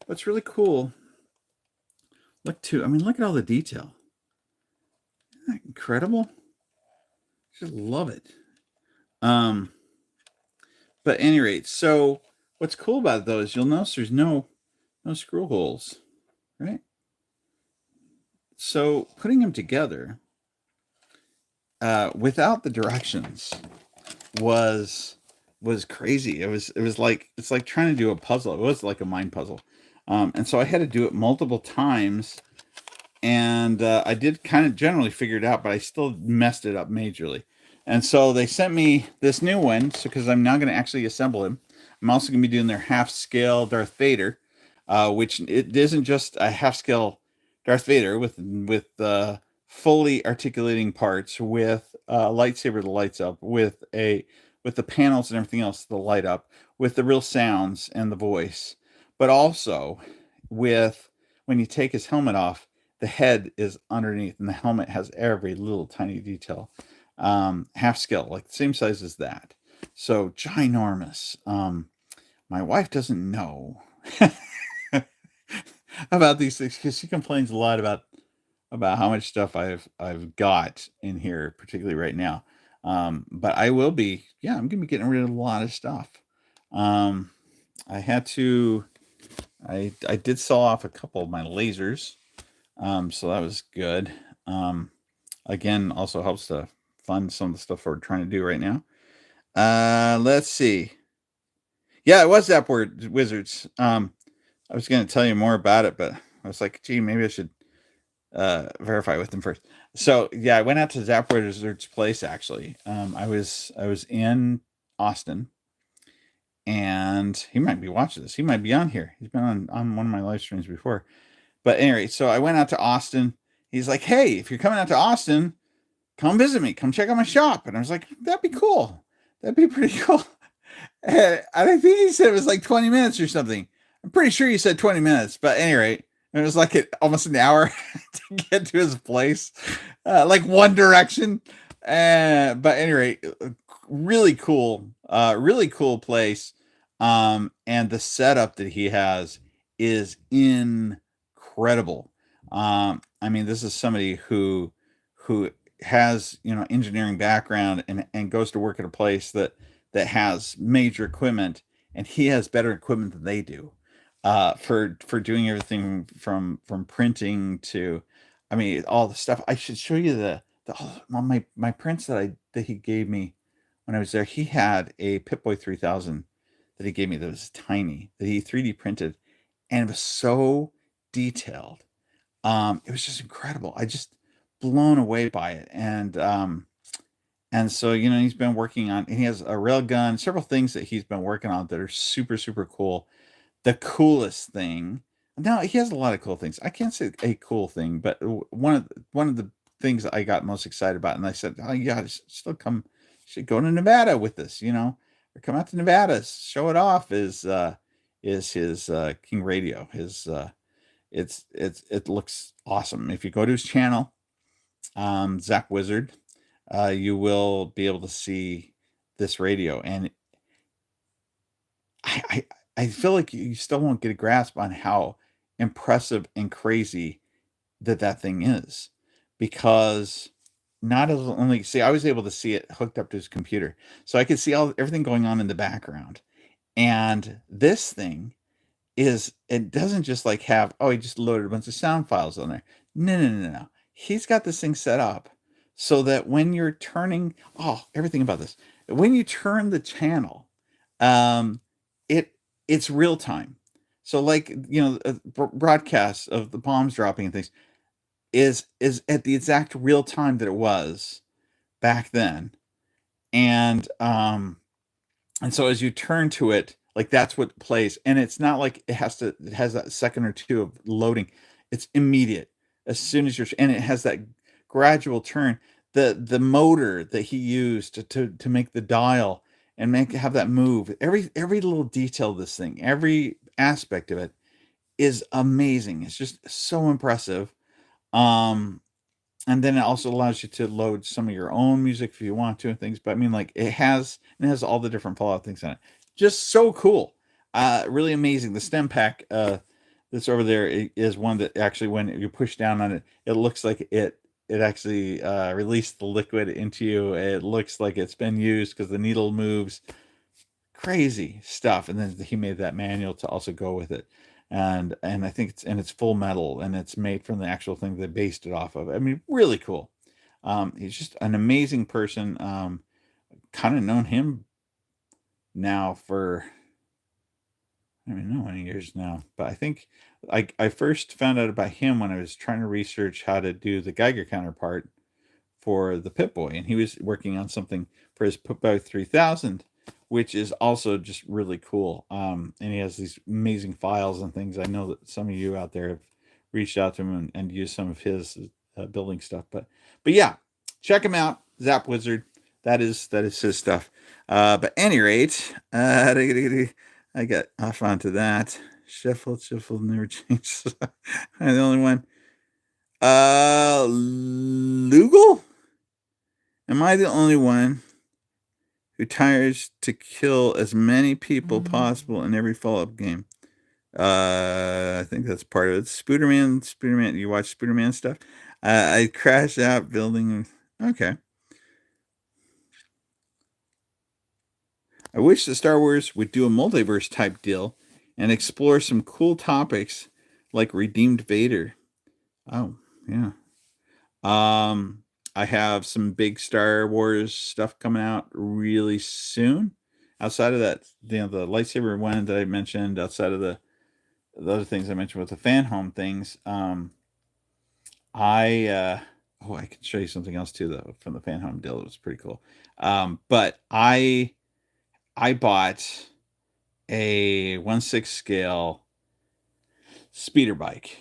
what's really cool, look at all the detail. Isn't that incredible? I just love it. But at any rate, so what's cool about it though is you'll notice there's no screw holes, right? So putting them together without the directions was crazy. It's like trying to do a puzzle. It was like a mind puzzle. And so I had to do it multiple times, and I did kind of generally figure it out, but I still messed it up majorly. And so they sent me this new one, because I'm now going to actually assemble him. I'm also going to be doing their half-scale Darth Vader, which it isn't just a half-scale Darth Vader with fully articulating parts, with a lightsaber that lights up, with the panels and everything else that light up, with the real sounds and the voice, but also with, when you take his helmet off, the head is underneath, and the helmet has every little tiny detail. Half scale, like the same size as that. So ginormous. My wife doesn't know about these things because she complains a lot about how much stuff I've got in here, particularly right now. But I will be, yeah, I'm gonna be getting rid of a lot of stuff. Um, I had to, I did sell off a couple of my lasers, so that was good. Um, Again, also helps to fund some of the stuff we're trying to do right now. Let's see. Yeah, it was Zap Wizards. I was going to tell you more about it, but I was like, gee, maybe I should verify with them first. So yeah, I went out to Zap Wizard's place actually. I was in Austin, and he might be watching this. He might be on here. He's been on one of my live streams before. But anyway, so I went out to Austin. He's like, hey, if you're coming out to Austin, come visit me. Come check out my shop. And I was like, that'd be cool. That'd be pretty cool. And I think he said it was like 20 minutes or something. I'm pretty sure he said 20 minutes, but at any rate, it was like almost an hour to get to his place, like one direction. But at any rate, really cool place. And the setup that he has is incredible. I mean, this is somebody who has engineering background and goes to work at a place that has major equipment, and he has better equipment than they do for doing everything from printing to, I mean, all the stuff. I should show you my prints that he gave me when I was there. He had a Pip-boy 3000 that he gave me that was tiny, that he 3D printed, and it was so detailed. It was just incredible. I just blown away by it. And so, he's been working on, and he has a rail gun, several things that he's been working on that are super, super cool. The coolest thing, now he has a lot of cool things. I can't say a cool thing, but one of the things that I got most excited about, and I said, oh yeah, still come, should go to Nevada with this, or come out to Nevada, show it off, is his King Radio. It looks awesome. If you go to his channel, Zap Wizard, you will be able to see this radio, and I feel like you still won't get a grasp on how impressive and crazy that thing is, because not as only see, I was able to see it hooked up to his computer, so I could see everything going on in the background, and this thing it doesn't just like have, oh, he just loaded a bunch of sound files on there. No, no, no, no. He's got this thing set up so that when you're turning, oh, everything about this. When you turn the channel, um, it's real time. So like, broadcasts of the bombs dropping and things is at the exact real time that it was back then. And and so as you turn to it, like that's what plays. And it's not like it has that second or two of loading. It's immediate. As soon as and it has that gradual turn. The motor that he used to make the dial and have that move. Every little detail of this thing, every aspect of it is amazing. It's just so impressive. Um and then it also allows you to load some of your own music if you want to and things. But I mean, like it has all the different Fallout things in it. Just so cool. Really amazing. The stem pack that's over there is one that actually, when you push down on it, it looks like it actually released the liquid into you. It looks like it's been used because the needle moves. Crazy stuff. And then he made that manual to also go with it. And I think it's full metal, and it's made from the actual thing they based it off of. I mean, really cool. He's just an amazing person. Kind of known him now for, I don't even know how many years now, but I think I first found out about him when I was trying to research how to do the Geiger counterpart for the Pip-boy, and he was working on something for his Pip-boy 3000, which is also just really cool. And he has these amazing files and things. I know that some of you out there have reached out to him and used some of his building stuff. But yeah, check him out, Zap Wizard. That is his stuff. But any rate, I got off onto that. Shuffle, never changed. I'm the only one. Lugal? Am I the only one who tries to kill as many people possible in every follow-up game. I think that's part of it. Spooderman, you watch Spooderman stuff? I crashed out building. Okay. I wish that Star Wars would do a multiverse type deal and explore some cool topics like redeemed Vader. Oh, yeah. I have some big Star Wars stuff coming out really soon. Outside of that, the lightsaber one that I mentioned, outside of the other things I mentioned with the fan home things, I can show you something else too though from the fan home deal. It was pretty cool. But I bought a 1/6 scale speeder bike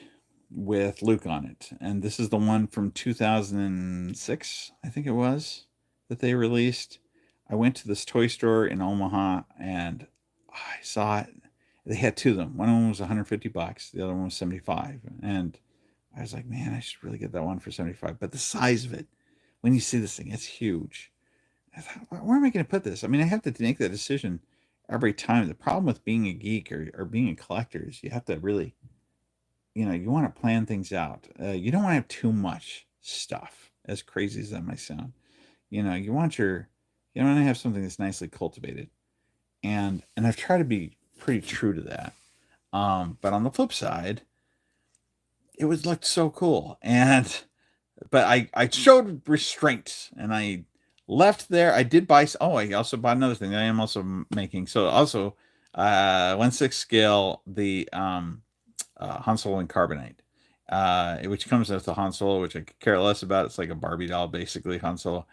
with Luke on it. And this is the one from 2006, I think it was, that they released. I went to this toy store in Omaha and I saw it. They had two of them. One of them was 150 bucks, the other one was 75. And I was like, man, I should really get that one for 75. But the size of it, when you see this thing, it's huge. I thought, where am I going to put this? I mean, I have to make that decision every time. The problem with being a geek or being a collector is you have to really, you want to plan things out. You don't want to have too much stuff, as crazy as that might sound. You want you want to have something that's nicely cultivated. And I've tried to be pretty true to that. But on the flip side, it was looked so cool. But I showed restraint and I left there. I did buy. Oh, I also bought another thing that I am also making. So also, 1/6 scale the Han Solo and Carbonite, which comes with the Han Solo, which I could care less about. It's like a Barbie doll, basically Han Solo.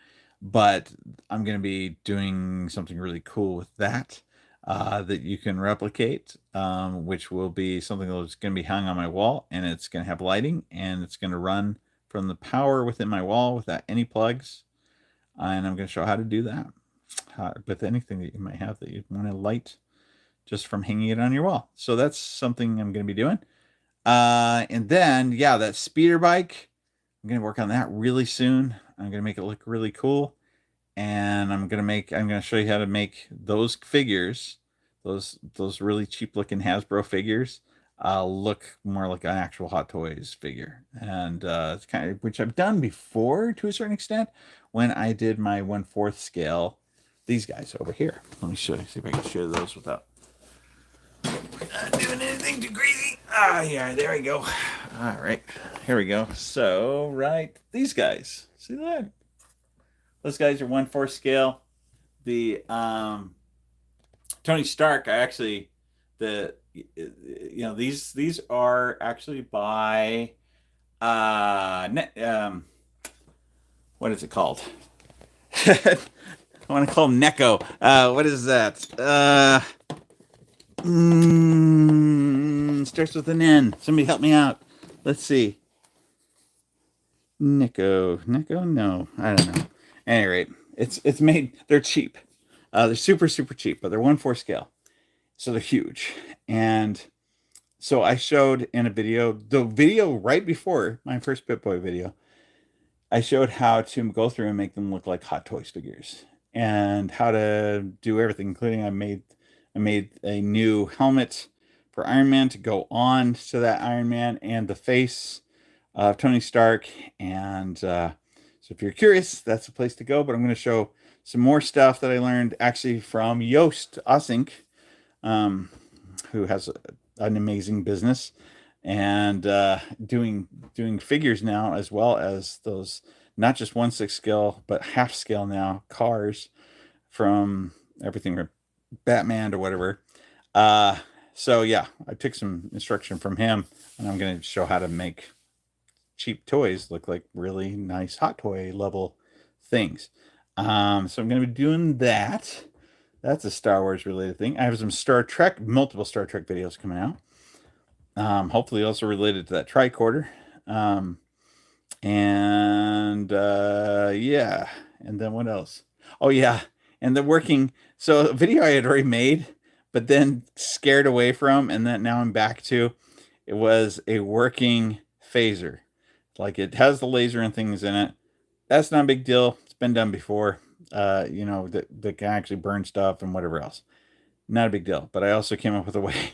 But I'm going to be doing something really cool with that that you can replicate, which will be something that's going to be hung on my wall, and it's going to have lighting, and it's going to run from the power within my wall without any plugs. And I'm going to show how to do that with anything that you might have that you want to light just from hanging it on your wall. So that's something I'm going to be doing. And then, yeah, that speeder bike, I'm going to work on that really soon. I'm going to make it look really cool. And I'm going to show you how to make those figures, those really cheap looking Hasbro figures, look more like an actual Hot Toys figure. And it's kind of, which I've done before to a certain extent when I did my 1/4 scale, these guys over here. Let me show you, see if I can share those without not doing anything too crazy. Yeah, there we go. All right, here we go. So, right, these guys. See that? Those guys are 1/4 scale. The Tony Stark, these are actually by what is it called? I want to call them Neko. What is that? Starts with an N. Somebody help me out. Let's see. Neko. No, I don't know. At any rate, it's made. They're cheap. They're super cheap, but they're 1/4 scale, so they're huge. And so I showed in the video right before my first Pip-boy video, I showed how to go through and make them look like Hot Toys figures, and how to do everything, including I made a new helmet for Iron Man to go on to that Iron Man and the face of Tony Stark. And so if you're curious, that's the place to go. But I'm going to show some more stuff that I learned actually from Joost Ossink, who has an amazing business and doing figures now, as well as those not just 1/6 scale but half scale now cars, from everything from Batman to whatever. So yeah, I took some instruction from him, and I'm going to show how to make cheap toys look like really nice Hot Toy level things. So I'm going to be doing that. That's a Star Wars related thing. I have some multiple Star Trek videos coming out. Hopefully also related to that tricorder. Yeah. And then what else? Oh yeah. And so a video I had already made, but then scared away from, and then now I'm back to, it was a working phaser. Like, it has the laser and things in it. That's not a big deal. It's been done before. you know, that can actually burn stuff and whatever else. Not a big deal. But I also came up with a way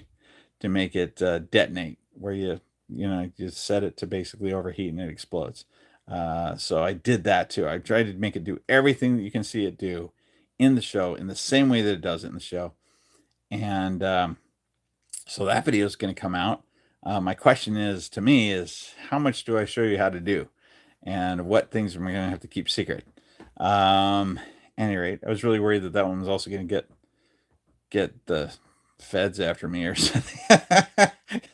to make it detonate, where you know, you set it to basically overheat and it explodes. So I did that too. I tried to make it do everything that you can see it do in the show in the same way that it does it in the show. And so that video is going to come out. My question is to me is, how much do I show you how to do, and what things am I going to have to keep secret? Any rate, I was really worried that that one was also going to get the feds after me or something.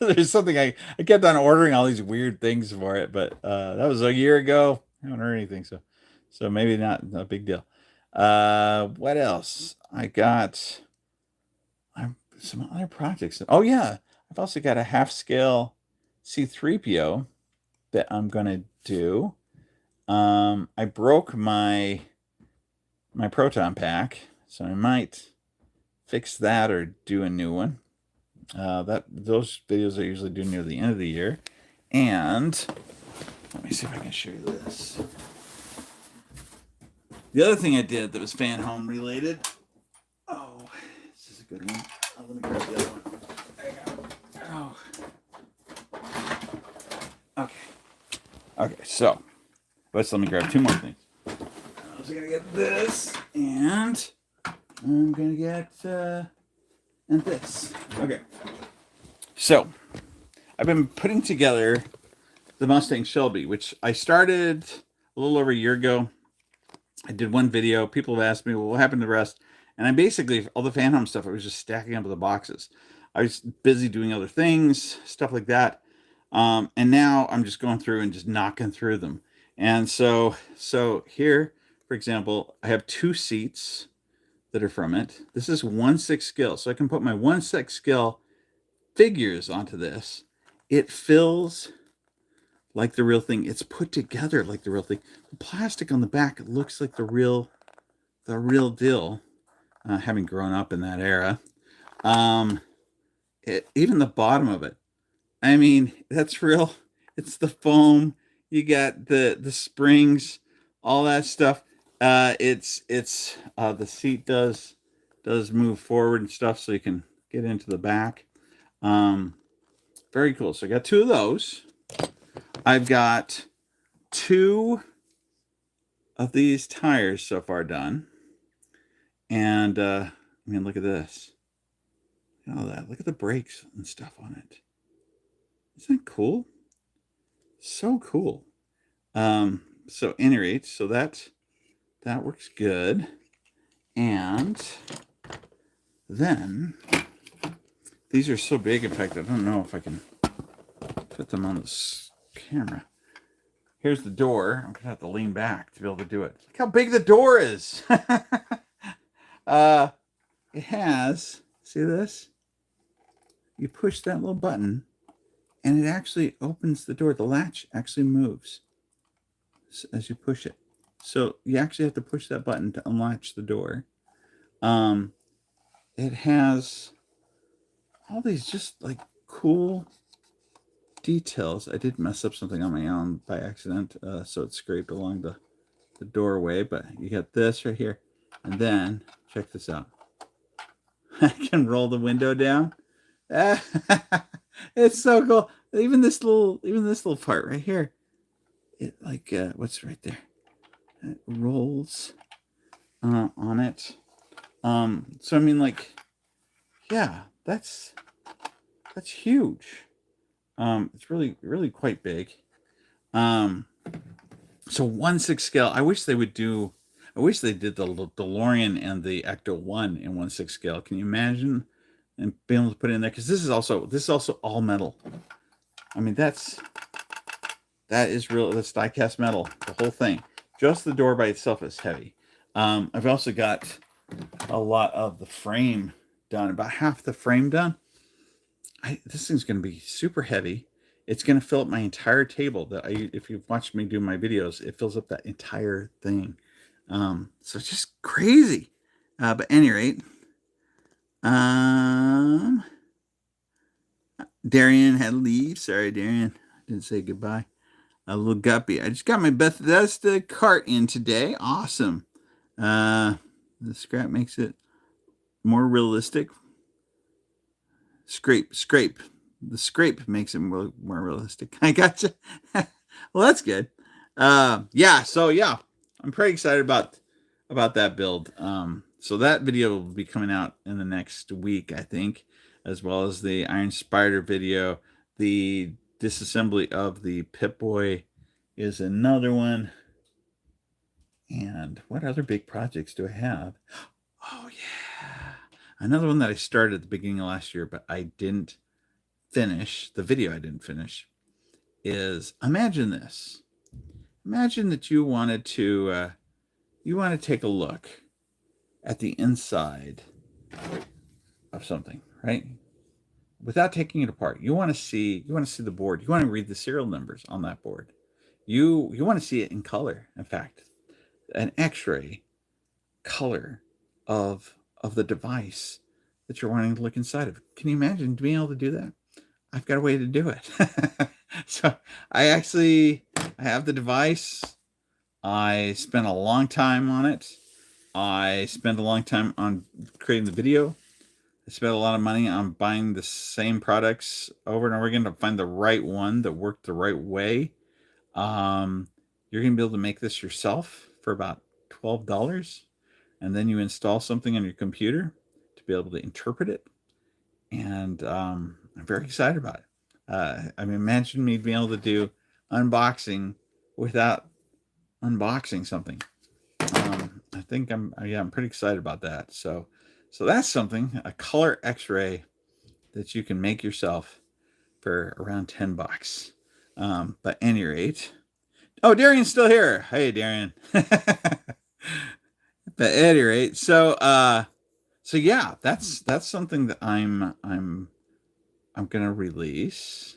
There's something I kept on ordering all these weird things for it, but that was a year ago. I haven't heard anything, so maybe not a big deal. What else? I got some other projects. Oh yeah, I've also got a half scale C3PO that I'm gonna do. I broke my proton pack, so I might fix that or do a new one. Those videos I usually do near the end of the year. And let me see if I can show you this. The other thing I did that was fan home related. Oh, this is a good one. Oh, let me grab the other one. There you go. Oh. Okay. Okay, so let's let me grab two more things. I was gonna get this, and I'm gonna get and this. Okay. So I've been putting together the Mustang Shelby, which I started a little over a year ago. I did one video. People have asked me, well, what happened to the rest? And I basically, all the fan home stuff, I was just stacking up the boxes. I was busy doing other things, stuff like that. And now I'm just going through and just knocking through them. And so here, for example, I have 2 seats that are from it. This is 1/6 scale. So I can put my 1/6 scale figures onto this. It fills like the real thing. It's put together like the real thing. The plastic on the back looks like the real deal. Having grown up in that era, even the bottom of it. I mean, that's real. It's the foam. You got the springs, all that stuff. It's the seat does move forward and stuff, so you can get into the back. Very cool. So I got 2 of those. I've got 2 of these tires so far done. And I mean, look at this. Look at all that. Look at the brakes and stuff on it. Isn't that cool? So cool. So any rate, so that works good. And then these are so big, in fact, I don't know if I can put them on this camera. Here's the door. I'm gonna have to lean back to be able to do it. Look how big the door is. It has, see this? You push that little button and it actually opens the door. The latch actually moves as you push it. So you actually have to push that button to unlatch the door. It has all these just like cool details. I did mess up something on my own by accident, so it scraped along the doorway, but you got this right here. And then check this out. I can roll the window down. It's so cool. Even this little part right here, it like what's right there? It rolls on it. So I mean, like, yeah, that's huge. It's really quite big. So 1/6 scale. I wish they did the DeLorean and the Ecto 1 in 1/6 scale. Can you imagine? And being able to put it in there, because this is also all metal. I mean, that is real. That's die-cast metal. The whole thing. Just the door by itself is heavy. I've also got a lot of the frame done. About half the frame done. This thing's going to be super heavy. It's going to fill up my entire table. If you've watched me do my videos, it fills up that entire thing. So it's just crazy. But at any rate, Darian had to leave. Sorry, Darian. I didn't say goodbye. A little guppy. I just got my Bethesda cart in today. Awesome. The scrap makes it more realistic. Scrape. The scrape makes it more realistic. I gotcha. Well, that's good. Yeah. So yeah, I'm pretty excited about that build. So that video will be coming out in the next week, I think, as well as the Iron Spider video. The disassembly of the Pip-boy is another one. And what other big projects do I have? Oh yeah, another one that I started at the beginning of last year, but I didn't finish. The video I didn't finish is, imagine this. Imagine that you wanted to take a look at the inside of something, right? Without taking it apart. You want to see the board. You want to read the serial numbers on that board. You want to see it in color. In fact, an X-ray color of the device that you're wanting to look inside of. Can you imagine being able to do that? I've got a way to do it. So I have the device. I spent a long time on it. I spent a long time on creating the video. I spent a lot of money on buying the same products over and over again to find the right one that worked the right way. You're going to be able to make this yourself for about $12. And then you install something on your computer to be able to interpret it. And I'm very excited about it. I mean, imagine me being able to do unboxing without unboxing something. I think I'm pretty excited about that. So that's something, a color X-ray that you can make yourself for around $10. But any rate, oh, Darian's still here. Hey, Darian. But at any rate, so yeah, that's something that I'm gonna release.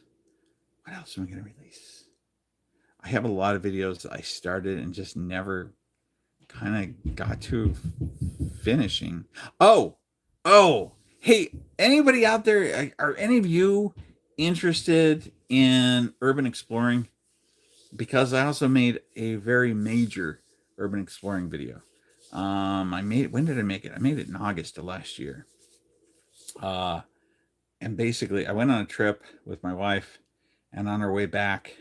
What else am I gonna release? I have a lot of videos that I started and just never kind of got to finishing. Oh, hey, anybody out there? Are any of you interested in urban exploring? Because I also made a very major urban exploring video. When did I make it? I made it in August of last year. And basically I went on a trip with my wife, and on our way back,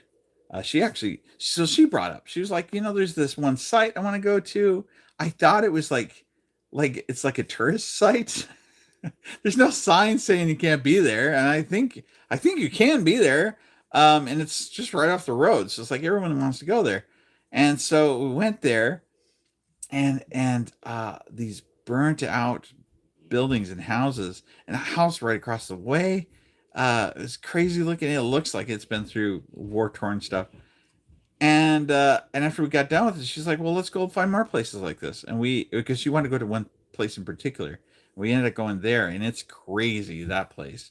she brought up, she was like, there's this one site I want to go to. I thought it was like it's like a tourist site. There's no sign saying you can't be there. And I think you can be there. And it's just right off the road. So it's like everyone wants to go there. And so we went there, and these burnt out buildings and houses, and a house right across the way. It's crazy looking. It looks like it's been through war torn stuff. And after we got done with it, she's like, well, let's go find more places like this. And because she wanted to go to one place in particular, we ended up going there, and it's crazy, that place.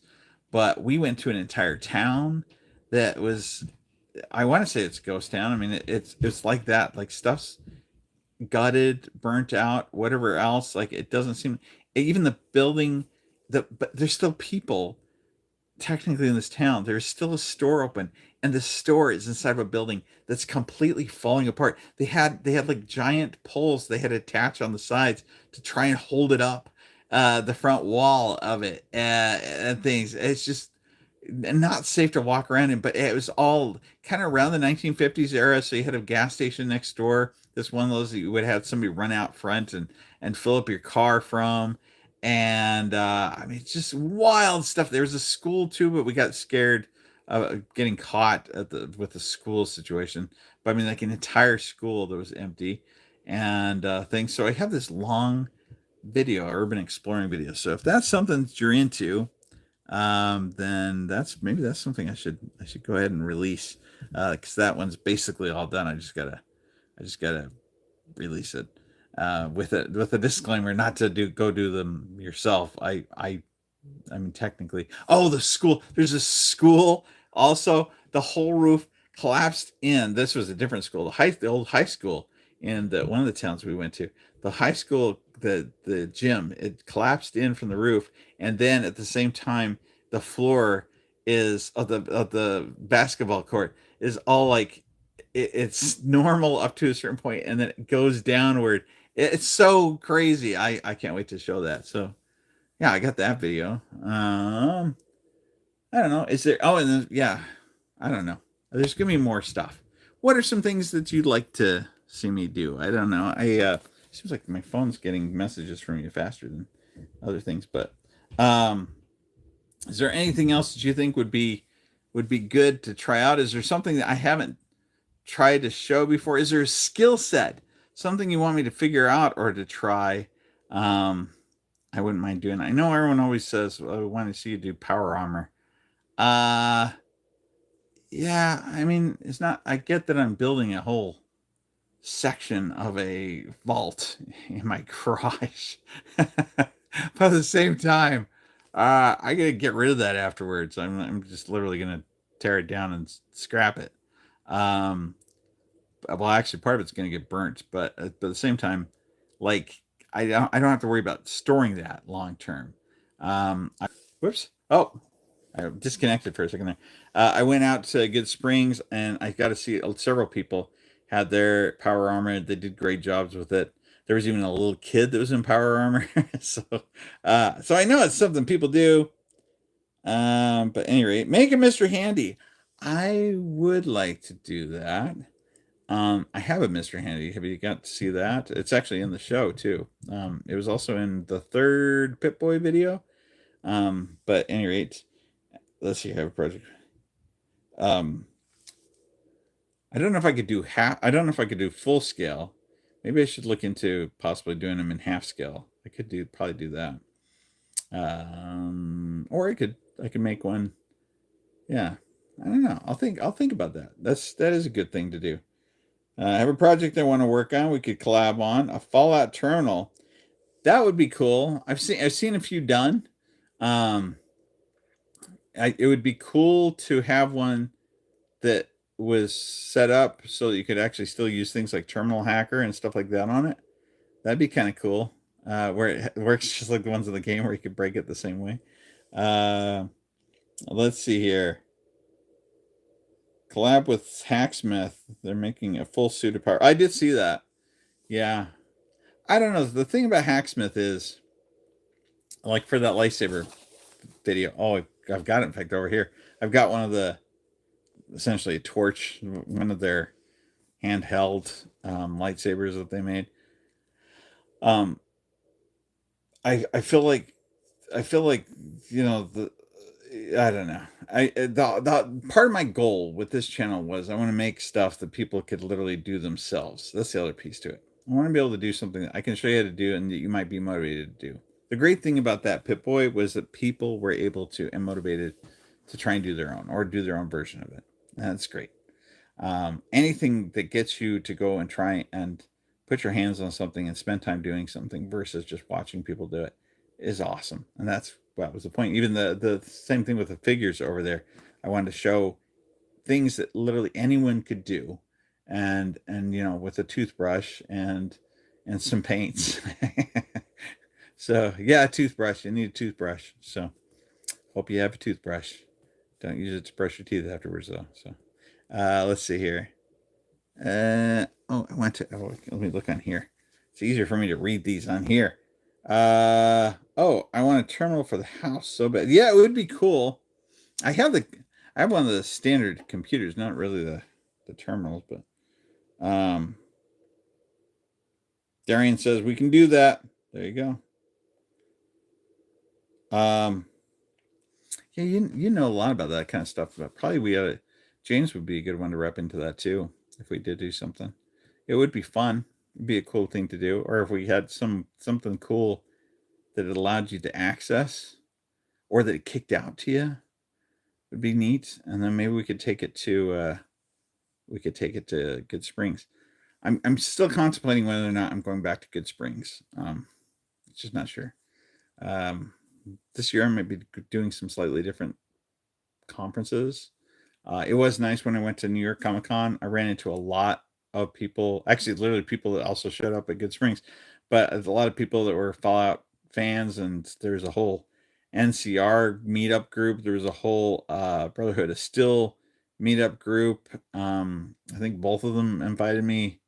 But we went to an entire town that was, I want to say it's a ghost town. I mean, it's like that, like stuff's gutted, burnt out, whatever else. Like, it doesn't seem, even the building, but there's still people technically in this town. There's still a store open, and the store is inside of a building that's completely falling apart. They had like giant poles they had attached on the sides to try and hold it up, the front wall of it, and things. It's just not safe to walk around in. But it was all kind of around the 1950s era. So you had a gas station next door. This one of those that you would have somebody run out front and fill up your car from. And I mean, it's just wild stuff. There was a school too, but we got scared of getting caught with the school situation. But I mean, like an entire school that was empty and things. So I have this long video, urban exploring video. So if that's something that you're into, then that's something I should go ahead and release, because that one's basically all done. I just gotta release it, with a disclaimer not to go do them yourself. I mean, technically, the school, there's a school also, the whole roof collapsed in. This was a different school, the old high school in one of the towns we went to. The high school, the gym, it collapsed in from the roof, and then at the same time, the floor is of the basketball court is all like, it's normal up to a certain point, and then it goes downward, It's so crazy. I can't wait to show that. So yeah, I got that video. I don't know. Is there? Oh, and then, yeah, I don't know. There's gonna be more stuff. What are some things that you'd like to see me do? I don't know. Seems like my phone's getting messages from you faster than other things. But um, is there anything else that you think would be good to try out? Is there something that I haven't tried to show before? Is there a skill set, something you want me to figure out or to try? Um, I wouldn't mind doing. I know everyone always says, "Well, I want to see you do power armor." Uh, yeah. I mean, it's not. I get that I'm building a whole section of a vault in my garage, but at the same time, I gotta get rid of that afterwards. I'm just literally gonna tear it down and scrap it. Um, well, actually, part of it's going to get burnt, but at the same time, like I don't have to worry about storing that long term. Whoops. Oh, I disconnected for a second there. I went out to Good Springs, and I got to see several people had their power armor. They did great jobs with it. There was even a little kid that was in power armor, so I know it's something people do. But at any rate, make a Mr. Handy. I would like to do that. I have a Mr. Handy. Have you got to see that? It's actually in the show too. It was also in the third Pip-boy video. But at any rate, let's see. I have a project. Um, I don't know if I could do half. I don't know if I could do full scale. Maybe I should look into possibly doing them in half scale. I could probably do that. Or I could make one. Yeah, I don't know. I'll think about that. That is a good thing to do. I have a project I want to work on. We could collab on a Fallout terminal. That would be cool. I've seen a few done. Um, it would be cool to have one that was set up so that you could actually still use things like Terminal Hacker and stuff like that on it. That'd be kind of cool. Where it works just like the ones in the game where you could break it the same way. Uh, let's see here. Collab with Hacksmith. They're making a full suit of power. I did see that. Yeah. I don't know. The thing about Hacksmith is, like for that lightsaber video. Oh, I've got it. In fact, over here, I've got one of the essentially a torch, one of their handheld lightsabers that they made. Um, I feel like the I don't know. The part of my goal with this channel was I want to make stuff that people could literally do themselves. That's the other piece to it. I want to be able to do something that I can show you how to do and that you might be motivated to do. The great thing about that Pip-boy was that people were able to and motivated to try and do their own or do their own version of it. And that's great. Anything that gets you to go and try and put your hands on something and spend time doing something versus just watching people do it is awesome. And that's what was the point. Even the same thing with the figures over there. I wanted to show things that literally anyone could do, and with a toothbrush and some paints. So yeah, a toothbrush. You need a toothbrush. So hope you have a toothbrush. Don't use it to brush your teeth afterwards though. So let's see here. Let me look on here. It's easier for me to read these on here. I want a terminal for the house so bad. Yeah, it would be cool. I have one of the standard computers, not really the terminals, but Darian says we can do that. There you go. Yeah, you know a lot about that kind of stuff. But probably James would be a good one to rep into that too if we did do something. It would be fun. It'd be a cool thing to do, or if we had something cool that it allowed you to access, or that it kicked out to you, would be neat. And then maybe we could take it to Good Springs. I'm still contemplating whether or not I'm going back to Good Springs. Just not sure. This year I might be doing some slightly different conferences. It was nice when I went to New York Comic Con. I ran into a lot of people, actually, literally people that also showed up at Good Springs, but a lot of people that were Fallout fans, and there's a whole NCR meetup group. There was a whole Brotherhood of Steel meetup group. I think both of them invited me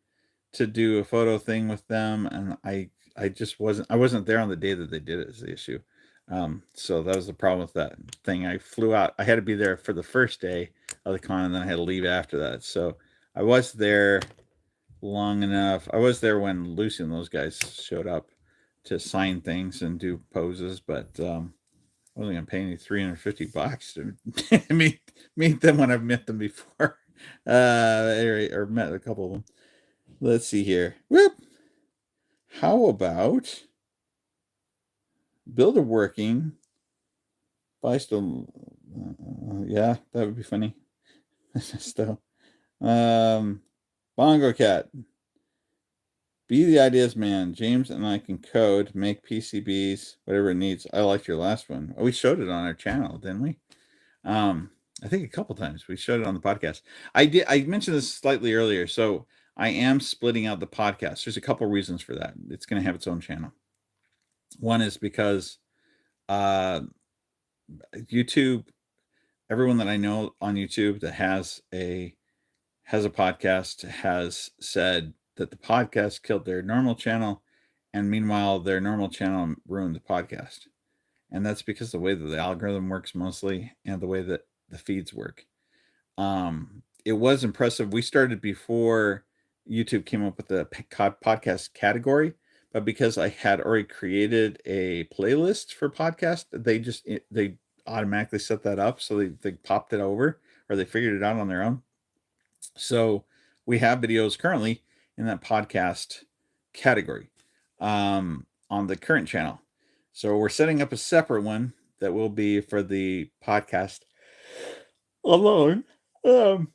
to do a photo thing with them, and I just wasn't there on the day that they did it is the issue. So that was the problem with that thing. I flew out. I had to be there for the first day of the con, and then I had to leave after that. So I was there long enough. I was there when Lucy and those guys showed up to sign things and do poses, but I wasn't gonna pay any $350 to meet them when I've met them before. Or met a couple of them. Let's see here. Whoop. How about build a working buy still? Yeah, that would be funny. Still, Bongo Cat. Be the ideas man. James and I can code, make PCBs, whatever it needs. I liked your last one. Oh, we showed it on our channel, didn't we? I think a couple times we showed it on the podcast. I mentioned this slightly earlier. So I am splitting out the podcast. There's a couple reasons for that. It's going to have its own channel. One is because YouTube, everyone that I know on YouTube that has a podcast has said that the podcast killed their normal channel, and meanwhile their normal channel ruined the podcast. And that's because the way that the algorithm works mostly, and the way that the feeds work. It was impressive. We started before YouTube came up with the podcast category, but because I had already created a playlist for podcast, they automatically set that up. So they popped it over, or they figured it out on their own. So we have videos currently in that podcast category on the current channel. So we're setting up a separate one that will be for the podcast alone. And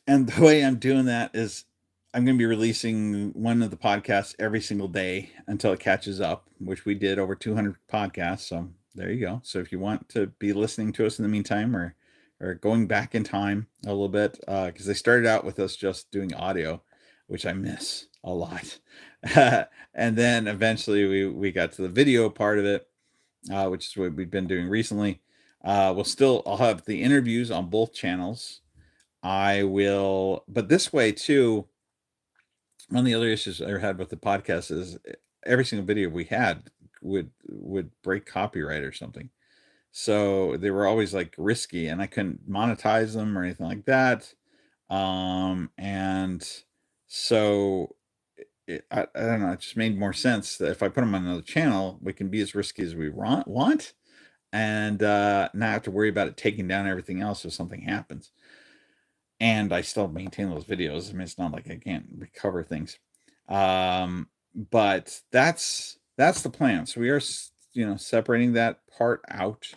the way I'm doing that is I'm going to be releasing one of the podcasts every single day until it catches up, which we did over 200 podcasts. So there you go. So if you want to be listening to us in the meantime, or going back in time a little bit, because they started out with us just doing audio, which I miss a lot. And then eventually we got to the video part of it, which is what we've been doing recently. I'll have the interviews on both channels. But this way too, one of the other issues I had with the podcast is every single video we had would break copyright or something. So they were always like risky, and I couldn't monetize them or anything like that. And so I don't know, it just made more sense that if I put them on another channel, we can be as risky as we want, and not have to worry about it taking down everything else if something happens. And I still maintain those videos. I mean, it's not like I can't recover things. But that's the plan. So we are, separating that part out.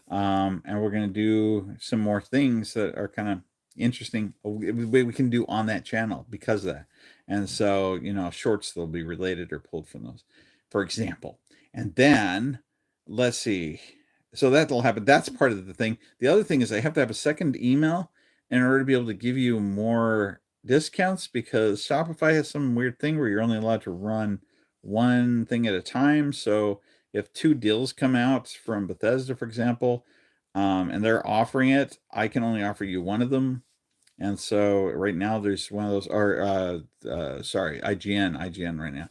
And we're going to do some more things that are kind of interesting we can do on that channel because of that. And so, shorts that'll be related or pulled from those, for example. And then let's see. So that'll happen. That's part of the thing. The other thing is I have to have a second email in order to be able to give you more discounts, because Shopify has some weird thing where you're only allowed to run one thing at a time. So if 2 deals come out from Bethesda, for example, and they're offering it, I can only offer you one of them. And so right now there's one of those, or IGN right now.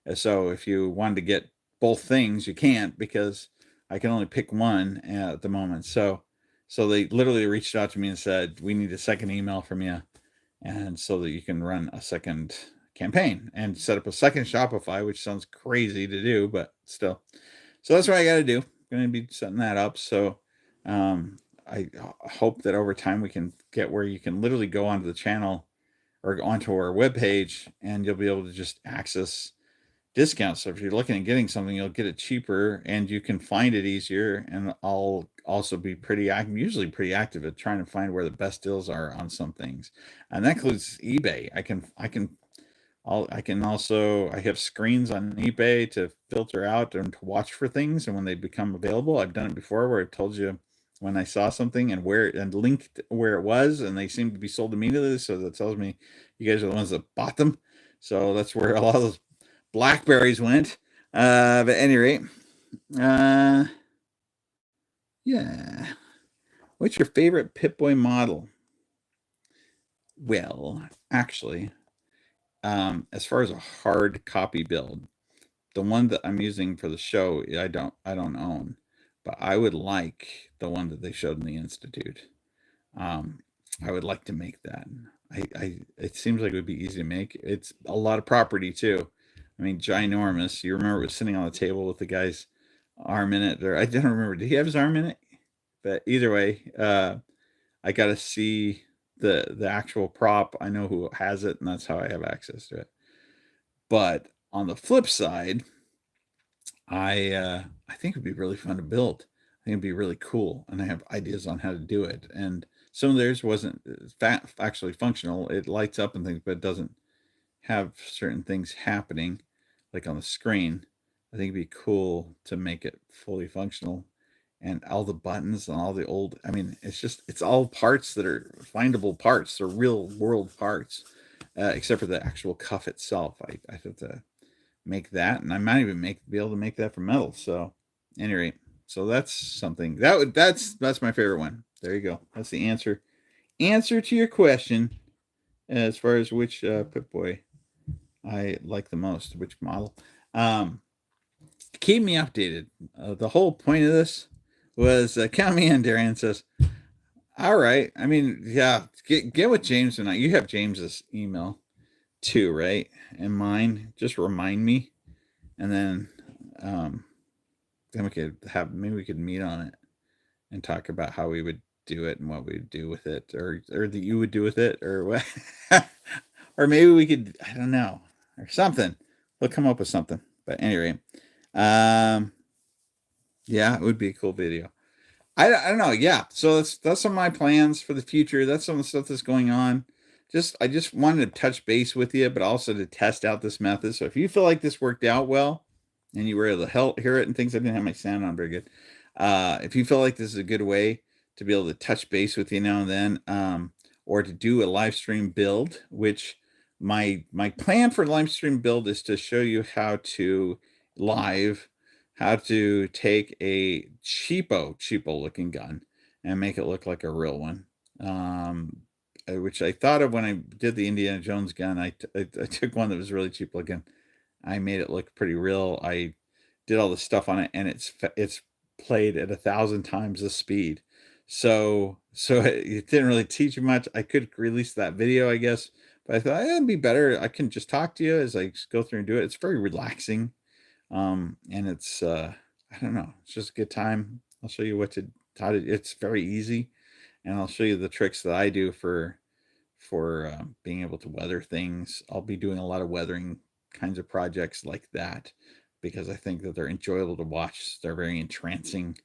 And so if you wanted to get both things, you can't, because I can only pick one at the moment. So they literally reached out to me and said, we need a second email from you, and so that you can run a second campaign and set up a second Shopify, which sounds crazy to do, but still. So that's what I got to do. I'm going to be setting that up. So I hope that over time we can get where you can literally go onto the channel or onto our webpage, and you'll be able to just access discounts. So if you're looking at getting something, you'll get it cheaper, and you can find it easier. And I'll also be usually pretty active at trying to find where the best deals are on some things, and that includes eBay. I have screens on eBay to filter out and to watch for things, and when they become available, I've done it before where I told you when I saw something and linked where it was, and they seem to be sold immediately. So that tells me you guys are the ones that bought them. So that's where a lot of those blackberries went. But at any rate, yeah. What's your favorite Pip-boy model? Well, actually, as far as a hard copy build, the one that I'm using for the show, I don't own, but I would like the one that they showed in the Institute. Um, I would like to make that. It seems like it would be easy to make. It's a lot of property too. I mean, ginormous. You remember it was sitting on the table with the guy's arm in it, or I don't remember. Did he have his arm in it? But either way, I got to see the actual prop. I know who has it, and that's how I have access to it. But on the flip side, I think it'd be really fun to build. I think it'd be really cool, and I have ideas on how to do it. And some of theirs wasn't actually functional. It lights up and things, but it doesn't have certain things happening, like on the screen. I think it'd be cool to make it fully functional, and all the buttons and all the old. I mean, it's all parts that are findable parts. They're real world parts, except for the actual cuff itself. I have to make that, and I might even be able to make that from metal. So, at any rate, so that's something that's my favorite one. There you go. That's the answer to your question as far as which Pip-boy I like the most, which model. Um, Keep me updated. The whole point of this was count me in. Darian says, "All right. I mean, yeah, get with James tonight. You have James's email too, right? And mine. Just remind me, and um, then we could have maybe we could meet on it and talk about how we would do it and what we would do with it, or that you would do with it, or what, or maybe we could I don't know or something. We'll come up with something. But anyway, um, yeah, it would be a cool video. I don't know. Yeah, so that's some of my plans for the future. That's some of the stuff that's going on. I just wanted to touch base with you, but also to test out this method. So if you feel like this worked out well, and you were able to hear it and things, I didn't have my sound on very good. If you feel like this is a good way to be able to touch base with you now and then, or to do a live stream build, which my plan for live stream build is to show you live how to take a cheapo looking gun and make it look like a real one. Which I thought of when I did the Indiana Jones gun. I took one that was really cheap looking. I made it look pretty real. I did all the stuff on it, and it's played at 1,000 times the speed. So it didn't really teach you much. I could release that video, I guess, but I thought it'd be better. I can just talk to you as I go through and do it. It's very relaxing, and it's I don't know. It's just a good time. I'll show you how to. It's very easy, and I'll show you the tricks that I do for being able to weather things. I'll be doing a lot of weathering kinds of projects like that because I think that they're enjoyable to watch. They're very entrancing,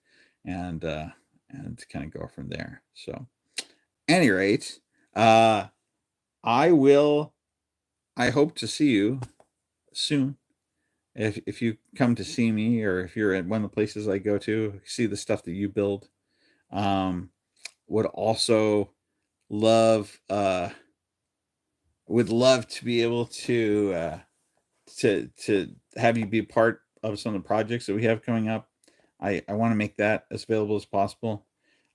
and kind of go from there. So, any rate, I will. I hope to see you soon. If you come to see me, or if you're at one of the places I go to, see the stuff that you build. Um, would also love would love to be able to have you be part of some of the projects that we have coming up. I want to make that as available as possible.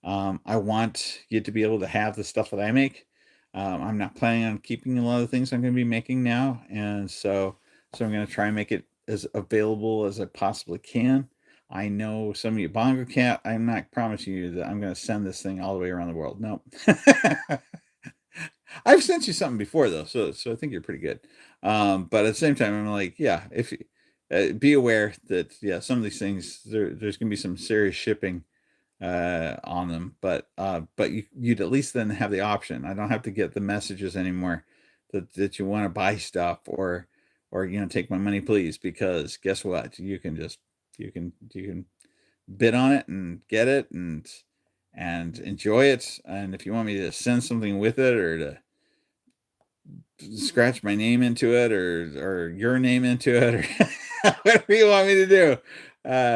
I want you to be able to have the stuff that I make. I'm not planning on keeping a lot of the things I'm going to be making now, and so I'm going to try and make it as available as I possibly can. I know some of you Bongo Cat. I'm not promising you that I'm going to send this thing all the way around the world. No. I've sent you something before though, so I think you're pretty good. But at the same time, I'm like, yeah, if be aware that some of these things there's going to be some serious shipping on them, but you'd at least then have the option. I don't have to get the messages anymore that you want to buy stuff or take my money please, because guess what, you can bid on it and get it and enjoy it. And if you want me to send something with it, or to scratch my name into it, or your name into it, or whatever you want me to do,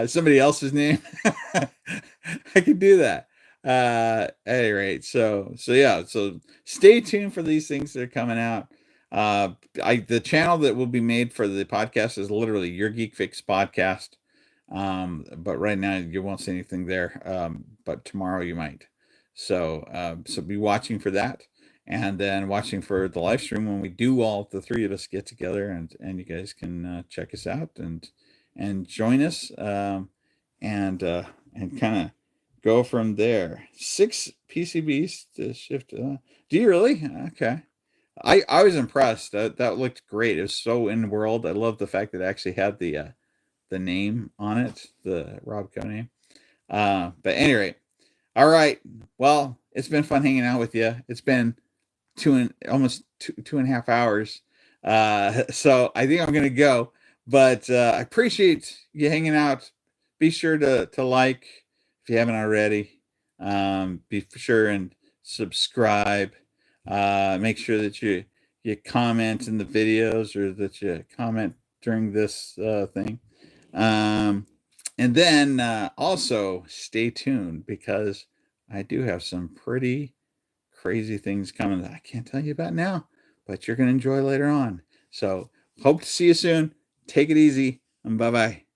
somebody else's name, I can do that. At any rate, so stay tuned for these things that are coming out. The channel that will be made for the podcast is literally Your Geek Fix Podcast. But right now you won't see anything there. But tomorrow you might. So be watching for that. and then watching for the live stream when we do all the three of us get together, and you guys can check us out and join us, and kind of go from there. 6 PCBs to shift. Do you really? Okay. I was impressed. That looked great. It was so in world. I love the fact that it actually had the name on it, the Robco name. But anyway, all right. Well, it's been fun hanging out with you. It's been almost 2.5 hours. So I think I'm gonna go. But I appreciate you hanging out. Be sure to like if you haven't already. Be sure and subscribe. Make sure that you comment in the videos, or that you comment during this thing. And then also stay tuned, because I do have some pretty crazy things coming that I can't tell you about now, but you're going to enjoy later on. So hope to see you soon. Take it easy, and bye-bye.